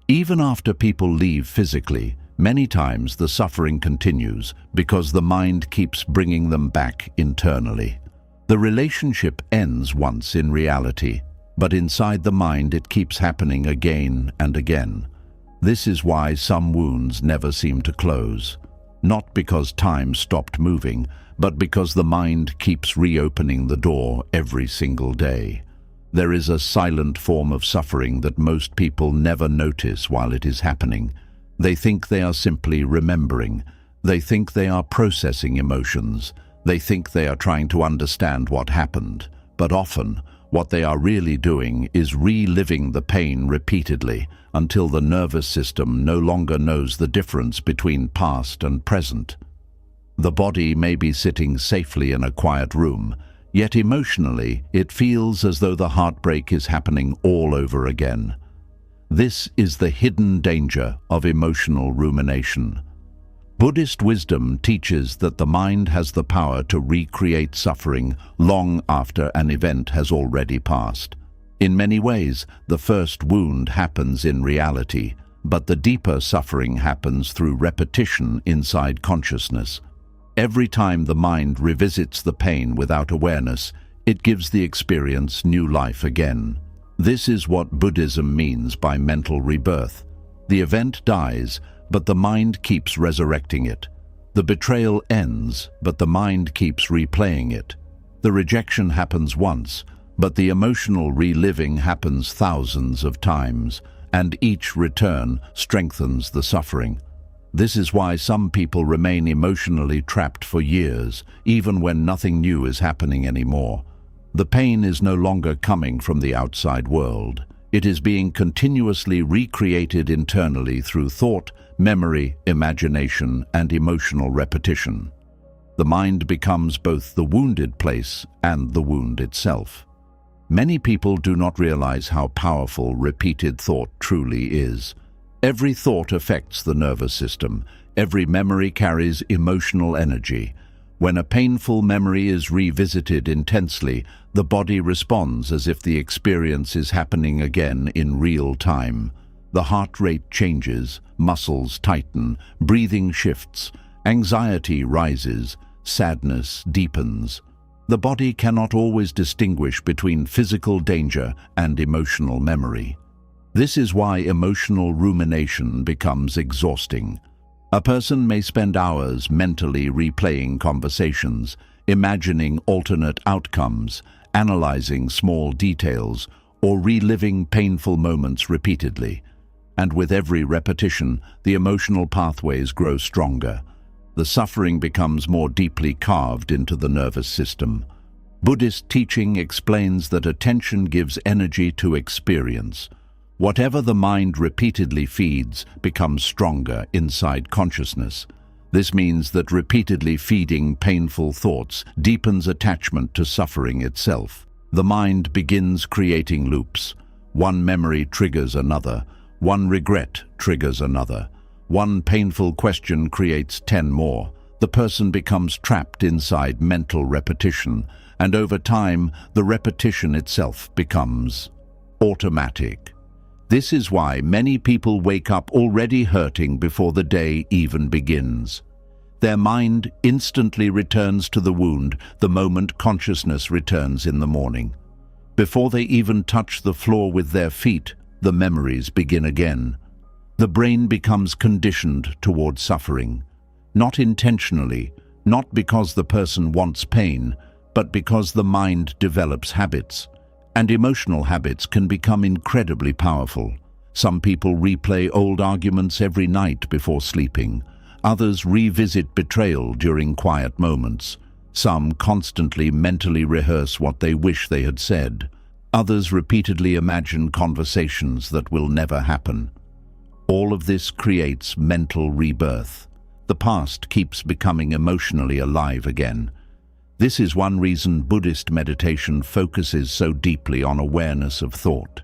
Even after people leave physically, many times the suffering continues because the mind keeps bringing them back internally. The relationship ends once in reality, but inside the mind it keeps happening again and again. This is why some wounds never seem to close. Not because time stopped moving, but because the mind keeps reopening the door every single day. There is a silent form of suffering that most people never notice while it is happening. They think they are simply remembering. They think they are processing emotions. They think they are trying to understand what happened. But often, what they are really doing is reliving the pain repeatedly until the nervous system no longer knows the difference between past and present. The body may be sitting safely in a quiet room, yet emotionally it feels as though the heartbreak is happening all over again. This is the hidden danger of emotional rumination. Buddhist wisdom teaches that the mind has the power to recreate suffering long after an event has already passed. In many ways, the first wound happens in reality, but the deeper suffering happens through repetition inside consciousness. Every time the mind revisits the pain without awareness, it gives the experience new life again. This is what Buddhism means by mental rebirth. The event dies, but the mind keeps resurrecting it. The betrayal ends, but the mind keeps replaying it. The rejection happens once, but the emotional reliving happens thousands of times, and each return strengthens the suffering. This is why some people remain emotionally trapped for years, even when nothing new is happening anymore. The pain is no longer coming from the outside world. It is being continuously recreated internally through thought, memory, imagination, and emotional repetition. The mind becomes both the wounded place and the wound itself. Many people do not realize how powerful repeated thought truly is. Every thought affects the nervous system. Every memory carries emotional energy. When a painful memory is revisited intensely, the body responds as if the experience is happening again in real time. The heart rate changes, muscles tighten, breathing shifts, anxiety rises, sadness deepens. The body cannot always distinguish between physical danger and emotional memory. This is why emotional rumination becomes exhausting. A person may spend hours mentally replaying conversations, imagining alternate outcomes, analyzing small details, or reliving painful moments repeatedly. And with every repetition, the emotional pathways grow stronger. The suffering becomes more deeply carved into the nervous system. Buddhist teaching explains that attention gives energy to experience. Whatever the mind repeatedly feeds becomes stronger inside consciousness. This means that repeatedly feeding painful thoughts deepens attachment to suffering itself. The mind begins creating loops. One memory triggers another. One regret triggers another. One painful question creates 10 more. The person becomes trapped inside mental repetition, and over time, the repetition itself becomes automatic. This is why many people wake up already hurting before the day even begins. Their mind instantly returns to the wound the moment consciousness returns in the morning. Before they even touch the floor with their feet, the memories begin again. The brain becomes conditioned toward suffering, not intentionally, not because the person wants pain, but because the mind develops habits. And emotional habits can become incredibly powerful. Some people replay old arguments every night before sleeping. Others revisit betrayal during quiet moments. Some constantly mentally rehearse what they wish they had said. Others repeatedly imagine conversations that will never happen. All of this creates mental rebirth. The past keeps becoming emotionally alive again. This is one reason Buddhist meditation focuses so deeply on awareness of thought.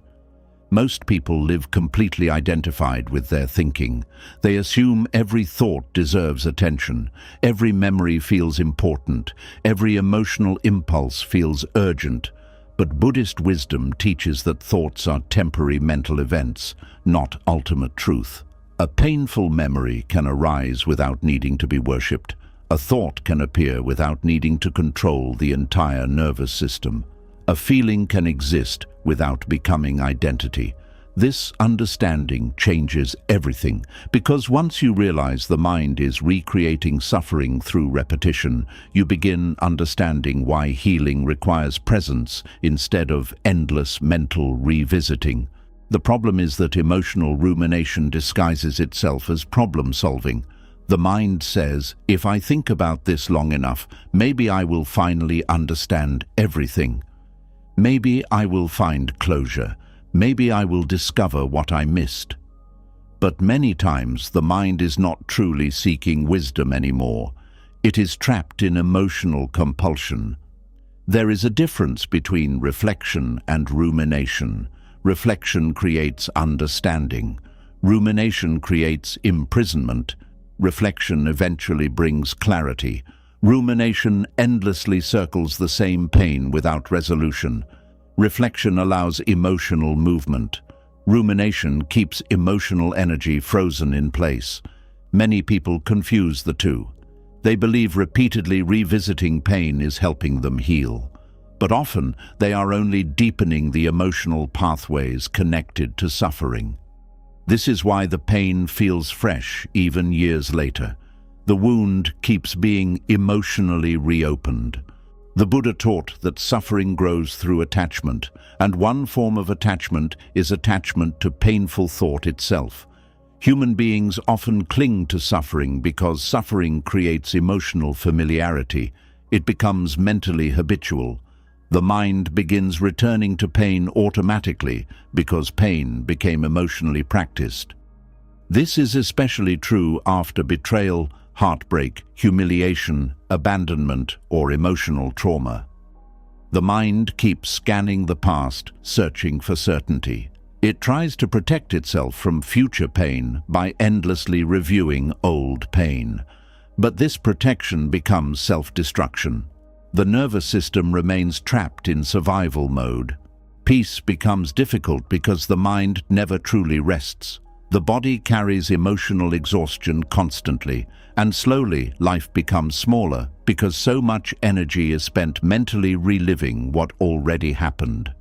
Most people live completely identified with their thinking. They assume every thought deserves attention, every memory feels important, every emotional impulse feels urgent. But Buddhist wisdom teaches that thoughts are temporary mental events, not ultimate truth. A painful memory can arise without needing to be worshipped. A thought can appear without needing to control the entire nervous system. A feeling can exist without becoming identity. This understanding changes everything, because once you realize the mind is recreating suffering through repetition, you begin understanding why healing requires presence instead of endless mental revisiting. The problem is that emotional rumination disguises itself as problem solving. The mind says, if I think about this long enough, maybe I will finally understand everything. Maybe I will find closure. Maybe I will discover what I missed. But many times the mind is not truly seeking wisdom anymore. It is trapped in emotional compulsion. There is a difference between reflection and rumination. Reflection creates understanding. Rumination creates imprisonment. Reflection eventually brings clarity. Rumination endlessly circles the same pain without resolution. Reflection allows emotional movement. Rumination keeps emotional energy frozen in place. Many people confuse the two. They believe repeatedly revisiting pain is helping them heal. But often they are only deepening the emotional pathways connected to suffering. This is why the pain feels fresh even years later. The wound keeps being emotionally reopened. The Buddha taught that suffering grows through attachment, and one form of attachment is attachment to painful thought itself. Human beings often cling to suffering because suffering creates emotional familiarity. It becomes mentally habitual. The mind begins returning to pain automatically because pain became emotionally practiced. This is especially true after betrayal, heartbreak, humiliation, abandonment, or emotional trauma. The mind keeps scanning the past, searching for certainty. It tries to protect itself from future pain by endlessly reviewing old pain. But this protection becomes self-destruction. The nervous system remains trapped in survival mode. Peace becomes difficult because the mind never truly rests. The body carries emotional exhaustion constantly, and slowly life becomes smaller because so much energy is spent mentally reliving what already happened.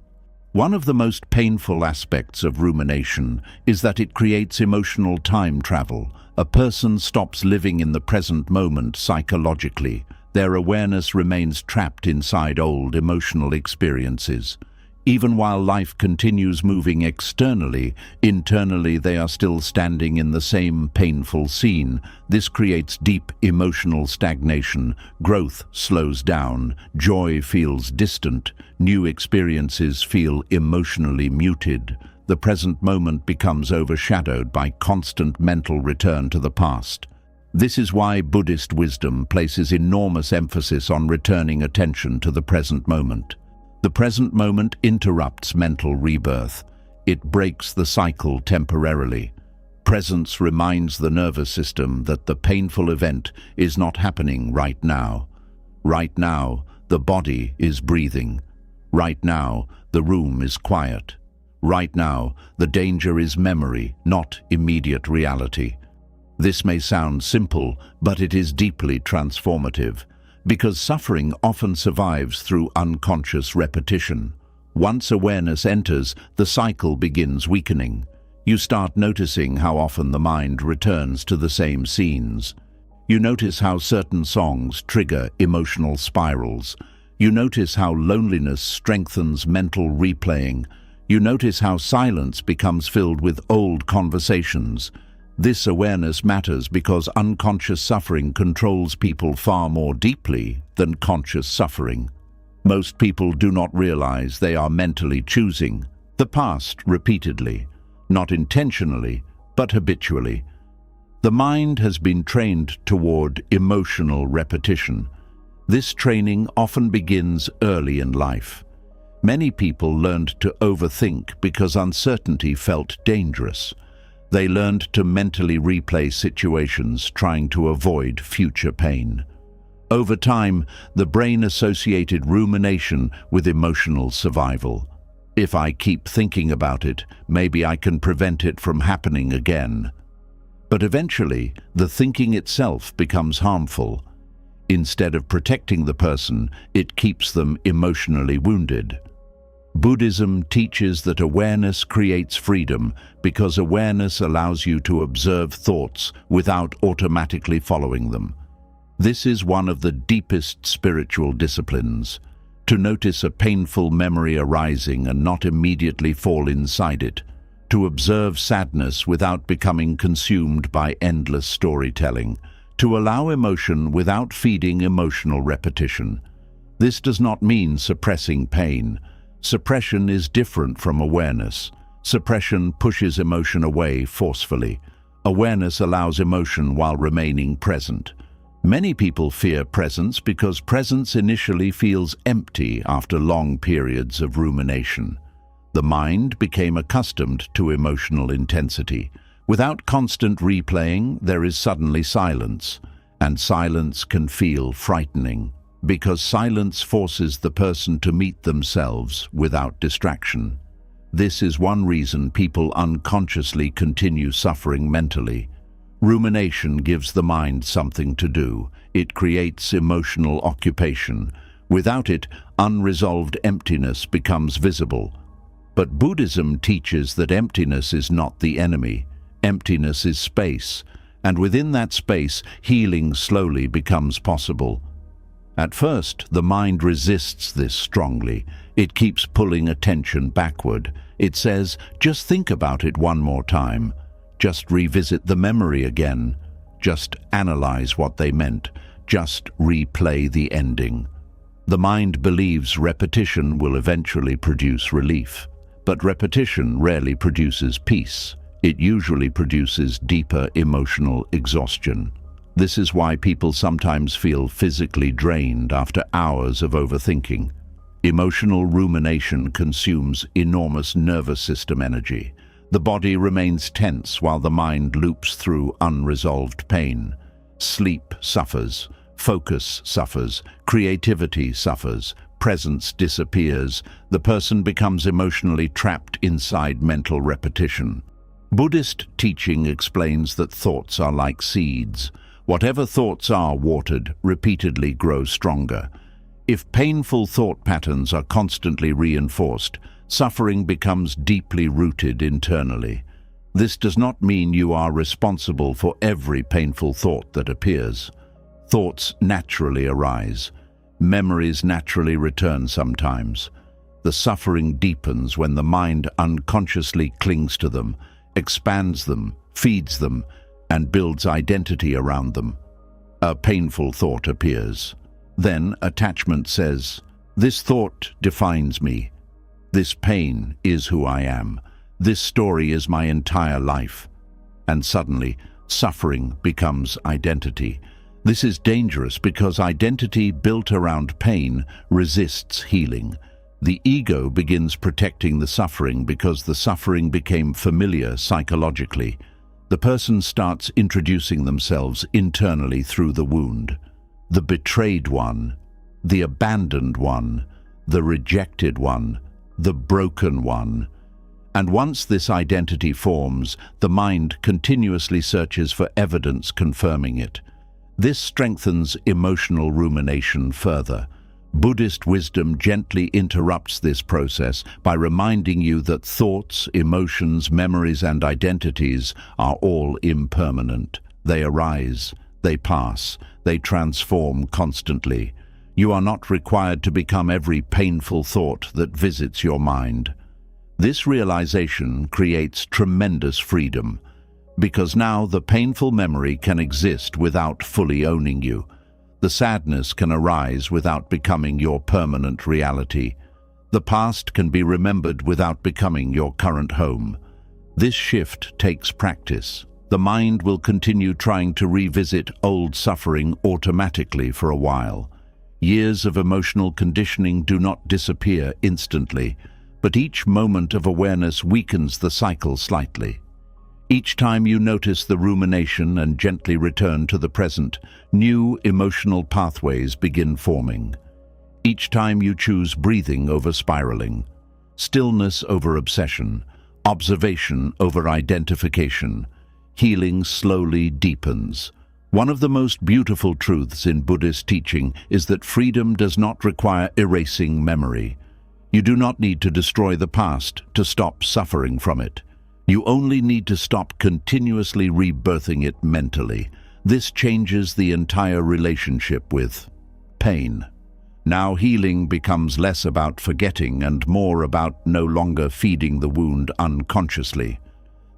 One of the most painful aspects of rumination is that it creates emotional time travel. A person stops living in the present moment psychologically. Their awareness remains trapped inside old emotional experiences. Even while life continues moving externally, internally they are still standing in the same painful scene. This creates deep emotional stagnation. Growth slows down. Joy feels distant. New experiences feel emotionally muted. The present moment becomes overshadowed by constant mental return to the past. This is why Buddhist wisdom places enormous emphasis on returning attention to the present moment. The present moment interrupts mental rebirth. It breaks the cycle temporarily. Presence reminds the nervous system that the painful event is not happening right now. Right now, the body is breathing. Right now, the room is quiet. Right now, the danger is memory, not immediate reality. This may sound simple, but it is deeply transformative, because suffering often survives through unconscious repetition. Once awareness enters, the cycle begins weakening. You start noticing how often the mind returns to the same scenes. You notice how certain songs trigger emotional spirals. You notice how loneliness strengthens mental replaying. You notice how silence becomes filled with old conversations. This awareness matters because unconscious suffering controls people far more deeply than conscious suffering. Most people do not realize they are mentally choosing the past repeatedly, not intentionally, but habitually. The mind has been trained toward emotional repetition. This training often begins early in life. Many people learned to overthink because uncertainty felt dangerous. They learned to mentally replay situations, trying to avoid future pain. Over time, the brain associated rumination with emotional survival. If I keep thinking about it, maybe I can prevent it from happening again. But eventually, the thinking itself becomes harmful. Instead of protecting the person, it keeps them emotionally wounded. Buddhism teaches that awareness creates freedom because awareness allows you to observe thoughts without automatically following them. This is one of the deepest spiritual disciplines. To notice a painful memory arising and not immediately fall inside it. To observe sadness without becoming consumed by endless storytelling. To allow emotion without feeding emotional repetition. This does not mean suppressing pain. Suppression is different from awareness. Suppression pushes emotion away forcefully. Awareness allows emotion while remaining present. Many people fear presence because presence initially feels empty after long periods of rumination. The mind became accustomed to emotional intensity. Without constant replaying, there is suddenly silence, and silence can feel frightening, because silence forces the person to meet themselves without distraction. This is one reason people unconsciously continue suffering mentally. Rumination gives the mind something to do. It creates emotional occupation. Without it, unresolved emptiness becomes visible. But Buddhism teaches that emptiness is not the enemy. Emptiness is space, and within that space, healing slowly becomes possible. At first, the mind resists this strongly. It keeps pulling attention backward. It says, just think about it one more time. Just revisit the memory again. Just analyze what they meant. Just replay the ending. The mind believes repetition will eventually produce relief, but repetition rarely produces peace. It usually produces deeper emotional exhaustion. This is why people sometimes feel physically drained after hours of overthinking. Emotional rumination consumes enormous nervous system energy. The body remains tense while the mind loops through unresolved pain. Sleep suffers, focus suffers, creativity suffers, presence disappears. The person becomes emotionally trapped inside mental repetition. Buddhist teaching explains that thoughts are like seeds. Whatever thoughts are watered repeatedly grow stronger. If painful thought patterns are constantly reinforced, suffering becomes deeply rooted internally. This does not mean you are responsible for every painful thought that appears. Thoughts naturally arise. Memories naturally return sometimes. The suffering deepens when the mind unconsciously clings to them, expands them, feeds them, and builds identity around them. A painful thought appears. Then attachment says, "This thought defines me. This pain is who I am. This story is my entire life." And suddenly, suffering becomes identity. This is dangerous because identity built around pain resists healing. The ego begins protecting the suffering because the suffering became familiar psychologically. The person starts introducing themselves internally through the wound. The betrayed one, the abandoned one, the rejected one, the broken one. And once this identity forms, the mind continuously searches for evidence confirming it. This strengthens emotional rumination further. Buddhist wisdom gently interrupts this process by reminding you that thoughts, emotions, memories, and identities are all impermanent. They arise, they pass, they transform constantly. You are not required to become every painful thought that visits your mind. This realization creates tremendous freedom, because now the painful memory can exist without fully owning you. The sadness can arise without becoming your permanent reality. The past can be remembered without becoming your current home. This shift takes practice. The mind will continue trying to revisit old suffering automatically for a while. Years of emotional conditioning do not disappear instantly, but each moment of awareness weakens the cycle slightly. Each time you notice the rumination and gently return to the present, new emotional pathways begin forming. Each time you choose breathing over spiraling, stillness over obsession, observation over identification, healing slowly deepens. One of the most beautiful truths in Buddhist teaching is that freedom does not require erasing memory. You do not need to destroy the past to stop suffering from it. You only need to stop continuously rebirthing it mentally. This changes the entire relationship with pain. Now healing becomes less about forgetting and more about no longer feeding the wound unconsciously.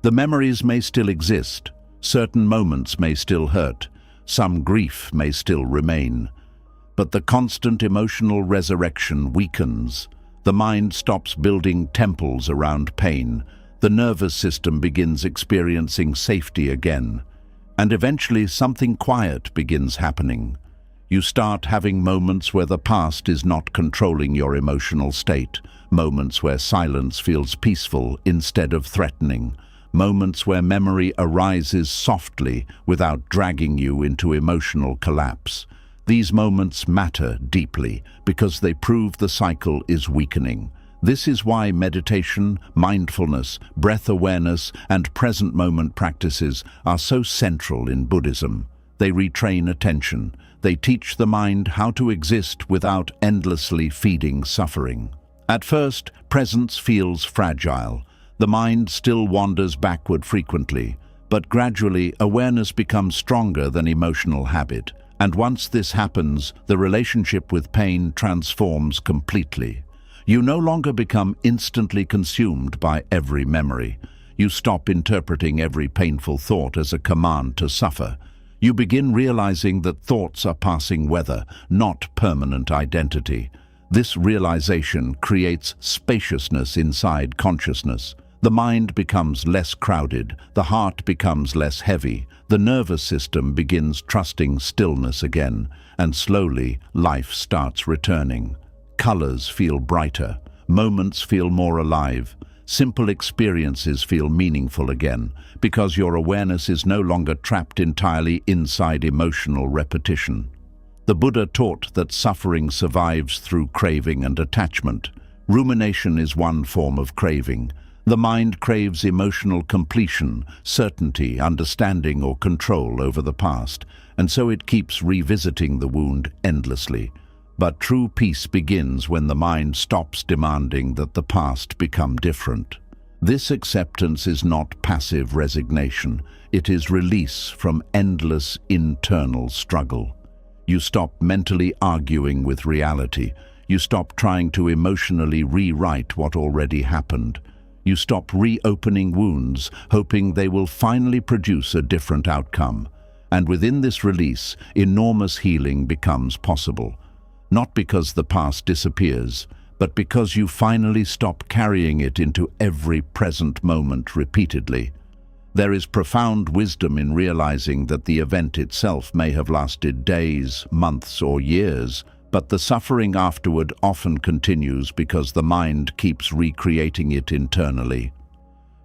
The memories may still exist, certain moments may still hurt, some grief may still remain. But the constant emotional resurrection weakens. The mind stops building temples around pain. The nervous system begins experiencing safety again. And eventually something quiet begins happening. You start having moments where the past is not controlling your emotional state, moments where silence feels peaceful instead of threatening, moments where memory arises softly without dragging you into emotional collapse. These moments matter deeply because they prove the cycle is weakening. This is why meditation, mindfulness, breath awareness, and present moment practices are so central in Buddhism. They retrain attention. They teach the mind how to exist without endlessly feeding suffering. At first, presence feels fragile. The mind still wanders backward frequently, but gradually awareness becomes stronger than emotional habit. And once this happens, the relationship with pain transforms completely. You no longer become instantly consumed by every memory. You stop interpreting every painful thought as a command to suffer. You begin realizing that thoughts are passing weather, not permanent identity. This realization creates spaciousness inside consciousness. The mind becomes less crowded, the heart becomes less heavy, the nervous system begins trusting stillness again, and slowly life starts returning. Colors feel brighter, moments feel more alive, simple experiences feel meaningful again, because your awareness is no longer trapped entirely inside emotional repetition. The Buddha taught that suffering survives through craving and attachment. Rumination is one form of craving. The mind craves emotional completion, certainty, understanding, or control over the past, and so it keeps revisiting the wound endlessly. But true peace begins when the mind stops demanding that the past become different. This acceptance is not passive resignation. It is release from endless internal struggle. You stop mentally arguing with reality. You stop trying to emotionally rewrite what already happened. You stop reopening wounds, hoping they will finally produce a different outcome. And within this release, enormous healing becomes possible. Not because the past disappears, but because you finally stop carrying it into every present moment repeatedly. There is profound wisdom in realizing that the event itself may have lasted days, months, or years, but the suffering afterward often continues because the mind keeps recreating it internally.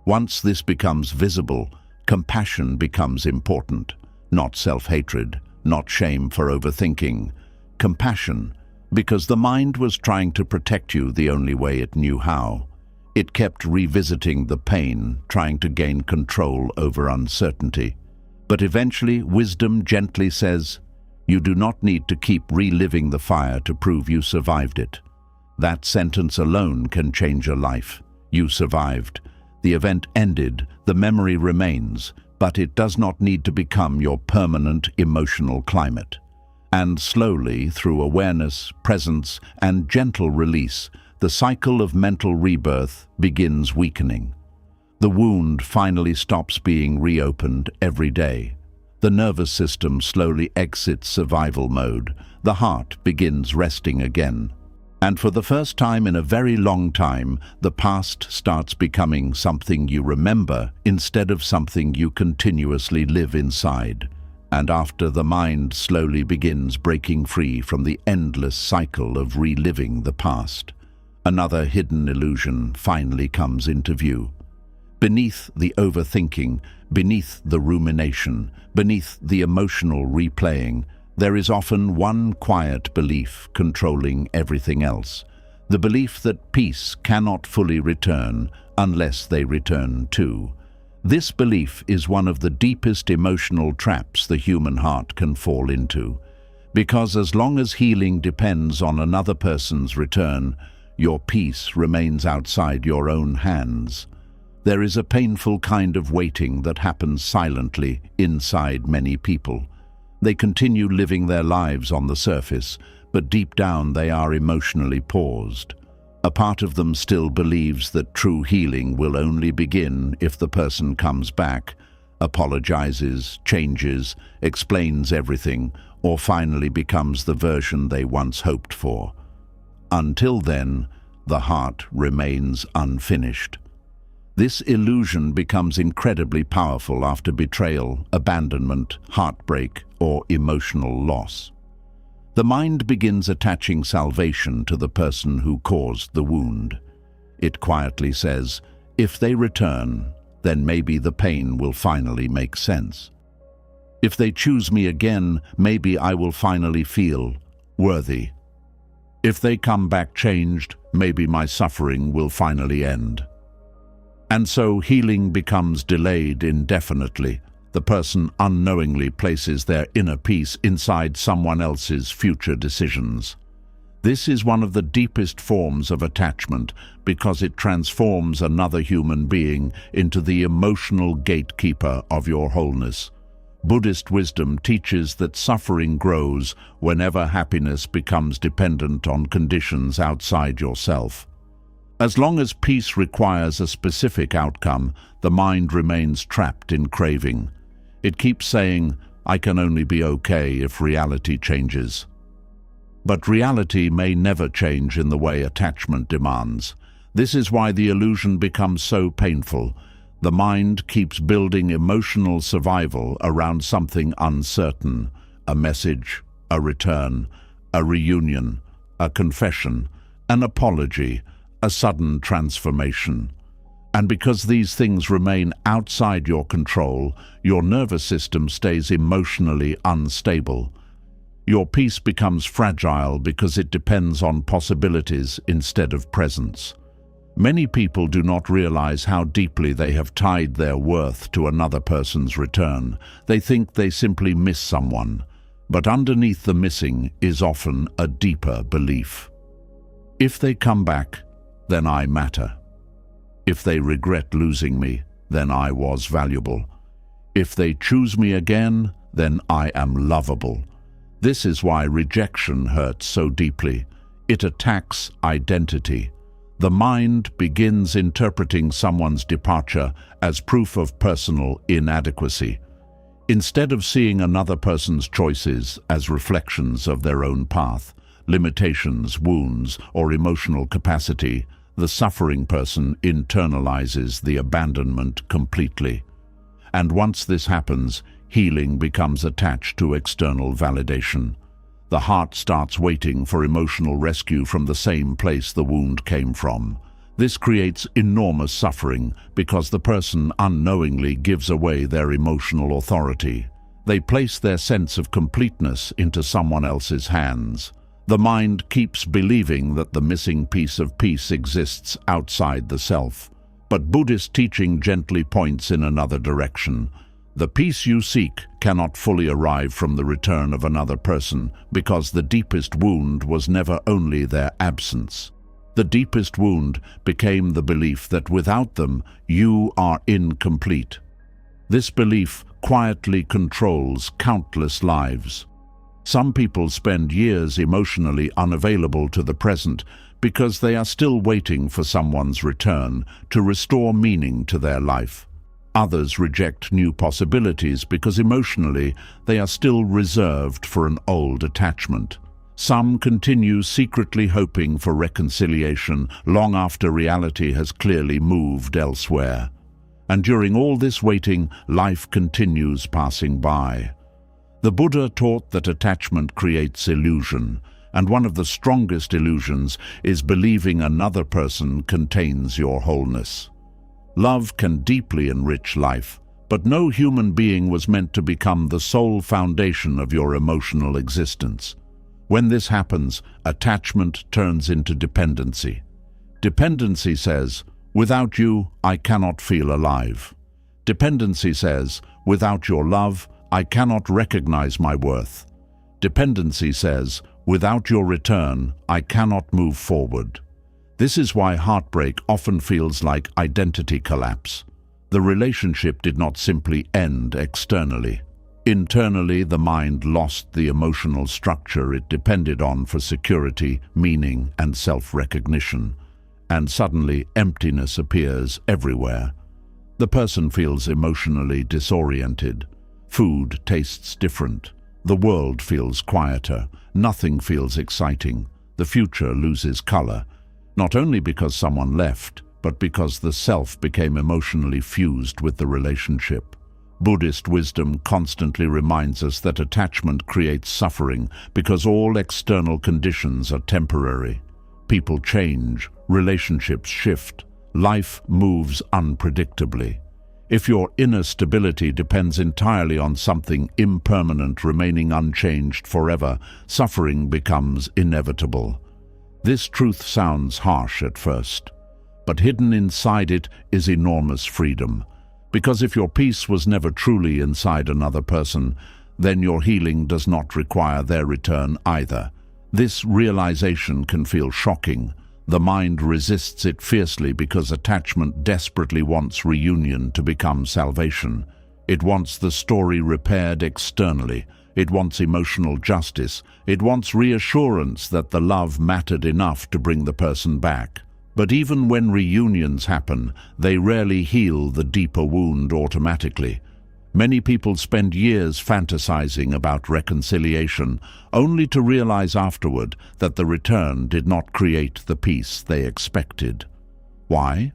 Once this becomes visible, compassion becomes important, not self-hatred, not shame for overthinking. Compassion, because the mind was trying to protect you the only way it knew how. It kept revisiting the pain, trying to gain control over uncertainty. But eventually, wisdom gently says, "You do not need to keep reliving the fire to prove you survived it." That sentence alone can change a life. You survived. The event ended, the memory remains, but it does not need to become your permanent emotional climate. And slowly, through awareness, presence, and gentle release, the cycle of mental rebirth begins weakening. The wound finally stops being reopened every day. The nervous system slowly exits survival mode. The heart begins resting again. And for the first time in a very long time, the past starts becoming something you remember instead of something you continuously live inside. And after the mind slowly begins breaking free from the endless cycle of reliving the past, another hidden illusion finally comes into view. Beneath the overthinking, beneath the rumination, beneath the emotional replaying, there is often one quiet belief controlling everything else. The belief that peace cannot fully return unless they return too. This belief is one of the deepest emotional traps the human heart can fall into. Because as long as healing depends on another person's return, your peace remains outside your own hands. There is a painful kind of waiting that happens silently inside many people. They continue living their lives on the surface, but deep down they are emotionally paused. A part of them still believes that true healing will only begin if the person comes back, apologizes, changes, explains everything, or finally becomes the version they once hoped for. Until then, the heart remains unfinished. This illusion becomes incredibly powerful after betrayal, abandonment, heartbreak, or emotional loss. The mind begins attaching salvation to the person who caused the wound. It quietly says, if they return, then maybe the pain will finally make sense. If they choose me again, maybe I will finally feel worthy. If they come back changed, maybe my suffering will finally end. And so healing becomes delayed indefinitely. The person unknowingly places their inner peace inside someone else's future decisions. This is one of the deepest forms of attachment because it transforms another human being into the emotional gatekeeper of your wholeness. Buddhist wisdom teaches that suffering grows whenever happiness becomes dependent on conditions outside yourself. As long as peace requires a specific outcome, the mind remains trapped in craving. It keeps saying, I can only be okay if reality changes. But reality may never change in the way attachment demands. This is why the illusion becomes so painful. The mind keeps building emotional survival around something uncertain: a message, a return, a reunion, a confession, an apology, a sudden transformation. And because these things remain outside your control, your nervous system stays emotionally unstable. Your peace becomes fragile because it depends on possibilities instead of presence. Many people do not realize how deeply they have tied their worth to another person's return. They think they simply miss someone, but underneath the missing is often a deeper belief. If they come back, then I matter. If they regret losing me, then I was valuable. If they choose me again, then I am lovable. This is why rejection hurts so deeply. It attacks identity. The mind begins interpreting someone's departure as proof of personal inadequacy. Instead of seeing another person's choices as reflections of their own path, limitations, wounds, or emotional capacity, the suffering person internalizes the abandonment completely. And once this happens, healing becomes attached to external validation. The heart starts waiting for emotional rescue from the same place the wound came from. This creates enormous suffering because the person unknowingly gives away their emotional authority. They place their sense of completeness into someone else's hands. The mind keeps believing that the missing piece of peace exists outside the self. But Buddhist teaching gently points in another direction. The peace you seek cannot fully arrive from the return of another person because the deepest wound was never only their absence. The deepest wound became the belief that without them, you are incomplete. This belief quietly controls countless lives. Some people spend years emotionally unavailable to the present because they are still waiting for someone's return to restore meaning to their life. Others reject new possibilities because emotionally they are still reserved for an old attachment. Some continue secretly hoping for reconciliation long after reality has clearly moved elsewhere. And during all this waiting, life continues passing by. The Buddha taught that attachment creates illusion, and one of the strongest illusions is believing another person contains your wholeness. Love can deeply enrich life, but no human being was meant to become the sole foundation of your emotional existence. When this happens, attachment turns into dependency. Dependency says, "Without you, I cannot feel alive." Dependency says, "Without your love, I cannot recognize my worth." Dependency says, "Without your return, I cannot move forward." This is why heartbreak often feels like identity collapse. The relationship did not simply end externally. Internally, the mind lost the emotional structure it depended on for security, meaning, and self-recognition. And suddenly, emptiness appears everywhere. The person feels emotionally disoriented. Food tastes different. The world feels quieter. Nothing feels exciting. The future loses color. Not only because someone left, but because the self became emotionally fused with the relationship. Buddhist wisdom constantly reminds us that attachment creates suffering because all external conditions are temporary. People change, relationships shift, life moves unpredictably. If your inner stability depends entirely on something impermanent remaining unchanged forever, suffering becomes inevitable. This truth sounds harsh at first, but hidden inside it is enormous freedom. Because if your peace was never truly inside another person, then your healing does not require their return either. This realization can feel shocking. The mind resists it fiercely because attachment desperately wants reunion to become salvation. It wants the story repaired externally. It wants emotional justice. It wants reassurance that the love mattered enough to bring the person back. But even when reunions happen, they rarely heal the deeper wound automatically. Many people spend years fantasizing about reconciliation, only to realize afterward that the return did not create the peace they expected. Why?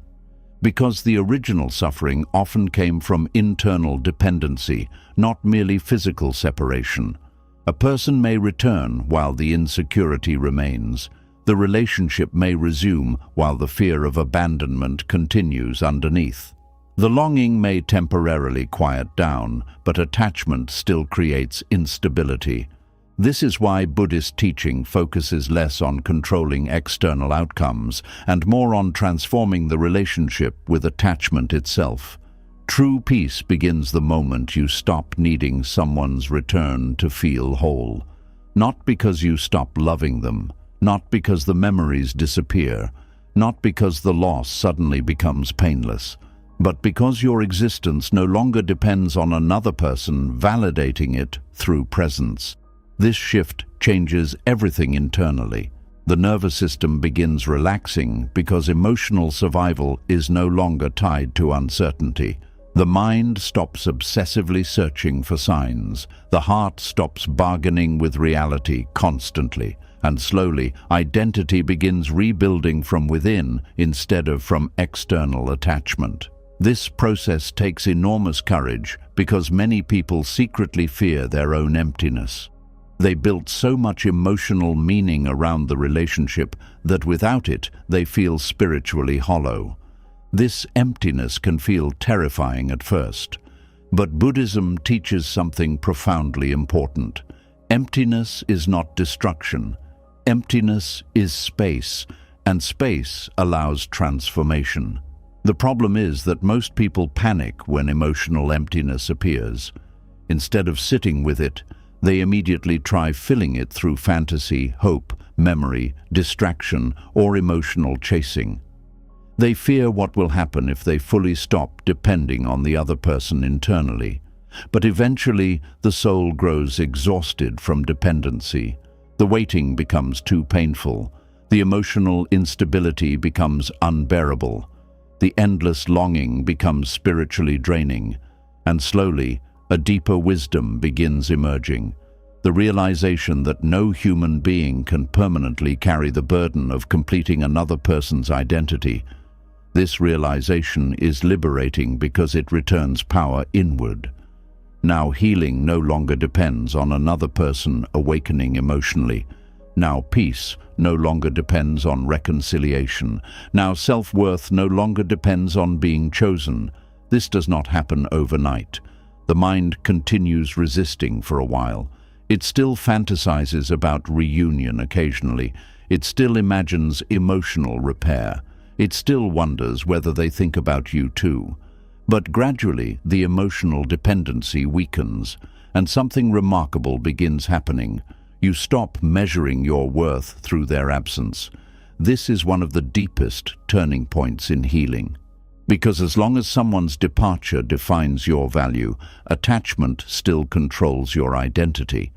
Because the original suffering often came from internal dependency, not merely physical separation. A person may return while the insecurity remains. The relationship may resume while the fear of abandonment continues underneath. The longing may temporarily quiet down, but attachment still creates instability. This is why Buddhist teaching focuses less on controlling external outcomes and more on transforming the relationship with attachment itself. True peace begins the moment you stop needing someone's return to feel whole. Not because you stop loving them, not because the memories disappear, not because the loss suddenly becomes painless, but because your existence no longer depends on another person validating it through presence. This shift changes everything internally. The nervous system begins relaxing because emotional survival is no longer tied to uncertainty. The mind stops obsessively searching for signs. The heart stops bargaining with reality constantly. And slowly, identity begins rebuilding from within instead of from external attachment. This process takes enormous courage because many people secretly fear their own emptiness. They built so much emotional meaning around the relationship that without it, they feel spiritually hollow. This emptiness can feel terrifying at first, but Buddhism teaches something profoundly important. Emptiness is not destruction. Emptiness is space, and space allows transformation. The problem is that most people panic when emotional emptiness appears. Instead of sitting with it, they immediately try filling it through fantasy, hope, memory, distraction, or emotional chasing. They fear what will happen if they fully stop depending on the other person internally. But eventually, the soul grows exhausted from dependency. The waiting becomes too painful. The emotional instability becomes unbearable. The endless longing becomes spiritually draining, and slowly, a deeper wisdom begins emerging. The realization that no human being can permanently carry the burden of completing another person's identity. This realization is liberating because it returns power inward. Now healing no longer depends on another person awakening emotionally. Now peace no longer depends on reconciliation. Now self-worth no longer depends on being chosen. This does not happen overnight. The mind continues resisting for a while. It still fantasizes about reunion occasionally. It still imagines emotional repair. It still wonders whether they think about you too. But gradually, the emotional dependency weakens, and something remarkable begins happening. You stop measuring your worth through their absence. This is one of the deepest turning points in healing. Because as long as someone's departure defines your value, attachment still controls your identity.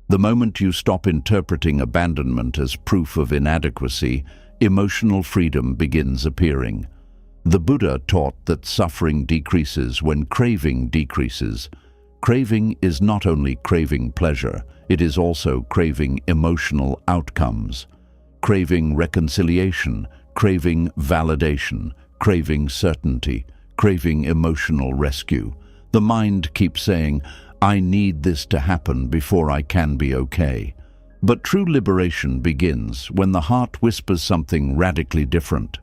The moment you stop interpreting abandonment as proof of inadequacy, emotional freedom begins appearing. The Buddha taught that suffering decreases when craving decreases. Craving is not only craving pleasure, it is also craving emotional outcomes. Craving reconciliation, craving validation, craving certainty, craving emotional rescue. The mind keeps saying, "I need this to happen before I can be okay." But true liberation begins when the heart whispers something radically different.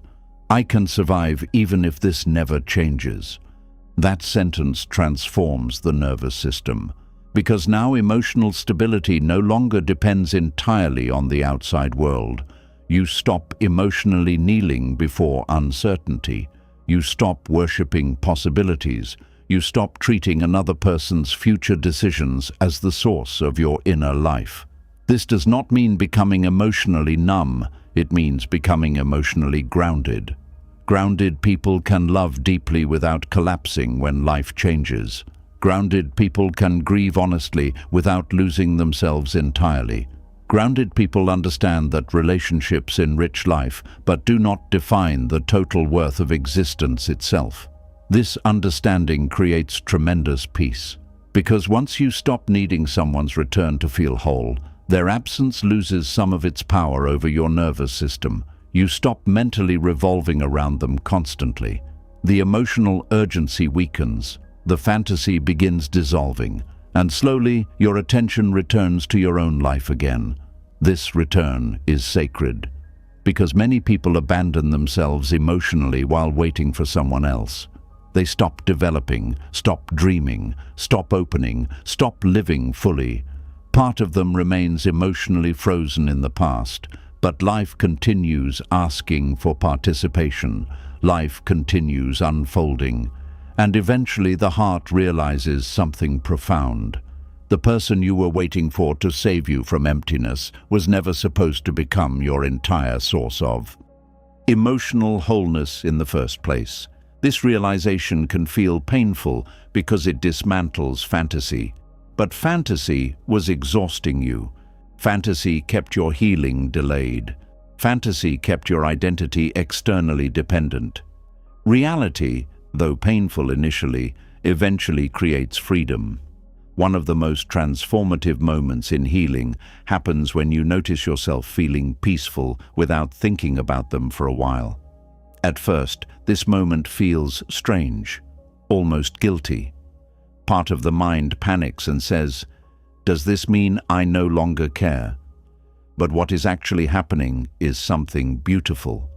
"I can survive even if this never changes." That sentence transforms the nervous system, because now emotional stability no longer depends entirely on the outside world. You stop emotionally kneeling before uncertainty. You stop worshipping possibilities. You stop treating another person's future decisions as the source of your inner life. This does not mean becoming emotionally numb. It means becoming emotionally grounded. Grounded people can love deeply without collapsing when life changes. Grounded people can grieve honestly without losing themselves entirely. Grounded people understand that relationships enrich life, but do not define the total worth of existence itself. This understanding creates tremendous peace, because once you stop needing someone's return to feel whole, their absence loses some of its power over your nervous system. You stop mentally revolving around them constantly. The emotional urgency weakens, the fantasy begins dissolving, and slowly your attention returns to your own life again. This return is sacred, because many people abandon themselves emotionally while waiting for someone else. They stop developing, stop dreaming, stop opening, stop living fully. Part of them remains emotionally frozen in the past, but life continues asking for participation. Life continues unfolding, and eventually the heart realizes something profound. The person you were waiting for to save you from emptiness was never supposed to become your entire source of emotional wholeness in the first place. This realization can feel painful because it dismantles fantasy. But fantasy was exhausting you. Fantasy kept your healing delayed. Fantasy kept your identity externally dependent. Reality, though painful initially, eventually creates freedom. One of the most transformative moments in healing happens when you notice yourself feeling peaceful without thinking about them for a while. At first, this moment feels strange, almost guilty. Part of the mind panics and says, "Does this mean I no longer care?" But what is actually happening is something beautiful.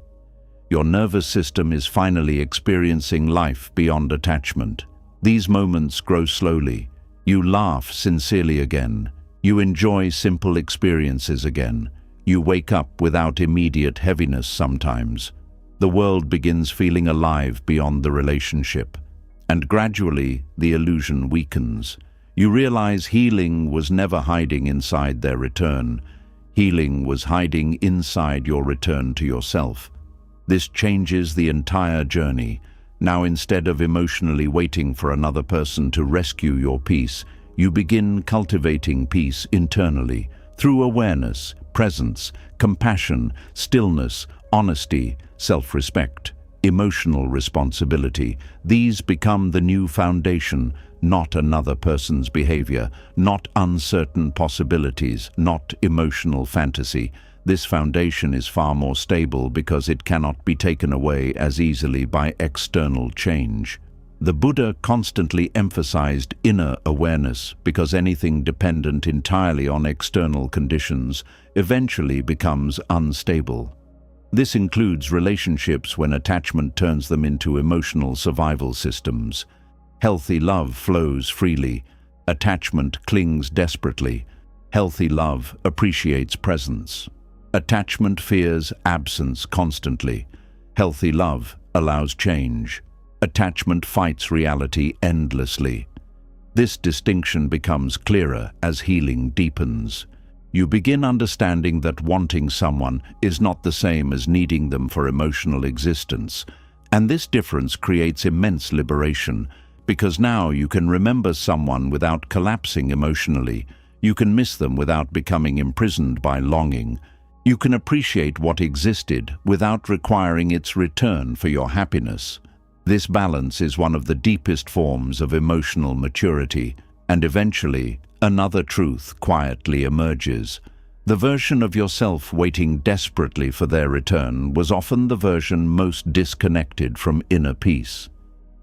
Your nervous system is finally experiencing life beyond attachment. These moments grow slowly. You laugh sincerely again. You enjoy simple experiences again. You wake up without immediate heaviness sometimes. The world begins feeling alive beyond the relationship. And gradually, the illusion weakens. You realize healing was never hiding inside their return. Healing was hiding inside your return to yourself. This changes the entire journey. Now, instead of emotionally waiting for another person to rescue your peace, you begin cultivating peace internally through awareness, presence, compassion, stillness, honesty, self-respect, emotional responsibility. These become the new foundation, not another person's behavior, not uncertain possibilities, not emotional fantasy. This foundation is far more stable because it cannot be taken away as easily by external change. The Buddha constantly emphasized inner awareness because anything dependent entirely on external conditions eventually becomes unstable. This includes relationships when attachment turns them into emotional survival systems. Healthy love flows freely. Attachment clings desperately. Healthy love appreciates presence. Attachment fears absence constantly. Healthy love allows change. Attachment fights reality endlessly. This distinction becomes clearer as healing deepens. You begin understanding that wanting someone is not the same as needing them for emotional existence. And this difference creates immense liberation, because now you can remember someone without collapsing emotionally. You can miss them without becoming imprisoned by longing. You can appreciate what existed without requiring its return for your happiness. This balance is one of the deepest forms of emotional maturity, and eventually, another truth quietly emerges. The version of yourself waiting desperately for their return was often the version most disconnected from inner peace.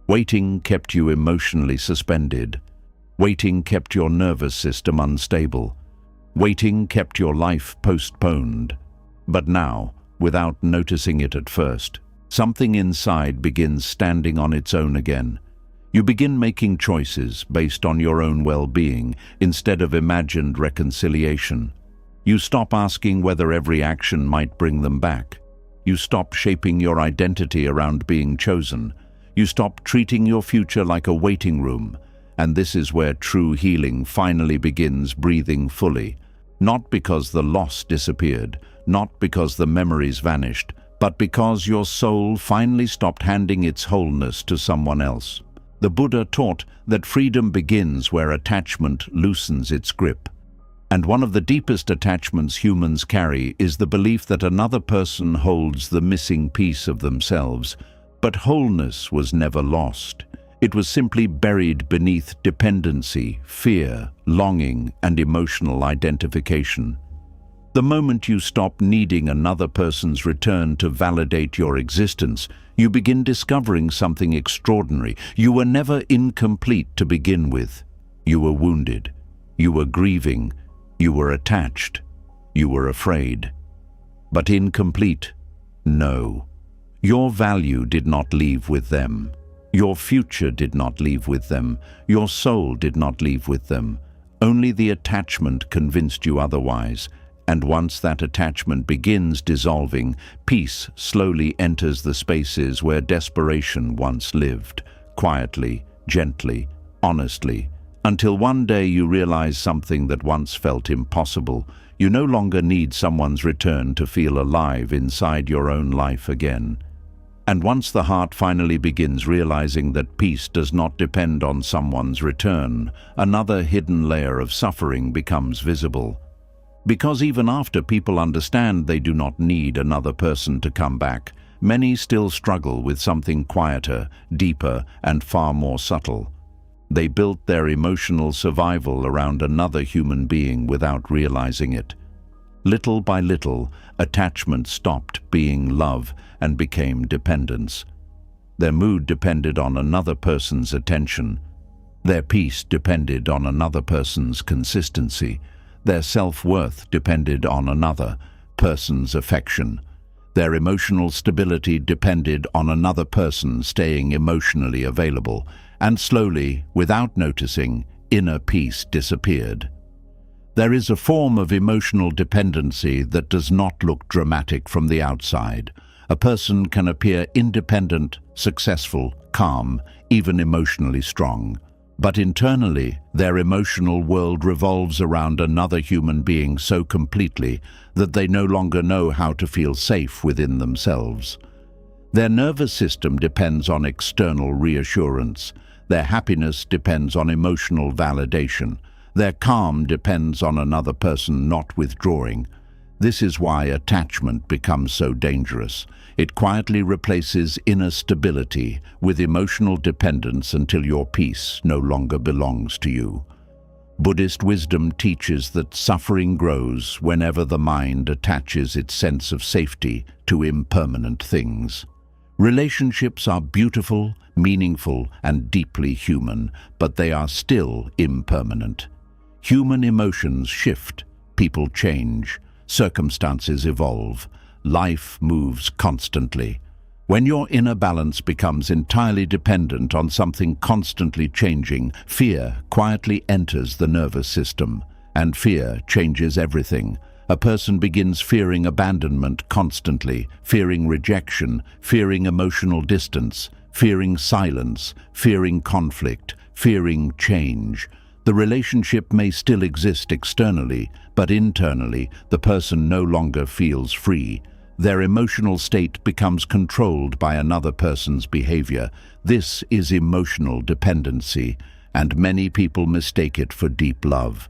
Waiting kept you emotionally suspended. Waiting kept your nervous system unstable. Waiting kept your life postponed. But now, without noticing it at first, something inside begins standing on its own again. You begin making choices based on your own well-being instead of imagined reconciliation. You stop asking whether every action might bring them back. You stop shaping your identity around being chosen. You stop treating your future like a waiting room. And this is where true healing finally begins breathing fully. Not because the loss disappeared, not because the memories vanished, but because your soul finally stopped handing its wholeness to someone else. The Buddha taught that freedom begins where attachment loosens its grip. And one of the deepest attachments humans carry is the belief that another person holds the missing piece of themselves, But wholeness was never lost. It was simply buried beneath dependency, fear, longing, and emotional identification. The moment you stop needing another person's return to validate your existence, you begin discovering something extraordinary. You were never incomplete to begin with. You were wounded. You were grieving. You were attached. You were afraid. But incomplete? No. Your value did not leave with them. Your future did not leave with them. Your soul did not leave with them. Only the attachment convinced you otherwise. And once that attachment begins dissolving, peace slowly enters the spaces where desperation once lived, quietly, gently, honestly, until one day you realize something that once felt impossible. You no longer need someone's return to feel alive inside your own life again. And once the heart finally begins realizing that peace does not depend on someone's return, another hidden layer of suffering becomes visible. Because even after people understand they do not need another person to come back, many still struggle with something quieter, deeper, and far more subtle. They built their emotional survival around another human being without realizing it. Little by little, attachment stopped being love and became dependence. Their mood depended on another person's attention. Their peace depended on another person's consistency. Their self-worth depended on another person's affection. Their emotional stability depended on another person staying emotionally available. And slowly, without noticing, inner peace disappeared. There is a form of emotional dependency that does not look dramatic from the outside. A person can appear independent, successful, calm, even emotionally strong. But internally, their emotional world revolves around another human being so completely that they no longer know how to feel safe within themselves. Their nervous system depends on external reassurance. Their happiness depends on emotional validation. Their calm depends on another person not withdrawing. This is why attachment becomes so dangerous. It quietly replaces inner stability with emotional dependence until your peace no longer belongs to you. Buddhist wisdom teaches that suffering grows whenever the mind attaches its sense of safety to impermanent things. Relationships are beautiful, meaningful, and deeply human, but they are still impermanent. Human emotions shift, people change, circumstances evolve, life moves constantly. When your inner balance becomes entirely dependent on something constantly changing, fear quietly enters the nervous system, and fear changes everything. A person begins fearing abandonment constantly, fearing rejection, fearing emotional distance, fearing silence, fearing conflict, fearing change. The relationship may still exist externally, but internally, the person no longer feels free. Their emotional state becomes controlled by another person's behavior. This is emotional dependency, and many people mistake it for deep love.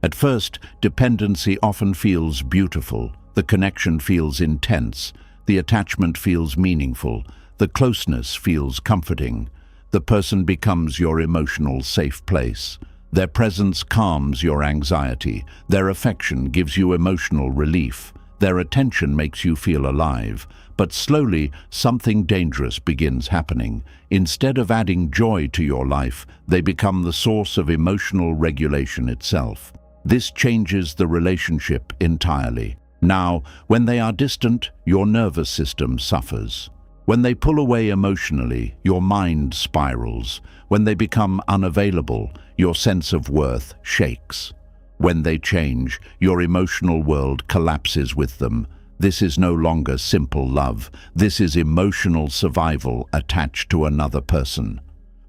At first, dependency often feels beautiful. The connection feels intense. The attachment feels meaningful. The closeness feels comforting. The person becomes your emotional safe place. Their presence calms your anxiety. Their affection gives you emotional relief. Their attention makes you feel alive. But slowly, something dangerous begins happening. Instead of adding joy to your life, they become the source of emotional regulation itself. This changes the relationship entirely. Now, when they are distant, your nervous system suffers. When they pull away emotionally, your mind spirals. When they become unavailable, your sense of worth shakes. When they change, your emotional world collapses with them. This is no longer simple love. This is emotional survival attached to another person.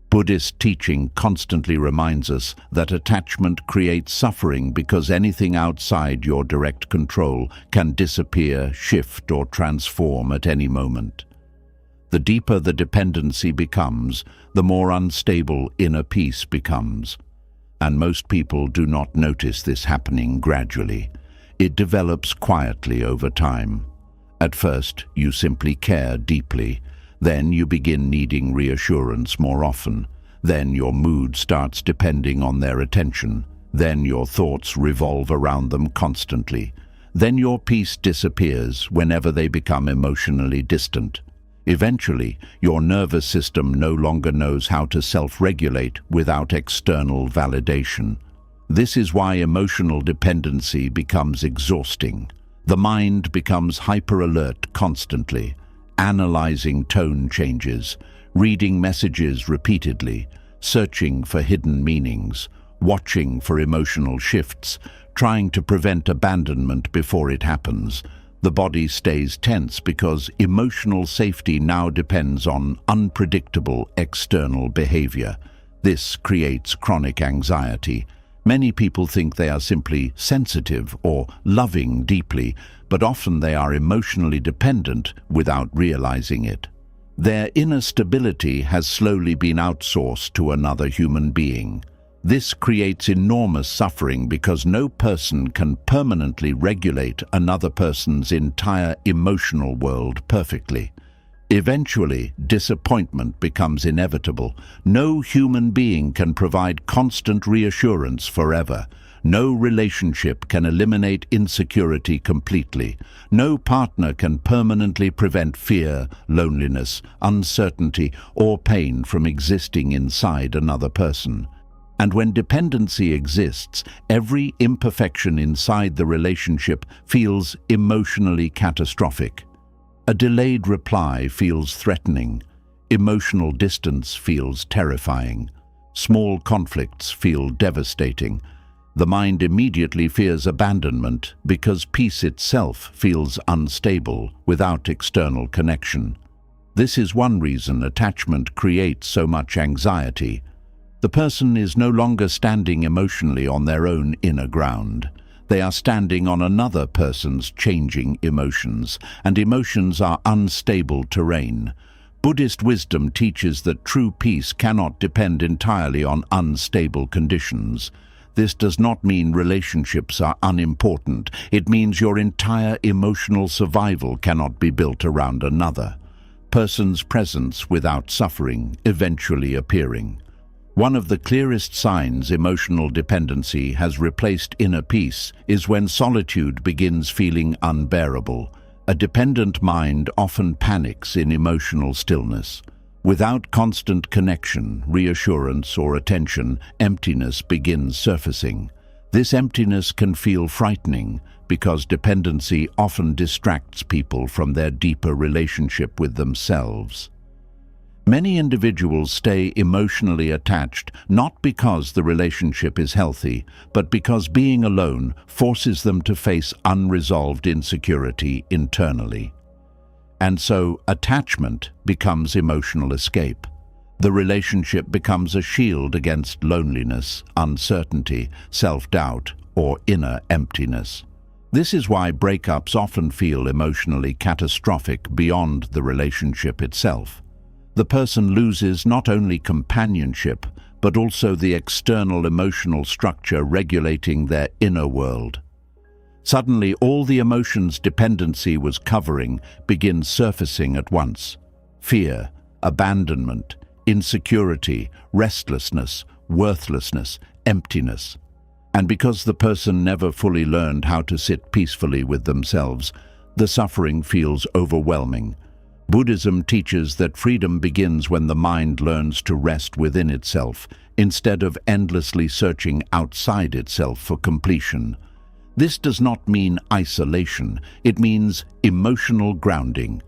Buddhist teaching constantly reminds us that attachment creates suffering because anything outside your direct control can disappear, shift, or transform at any moment. The deeper the dependency becomes, the more unstable inner peace becomes. And most people do not notice this happening gradually. It develops quietly over time. At first, you simply care deeply. Then you begin needing reassurance more often. Then your mood starts depending on their attention. Then your thoughts revolve around them constantly. Then your peace disappears whenever they become emotionally distant. Eventually, your nervous system no longer knows how to self-regulate without external validation. This is why emotional dependency becomes exhausting. The mind becomes hyper-alert constantly, analyzing tone changes, reading messages repeatedly, searching for hidden meanings, watching for emotional shifts, trying to prevent abandonment before it happens. The body stays tense because emotional safety now depends on unpredictable external behavior. This creates chronic anxiety. Many people think they are simply sensitive or loving deeply, but often they are emotionally dependent without realizing it. Their inner stability has slowly been outsourced to another human being. This creates enormous suffering because no person can permanently regulate another person's entire emotional world perfectly. Eventually, disappointment becomes inevitable. No human being can provide constant reassurance forever. No relationship can eliminate insecurity completely. No partner can permanently prevent fear, loneliness, uncertainty, or pain from existing inside another person. And when dependency exists, every imperfection inside the relationship feels emotionally catastrophic. A delayed reply feels threatening. Emotional distance feels terrifying. Small conflicts feel devastating. The mind immediately fears abandonment because peace itself feels unstable without external connection. This is one reason attachment creates so much anxiety. The person is no longer standing emotionally on their own inner ground. They are standing on another person's changing emotions, and emotions are unstable terrain. Buddhist wisdom teaches that true peace cannot depend entirely on unstable conditions. This does not mean relationships are unimportant. It means your entire emotional survival cannot be built around another person's presence without suffering eventually appearing. One of the clearest signs emotional dependency has replaced inner peace is when solitude begins feeling unbearable. A dependent mind often panics in emotional stillness. Without constant connection, reassurance, or attention, emptiness begins surfacing. This emptiness can feel frightening because dependency often distracts people from their deeper relationship with themselves. Many individuals stay emotionally attached not because the relationship is healthy, but because being alone forces them to face unresolved insecurity internally. And so attachment becomes emotional escape. The relationship becomes a shield against loneliness, uncertainty, self-doubt, or inner emptiness. This is why breakups often feel emotionally catastrophic beyond the relationship itself. The person loses not only companionship, but also the external emotional structure regulating their inner world. Suddenly, all the emotions dependency was covering begin surfacing at once. Fear, abandonment, insecurity, restlessness, worthlessness, emptiness. And because the person never fully learned how to sit peacefully with themselves, the suffering feels overwhelming. Buddhism teaches that freedom begins when the mind learns to rest within itself, instead of endlessly searching outside itself for completion. This does not mean isolation, it means emotional grounding.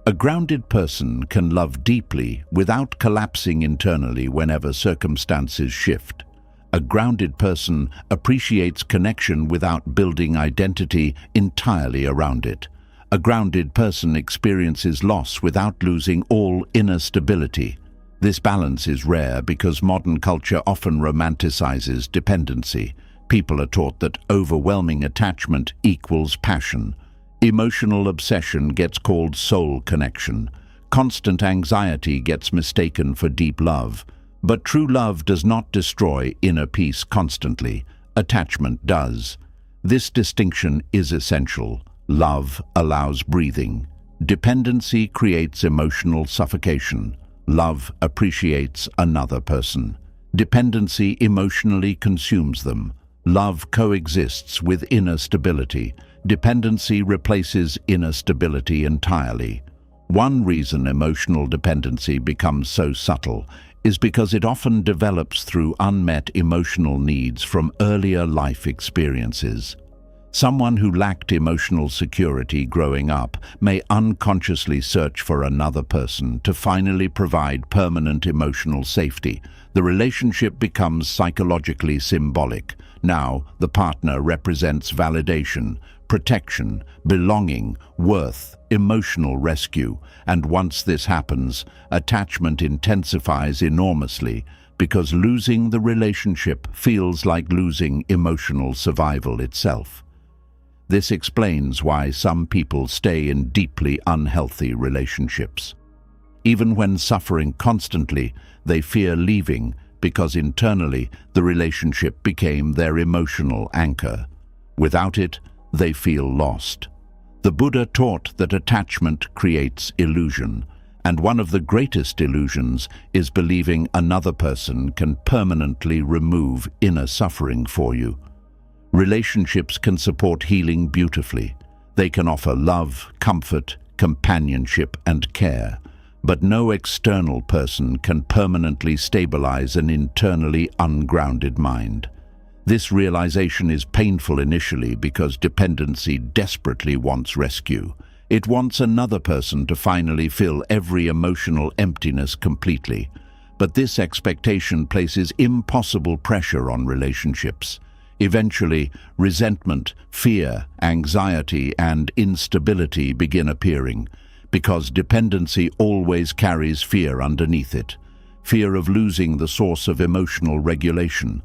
A grounded person can love deeply without collapsing internally whenever circumstances shift. A grounded person appreciates connection without building identity entirely around it. A grounded person experiences loss without losing all inner stability. This balance is rare because modern culture often romanticizes dependency. People are taught that overwhelming attachment equals passion. Emotional obsession gets called soul connection. Constant anxiety gets mistaken for deep love. But true love does not destroy inner peace constantly. Attachment does. This distinction is essential. Love allows breathing. Dependency creates emotional suffocation. Love appreciates another person. Dependency emotionally consumes them. Love coexists with inner stability. Dependency replaces inner stability entirely. One reason emotional dependency becomes so subtle is because it often develops through unmet emotional needs from earlier life experiences. Someone who lacked emotional security growing up may unconsciously search for another person to finally provide permanent emotional safety. The relationship becomes psychologically symbolic. Now, the partner represents validation, protection, belonging, worth, emotional rescue, and once this happens, attachment intensifies enormously because losing the relationship feels like losing emotional survival itself. This explains why some people stay in deeply unhealthy relationships. Even when suffering constantly, they fear leaving because internally the relationship became their emotional anchor. Without it, they feel lost. The Buddha taught that attachment creates illusion, and one of the greatest illusions is believing another person can permanently remove inner suffering for you. Relationships can support healing beautifully. They can offer love, comfort, companionship, and care. But no external person can permanently stabilize an internally ungrounded mind. This realization is painful initially because dependency desperately wants rescue. It wants another person to finally fill every emotional emptiness completely. But this expectation places impossible pressure on relationships. Eventually, resentment, fear, anxiety, and instability begin appearing, because dependency always carries fear underneath it. Fear of losing the source of emotional regulation.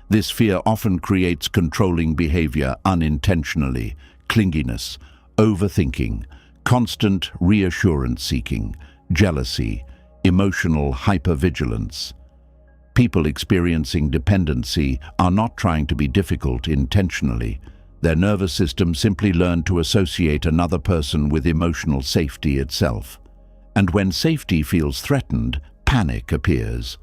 This fear often creates controlling behavior unintentionally, clinginess, overthinking, constant reassurance seeking, jealousy, emotional hypervigilance. People experiencing dependency are not trying to be difficult intentionally. Their nervous system simply learned to associate another person with emotional safety itself. And when safety feels threatened, panic appears.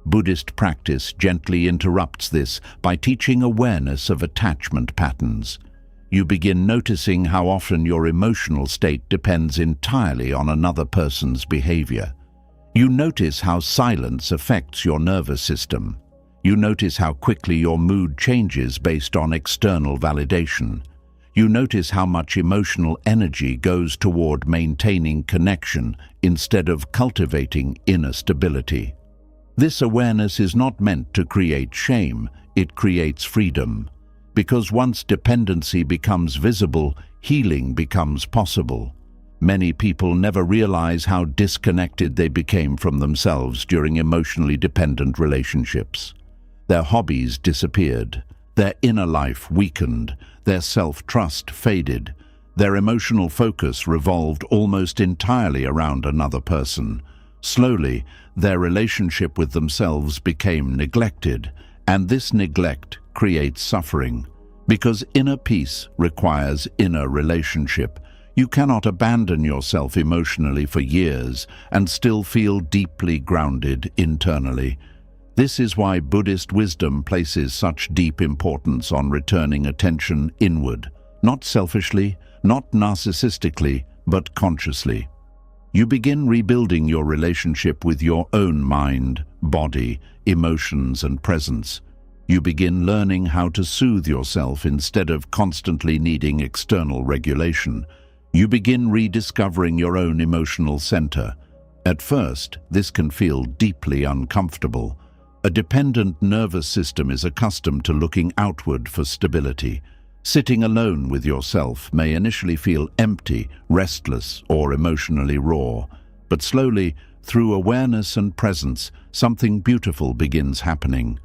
Buddhist practice gently interrupts this by teaching awareness of attachment patterns. You begin noticing how often your emotional state depends entirely on another person's behavior. You notice how silence affects your nervous system. You notice how quickly your mood changes based on external validation. You notice how much emotional energy goes toward maintaining connection instead of cultivating inner stability. This awareness is not meant to create shame, it creates freedom. Because once dependency becomes visible, healing becomes possible. Many people never realize how disconnected they became from themselves during emotionally dependent relationships. Their hobbies disappeared, their inner life weakened, their self-trust faded, their emotional focus revolved almost entirely around another person. Slowly, their relationship with themselves became neglected, and this neglect creates suffering. Because inner peace requires inner relationship, you cannot abandon yourself emotionally for years and still feel deeply grounded internally. This is why Buddhist wisdom places such deep importance on returning attention inward, not selfishly, not narcissistically, but consciously. You begin rebuilding your relationship with your own mind, body, emotions, and presence. You begin learning how to soothe yourself instead of constantly needing external regulation. You begin rediscovering your own emotional center. At first, this can feel deeply uncomfortable. A dependent nervous system is accustomed to looking outward for stability. Sitting alone with yourself may initially feel empty, restless, or emotionally raw. But slowly, through awareness and presence, something beautiful begins happening.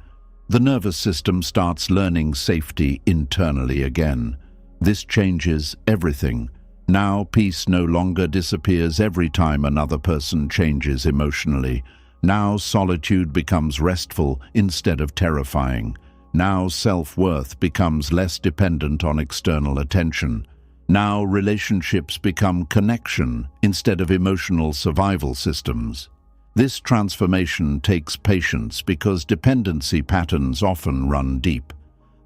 The nervous system starts learning safety internally again. This changes everything. Now peace no longer disappears every time another person changes emotionally. Now solitude becomes restful instead of terrifying. Now self-worth becomes less dependent on external attention. Now relationships become connection instead of emotional survival systems. This transformation takes patience because dependency patterns often run deep.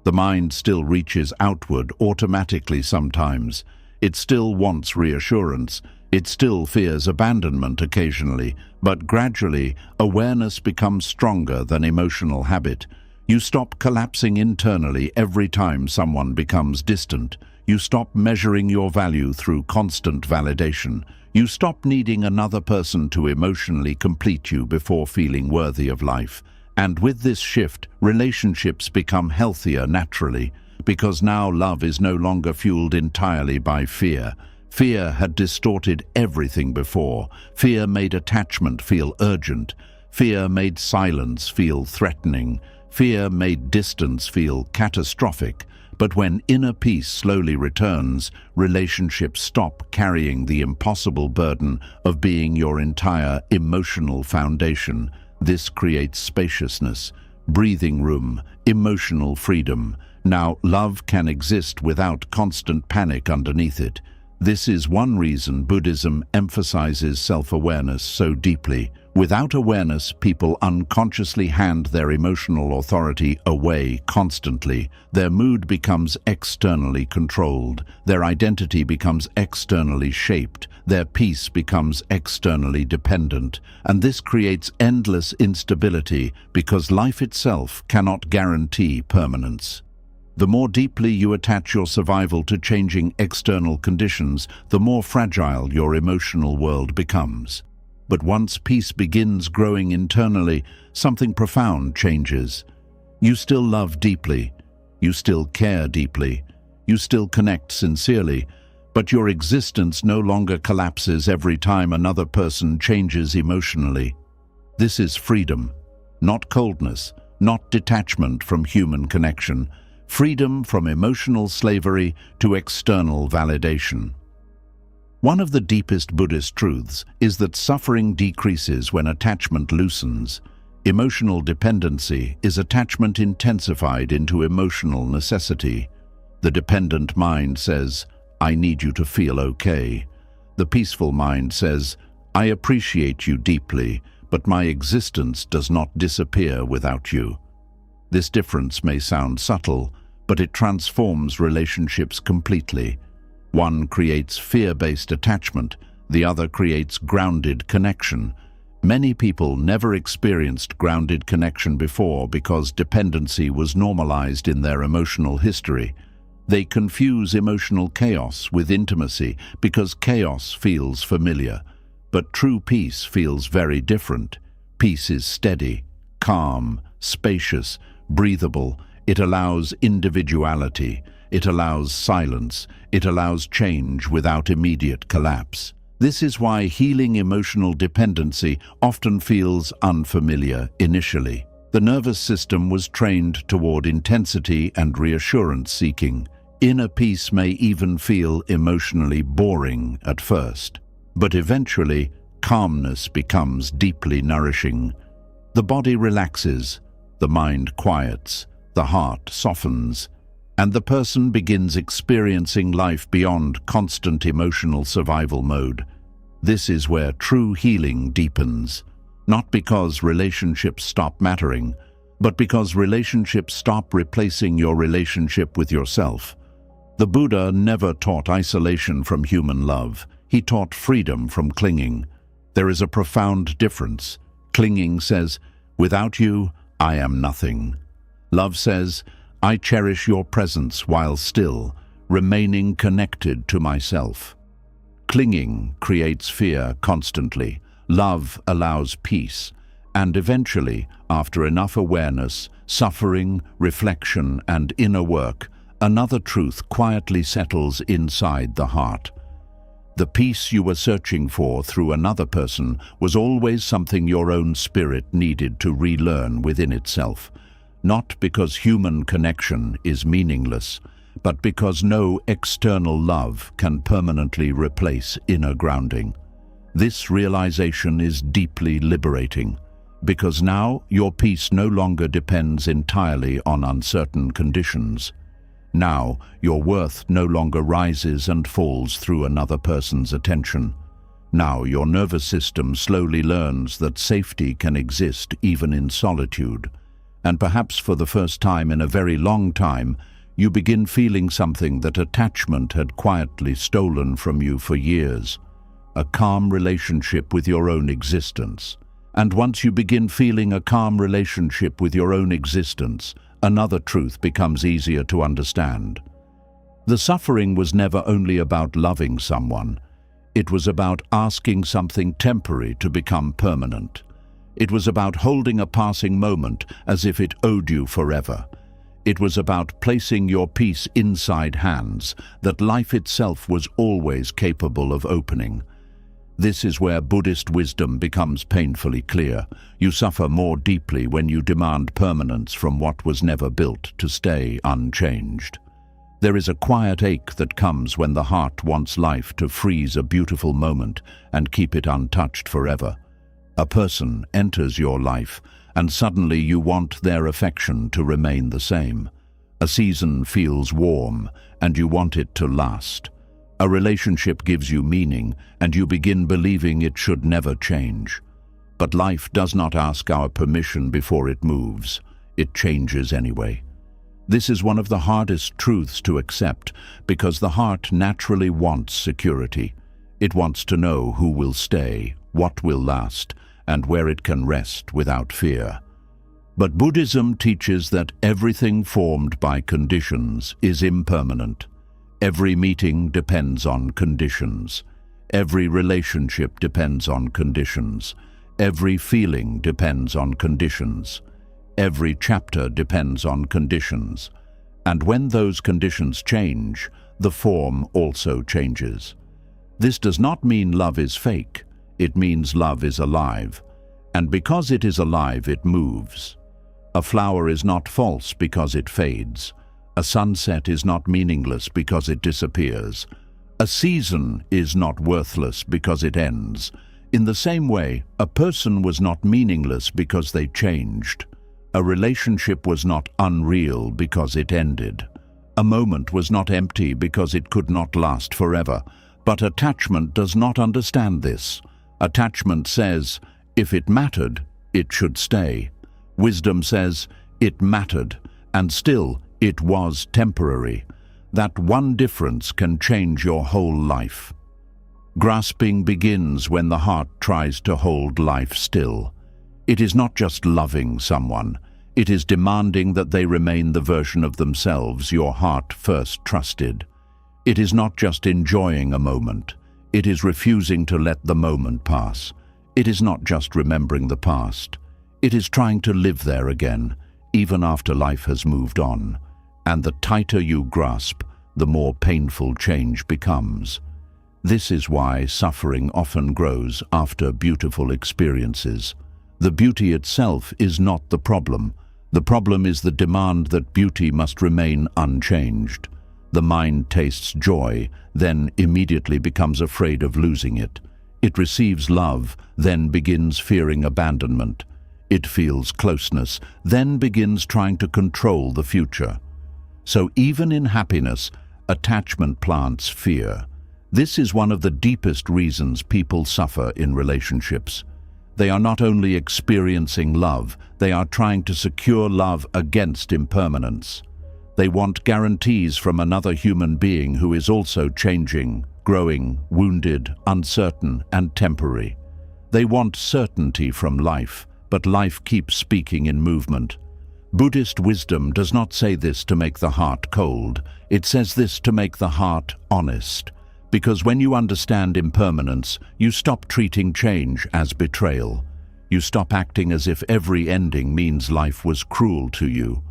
The mind still reaches outward automatically sometimes. It still wants reassurance. It still fears abandonment occasionally, but gradually, awareness becomes stronger than emotional habit. You stop collapsing internally every time someone becomes distant. You stop measuring your value through constant validation. You stop needing another person to emotionally complete you before feeling worthy of life. And with this shift, relationships become healthier naturally, because now love is no longer fueled entirely by fear. Fear had distorted everything before. Fear made attachment feel urgent. Fear made silence feel threatening. Fear made distance feel catastrophic. But when inner peace slowly returns, relationships stop carrying the impossible burden of being your entire emotional foundation. This creates spaciousness, breathing room, emotional freedom. Now, love can exist without constant panic underneath it. This is one reason Buddhism emphasizes self-awareness so deeply. Without awareness, people unconsciously hand their emotional authority away constantly. Their mood becomes externally controlled. Their identity becomes externally shaped. Their peace becomes externally dependent. And this creates endless instability because life itself cannot guarantee permanence. The more deeply you attach your survival to changing external conditions, the more fragile your emotional world becomes. But once peace begins growing internally, something profound changes. You still love deeply, you still care deeply, you still connect sincerely, but your existence no longer collapses every time another person changes emotionally. This is freedom, not coldness, not detachment from human connection. Freedom from emotional slavery to external validation. One of the deepest Buddhist truths is that suffering decreases when attachment loosens. Emotional dependency is attachment intensified into emotional necessity. The dependent mind says, "I need you to feel okay." The peaceful mind says, "I appreciate you deeply, but my existence does not disappear without you." This difference may sound subtle, but it transforms relationships completely. One creates fear-based attachment, the other creates grounded connection. Many people never experienced grounded connection before because dependency was normalized in their emotional history. They confuse emotional chaos with intimacy because chaos feels familiar. But true peace feels very different. Peace is steady, calm, spacious, breathable. It allows individuality, it allows silence, it allows change without immediate collapse. This is why healing emotional dependency often feels unfamiliar initially. The nervous system was trained toward intensity and reassurance seeking. Inner peace may even feel emotionally boring at first, but eventually calmness becomes deeply nourishing. The body relaxes, the mind quiets, the heart softens, and the person begins experiencing life beyond constant emotional survival mode. This is where true healing deepens, not because relationships stop mattering, but because relationships stop replacing your relationship with yourself. The Buddha never taught isolation from human love. He taught freedom from clinging. There is a profound difference. Clinging says, "Without you, I am nothing." Love says, "I cherish your presence while still, remaining connected to myself." Clinging creates fear constantly. Love allows peace. And eventually, after enough awareness, suffering, reflection, and inner work, another truth quietly settles inside the heart. The peace you were searching for through another person was always something your own spirit needed to relearn within itself. Not because human connection is meaningless, but because no external love can permanently replace inner grounding. This realization is deeply liberating, because now your peace no longer depends entirely on uncertain conditions. Now, your worth no longer rises and falls through another person's attention. Now, your nervous system slowly learns that safety can exist even in solitude. And perhaps for the first time in a very long time, you begin feeling something that attachment had quietly stolen from you for years. A calm relationship with your own existence. And once you begin feeling a calm relationship with your own existence, another truth becomes easier to understand. The suffering was never only about loving someone. It was about asking something temporary to become permanent. It was about holding a passing moment as if it owed you forever. It was about placing your peace inside hands that life itself was always capable of opening. This is where Buddhist wisdom becomes painfully clear. You suffer more deeply when you demand permanence from what was never built to stay unchanged. There is a quiet ache that comes when the heart wants life to freeze a beautiful moment and keep it untouched forever. A person enters your life, and suddenly you want their affection to remain the same. A season feels warm, and you want it to last. A relationship gives you meaning, and you begin believing it should never change. But life does not ask our permission before it moves. It changes anyway. This is one of the hardest truths to accept, because the heart naturally wants security. It wants to know who will stay, what will last, and where it can rest without fear. But Buddhism teaches that everything formed by conditions is impermanent. Every meeting depends on conditions. Every relationship depends on conditions. Every feeling depends on conditions. Every chapter depends on conditions. And when those conditions change, the form also changes. This does not mean love is fake. It means love is alive. And because it is alive, it moves. A flower is not false because it fades. A sunset is not meaningless because it disappears. A season is not worthless because it ends. In the same way, a person was not meaningless because they changed. A relationship was not unreal because it ended. A moment was not empty because it could not last forever. But attachment does not understand this. Attachment says, if it mattered, it should stay. Wisdom says, it mattered, and still it was temporary. That one difference can change your whole life. Grasping begins when the heart tries to hold life still. It is not just loving someone. It is demanding that they remain the version of themselves your heart first trusted. It is not just enjoying a moment. It is refusing to let the moment pass. It is not just remembering the past. It is trying to live there again, even after life has moved on. And the tighter you grasp, the more painful change becomes. This is why suffering often grows after beautiful experiences. The beauty itself is not the problem. The problem is the demand that beauty must remain unchanged. The mind tastes joy, then immediately becomes afraid of losing it. It receives love, then begins fearing abandonment. It feels closeness, then begins trying to control the future. So even in happiness, attachment plants fear. This is one of the deepest reasons people suffer in relationships. They are not only experiencing love, they are trying to secure love against impermanence. They want guarantees from another human being who is also changing, growing, wounded, uncertain, and temporary. They want certainty from life, but life keeps speaking in movement. Buddhist wisdom does not say this to make the heart cold. It says this to make the heart honest. Because when you understand impermanence, you stop treating change as betrayal. You stop acting as if every ending means life was cruel to you.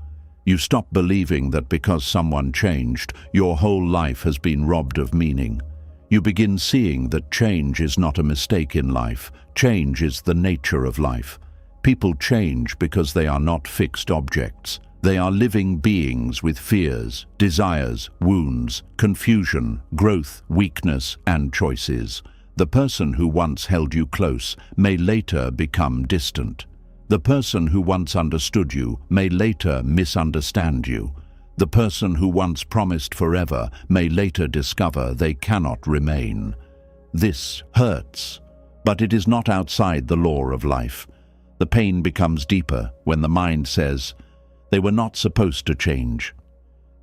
You stop believing that because someone changed, your whole life has been robbed of meaning. You begin seeing that change is not a mistake in life. Change is the nature of life. People change because they are not fixed objects. They are living beings with fears, desires, wounds, confusion, growth, weakness, and choices. The person who once held you close may later become distant. The person who once understood you may later misunderstand you. The person who once promised forever may later discover they cannot remain. This hurts, but it is not outside the law of life. The pain becomes deeper when the mind says, they were not supposed to change.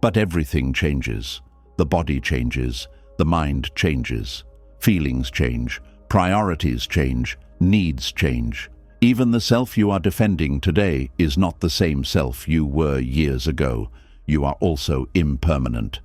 But everything changes. The body changes, the mind changes, feelings change, priorities change, needs change. Even the self you are defending today is not the same self you were years ago. You are also impermanent.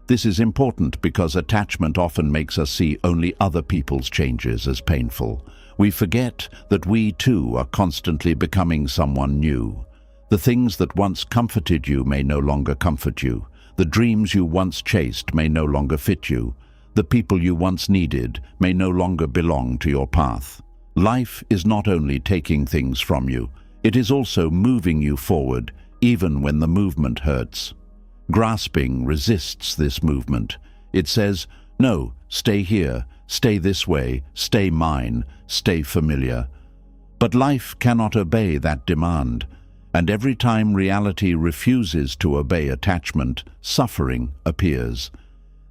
This is important because attachment often makes us see only other people's changes as painful. We forget that we too are constantly becoming someone new. The things that once comforted you may no longer comfort you. The dreams you once chased may no longer fit you. The people you once needed may no longer belong to your path. Life is not only taking things from you, it is also moving you forward, even when the movement hurts. Grasping resists this movement. It says, no, stay here, stay this way, stay mine, stay familiar. But life cannot obey that demand, and every time reality refuses to obey attachment, suffering appears.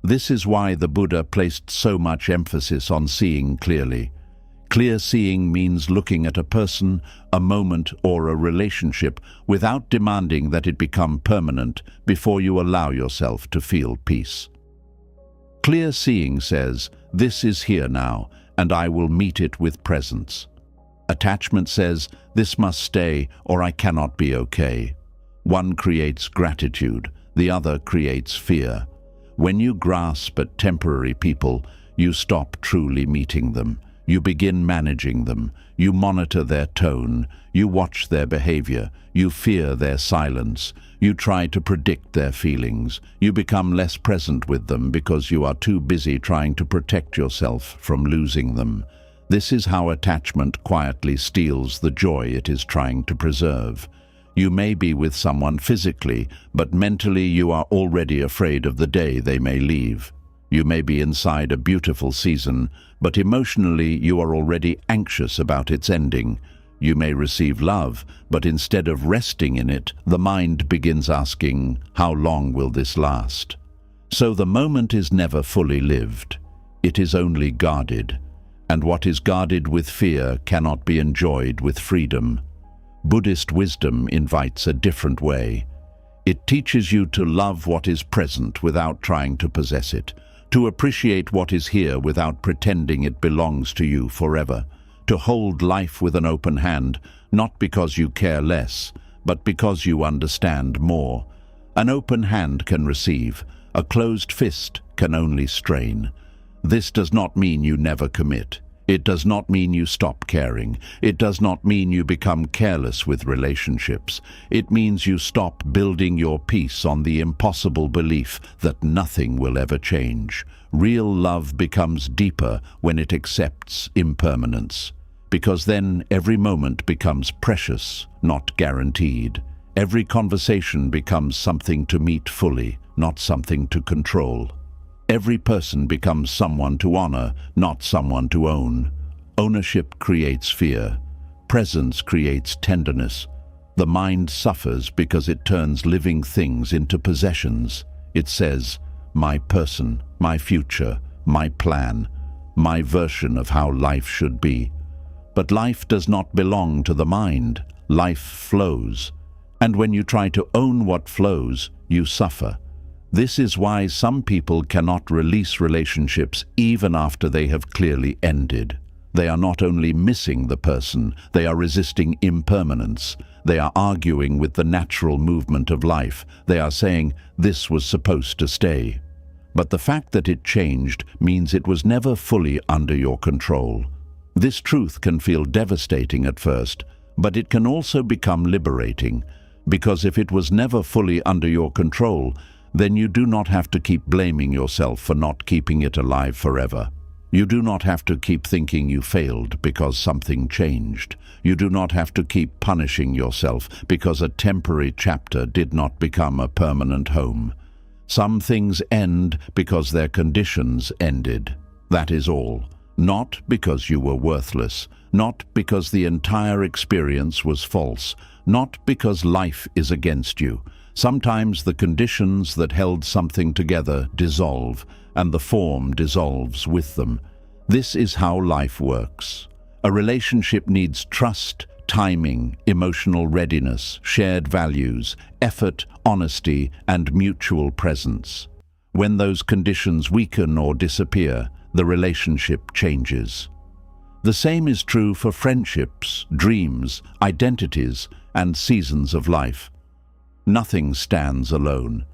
This is why the Buddha placed so much emphasis on seeing clearly. Clear seeing means looking at a person, a moment, or a relationship without demanding that it become permanent before you allow yourself to feel peace. Clear seeing says, this is here now, and I will meet it with presence. Attachment says, this must stay, or I cannot be okay. One creates gratitude, the other creates fear. When you grasp at temporary people, you stop truly meeting them. You begin managing them. You monitor their tone. You watch their behavior. You fear their silence. You try to predict their feelings. You become less present with them because you are too busy trying to protect yourself from losing them. This is how attachment quietly steals the joy it is trying to preserve. You may be with someone physically, but mentally you are already afraid of the day they may leave. You may be inside a beautiful season, but emotionally you are already anxious about its ending. You may receive love, but instead of resting in it, the mind begins asking, how long will this last? So the moment is never fully lived. It is only guarded. And what is guarded with fear cannot be enjoyed with freedom. Buddhist wisdom invites a different way. It teaches you to love what is present without trying to possess it, to appreciate what is here without pretending it belongs to you forever, to hold life with an open hand, not because you care less, but because you understand more. An open hand can receive, a closed fist can only strain. This does not mean you never commit. It does not mean you stop caring. It does not mean you become careless with relationships. It means you stop building your peace on the impossible belief that nothing will ever change. Real love becomes deeper when it accepts impermanence, because then every moment becomes precious, not guaranteed. Every conversation becomes something to meet fully, not something to control. Every person becomes someone to honor, not someone to own. Ownership creates fear. Presence creates tenderness. The mind suffers because it turns living things into possessions. It says, my person, my future, my plan, my version of how life should be. But life does not belong to the mind. Life flows. And when you try to own what flows, you suffer. This is why some people cannot release relationships even after they have clearly ended. They are not only missing the person, they are resisting impermanence. They are arguing with the natural movement of life. They are saying, this was supposed to stay. But the fact that it changed means it was never fully under your control. This truth can feel devastating at first, but it can also become liberating, because if it was never fully under your control, then you do not have to keep blaming yourself for not keeping it alive forever. You do not have to keep thinking you failed because something changed. You do not have to keep punishing yourself because a temporary chapter did not become a permanent home. Some things end because their conditions ended. That is all. Not because you were worthless, not because the entire experience was false, not because life is against you. Sometimes the conditions that held something together dissolve, and the form dissolves with them. This is how life works. A relationship needs trust, timing, emotional readiness, shared values, effort, honesty, and mutual presence. When those conditions weaken or disappear, the relationship changes. The same is true for friendships, dreams, identities, and seasons of life. Nothing stands alone.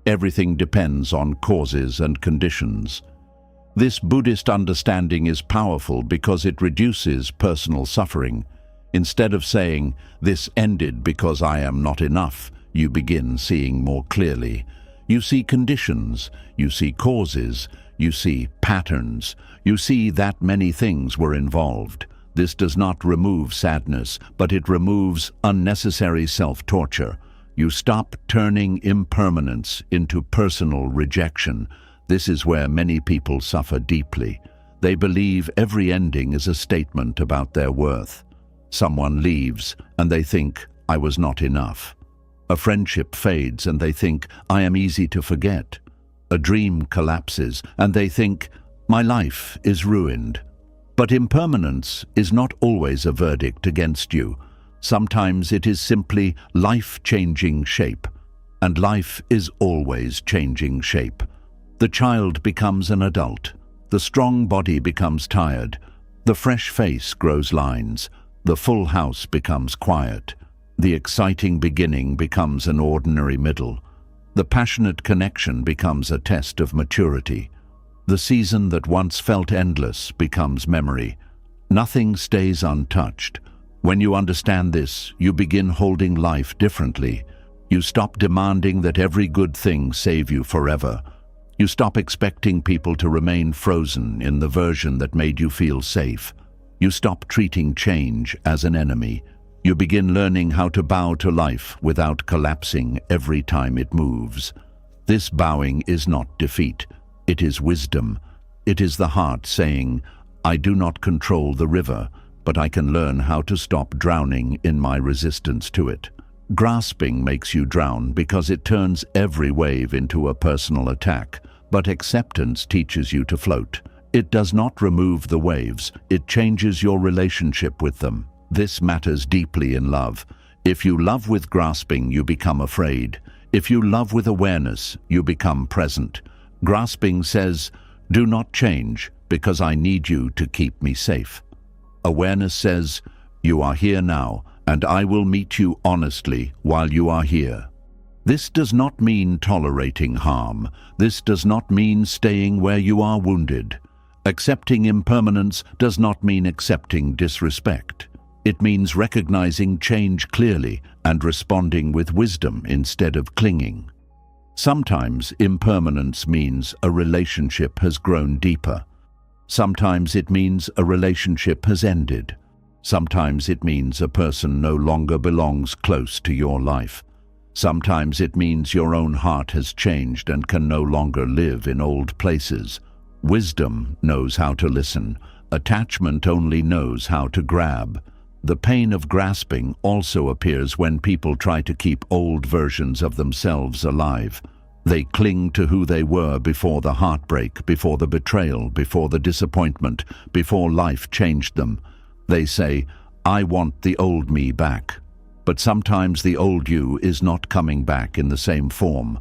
Everything depends on causes and conditions. This Buddhist understanding is powerful because it reduces personal suffering. Instead of saying, "This ended because I am not enough," you begin seeing more clearly. You see conditions, you see causes, you see patterns, you see that many things were involved. This does not remove sadness, but it removes unnecessary self-torture. You stop turning impermanence into personal rejection. This is where many people suffer deeply. They believe every ending is a statement about their worth. Someone leaves and they think, "I was not enough." A friendship fades and they think, "I am easy to forget." A dream collapses and they think, "My life is ruined." But impermanence is not always a verdict against you. Sometimes it is simply life-changing shape, and life is always changing shape. The child becomes an adult. The strong body becomes tired. The fresh face grows lines. The full house becomes quiet. The exciting beginning becomes an ordinary middle. The passionate connection becomes a test of maturity. The season that once felt endless becomes memory. Nothing stays untouched. When you understand this, you begin holding life differently. You stop demanding that every good thing save you forever. You stop expecting people to remain frozen in the version that made you feel safe. You stop treating change as an enemy. You begin learning how to bow to life without collapsing every time it moves. This bowing is not defeat. It is wisdom. It is the heart saying, "I do not control the river, but I can learn how to stop drowning in my resistance to it." Grasping makes you drown because it turns every wave into a personal attack, but acceptance teaches you to float. It does not remove the waves, it changes your relationship with them. This matters deeply in love. If you love with grasping, you become afraid. If you love with awareness, you become present. Grasping says, "Do not change, because I need you to keep me safe." Awareness says, "You are here now, and I will meet you honestly while you are here." This does not mean tolerating harm. This does not mean staying where you are wounded. Accepting impermanence does not mean accepting disrespect. It means recognizing change clearly and responding with wisdom instead of clinging. Sometimes impermanence means a relationship has grown deeper. Sometimes it means a relationship has ended. Sometimes it means a person no longer belongs close to your life. Sometimes it means your own heart has changed and can no longer live in old places. Wisdom knows how to listen. Attachment only knows how to grab. The pain of grasping also appears when people try to keep old versions of themselves alive. They cling to who they were before the heartbreak, before the betrayal, before the disappointment, before life changed them. They say, "I want the old me back." But sometimes the old you is not coming back in the same form.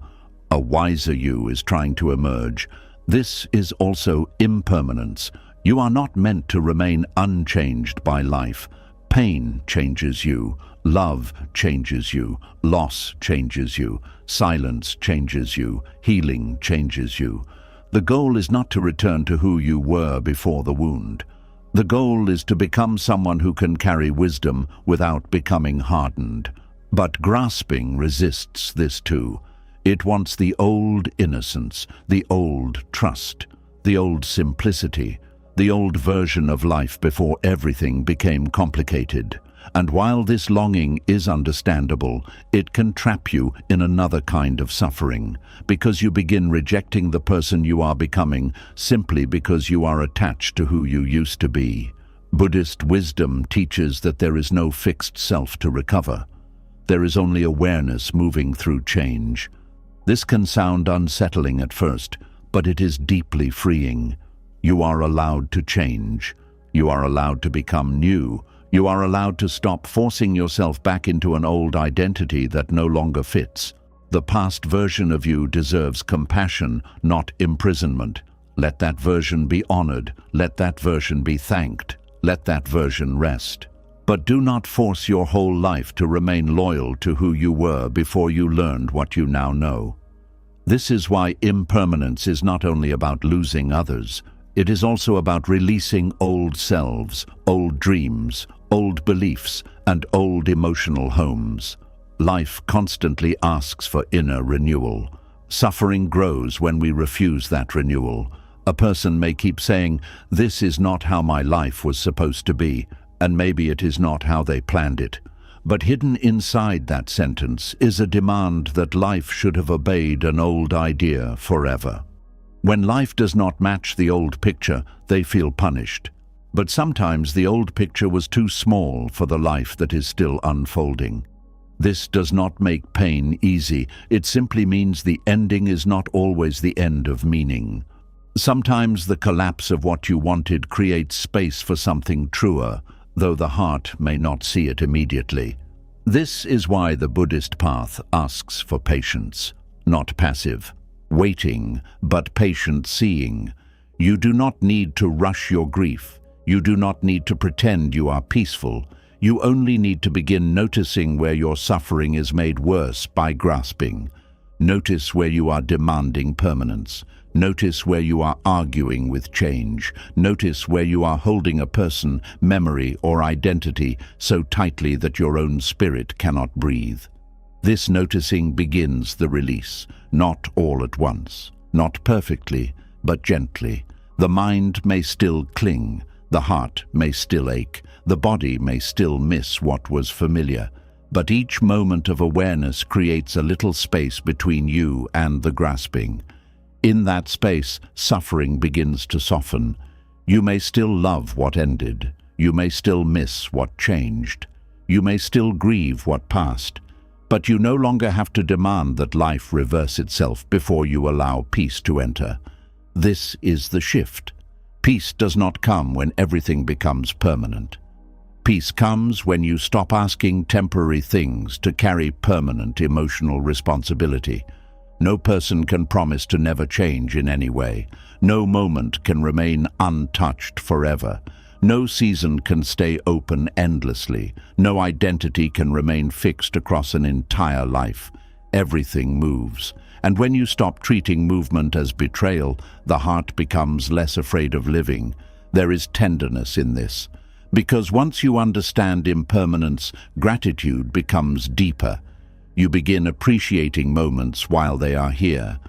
A wiser you is trying to emerge. This is also impermanence. You are not meant to remain unchanged by life. Pain changes you. Love changes you. Loss changes you. Silence changes you. Healing changes you. The goal is not to return to who you were before the wound. The goal is to become someone who can carry wisdom without becoming hardened. But grasping resists this too. It wants the old innocence, the old trust, the old simplicity, the old version of life before everything became complicated. And while this longing is understandable, it can trap you in another kind of suffering, because you begin rejecting the person you are becoming simply because you are attached to who you used to be. Buddhist wisdom teaches that there is no fixed self to recover. there is only awareness moving through change. This can sound unsettling at first, but it is deeply freeing. You are allowed to change. You are allowed to become new. You are allowed to stop forcing yourself back into an old identity that no longer fits. The past version of you deserves compassion, not imprisonment. Let that version be honored. Let that version be thanked. Let that version rest. But do not force your whole life to remain loyal to who you were before you learned what you now know. This is why impermanence is not only about losing others. It is also about releasing old selves, old dreams, old beliefs, and old emotional homes. Life constantly asks for inner renewal. Suffering grows when we refuse that renewal. A person may keep saying, "This is not how my life was supposed to be," and maybe it is not how they planned it. But hidden inside that sentence is a demand that life should have obeyed an old idea forever. When life does not match the old picture, they feel punished. But sometimes the old picture was too small for the life that is still unfolding. This does not make pain easy. It simply means the ending is not always the end of meaning. Sometimes the collapse of what you wanted creates space for something truer, though the heart may not see it immediately. This is why the Buddhist path asks for patience, not passive waiting, but patient seeing. You do not need to rush your grief. You do not need to pretend you are peaceful. You only need to begin noticing where your suffering is made worse by grasping. Notice where you are demanding permanence. Notice where you are arguing with change. Notice where you are holding a person, memory, or identity so tightly that your own spirit cannot breathe. This noticing begins the release, not all at once, not perfectly, but gently. The mind may still cling, the heart may still ache, the body may still miss what was familiar, but each moment of awareness creates a little space between you and the grasping. In that space, suffering begins to soften. You may still love what ended. You may still miss what changed. You may still grieve what passed. But you no longer have to demand that life reverse itself before you allow peace to enter. This is the shift. Peace does not come when everything becomes permanent. Peace comes when you stop asking temporary things to carry permanent emotional responsibility. No person can promise to never change in any way. No moment can remain untouched forever. No season can stay open endlessly. No identity can remain fixed across an entire life. Everything moves. And when you stop treating movement as betrayal, the heart becomes less afraid of living. There is tenderness in this. Because once you understand impermanence, gratitude becomes deeper. You begin appreciating moments while they are here.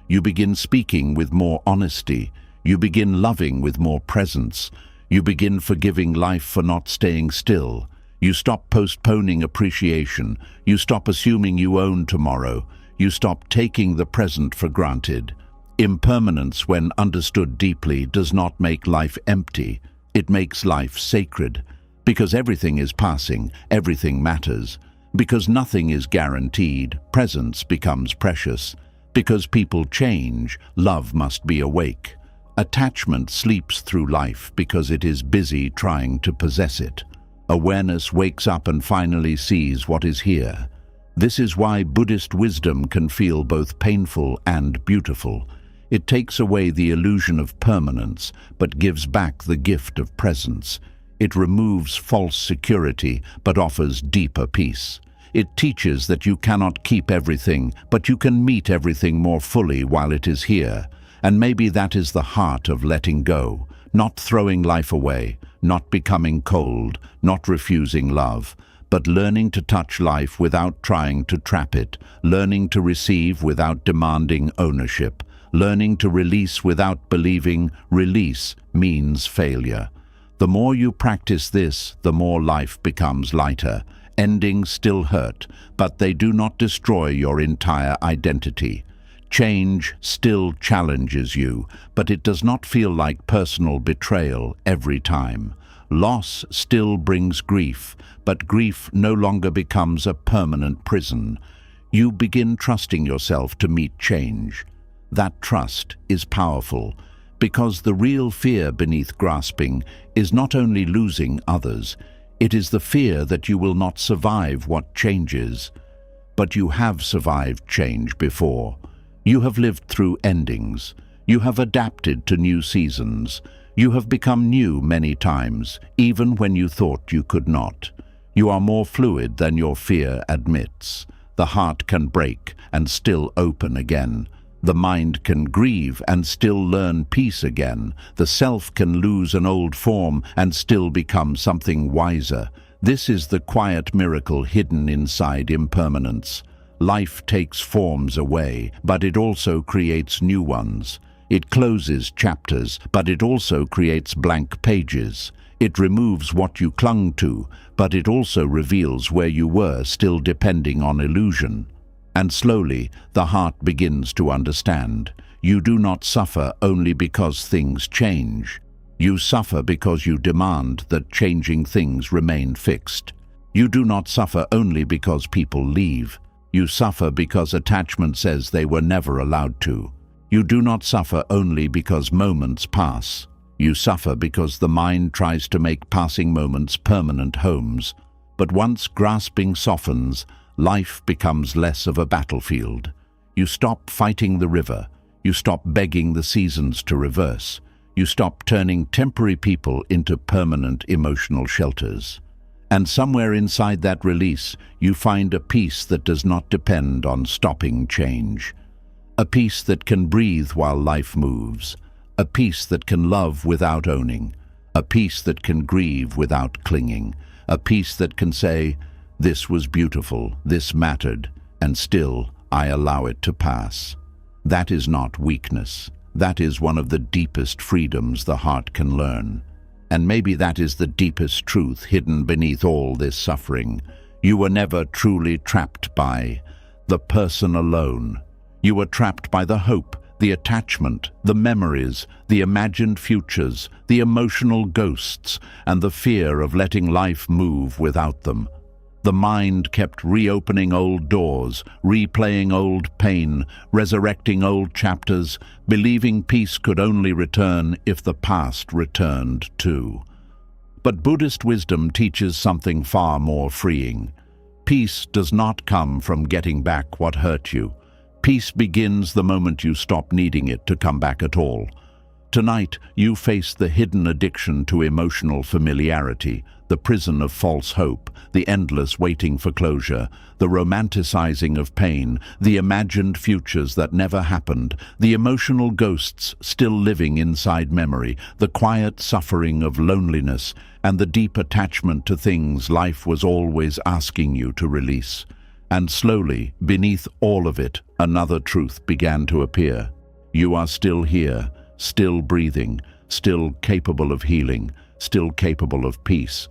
You begin speaking with more honesty. You begin loving with more presence. You begin forgiving life for not staying still. You stop postponing appreciation. You stop assuming you own tomorrow. You stop taking the present for granted. Impermanence, when understood deeply, does not make life empty. It makes life sacred. Because everything is passing, everything matters. Because nothing is guaranteed, presence becomes precious. Because people change, love must be awake. Attachment sleeps through life because it is busy trying to possess it. Awareness wakes up and finally sees what is here. This is why Buddhist wisdom can feel both painful and beautiful. It takes away the illusion of permanence, but gives back the gift of presence. It removes false security, but offers deeper peace. It teaches that you cannot keep everything, but you can meet everything more fully while it is here. And maybe that is the heart of letting go, not throwing life away, not becoming cold, not refusing love, but learning to touch life without trying to trap it, learning to receive without demanding ownership, learning to release without believing release means failure. The more you practice this, the more life becomes lighter. Endings still hurt, but they do not destroy your entire identity. Change still challenges you, but it does not feel like personal betrayal every time. Loss still brings grief, but grief no longer becomes a permanent prison. You begin trusting yourself to meet change. That trust is powerful, because the real fear beneath grasping is not only losing others, it is the fear that you will not survive what changes. But you have survived change before. You have lived through endings. You have adapted to new seasons. You have become new many times, even when you thought you could not. You are more fluid than your fear admits. The heart can break and still open again. The mind can grieve and still learn peace again. The self can lose an old form and still become something wiser. This is the quiet miracle hidden inside impermanence. Life takes forms away, but it also creates new ones. It closes chapters, but it also creates blank pages. It removes what you clung to, but it also reveals where you were still depending on illusion. And slowly, the heart begins to understand. You do not suffer only because things change. You suffer because you demand that changing things remain fixed. You do not suffer only because people leave. You suffer because attachment says they were never allowed to. You do not suffer only because moments pass. You suffer because the mind tries to make passing moments permanent homes. But once grasping softens, life becomes less of a battlefield. You stop fighting the river. You stop begging the seasons to reverse. You stop turning temporary people into permanent emotional shelters. And somewhere inside that release, you find a peace that does not depend on stopping change. A peace that can breathe while life moves. A peace that can love without owning. A peace that can grieve without clinging. A peace that can say, "This was beautiful, this mattered, and still I allow it to pass." That is not weakness. That is one of the deepest freedoms the heart can learn. And maybe that is the deepest truth hidden beneath all this suffering. You were never truly trapped by the person alone. You were trapped by the hope, the attachment, the memories, the imagined futures, the emotional ghosts, and the fear of letting life move without them. The mind kept reopening old doors, replaying old pain, resurrecting old chapters, believing peace could only return if the past returned too. But Buddhist wisdom teaches something far more freeing. Peace does not come from getting back what hurt you. Peace begins the moment you stop needing it to come back at all. Tonight, you face the hidden addiction to emotional familiarity, the prison of false hope, the endless waiting for closure, the romanticizing of pain, the imagined futures that never happened, the emotional ghosts still living inside memory, the quiet suffering of loneliness, and the deep attachment to things life was always asking you to release. And slowly, beneath all of it, another truth began to appear. You are still here, still breathing, still capable of healing, still capable of peace.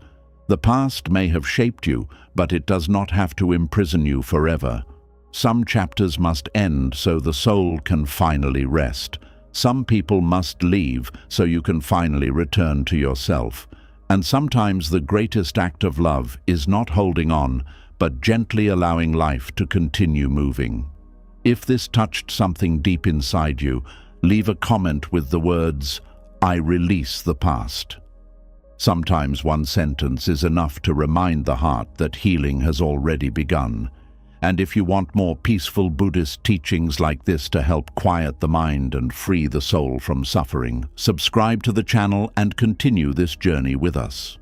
The past may have shaped you, but it does not have to imprison you forever. Some chapters must end so the soul can finally rest. Some people must leave so you can finally return to yourself. And sometimes the greatest act of love is not holding on, but gently allowing life to continue moving. If this touched something deep inside you, leave a comment with the words, "I release the past." Sometimes one sentence is enough to remind the heart that healing has already begun. And if you want more peaceful Buddhist teachings like this to help quiet the mind and free the soul from suffering, subscribe to the channel and continue this journey with us.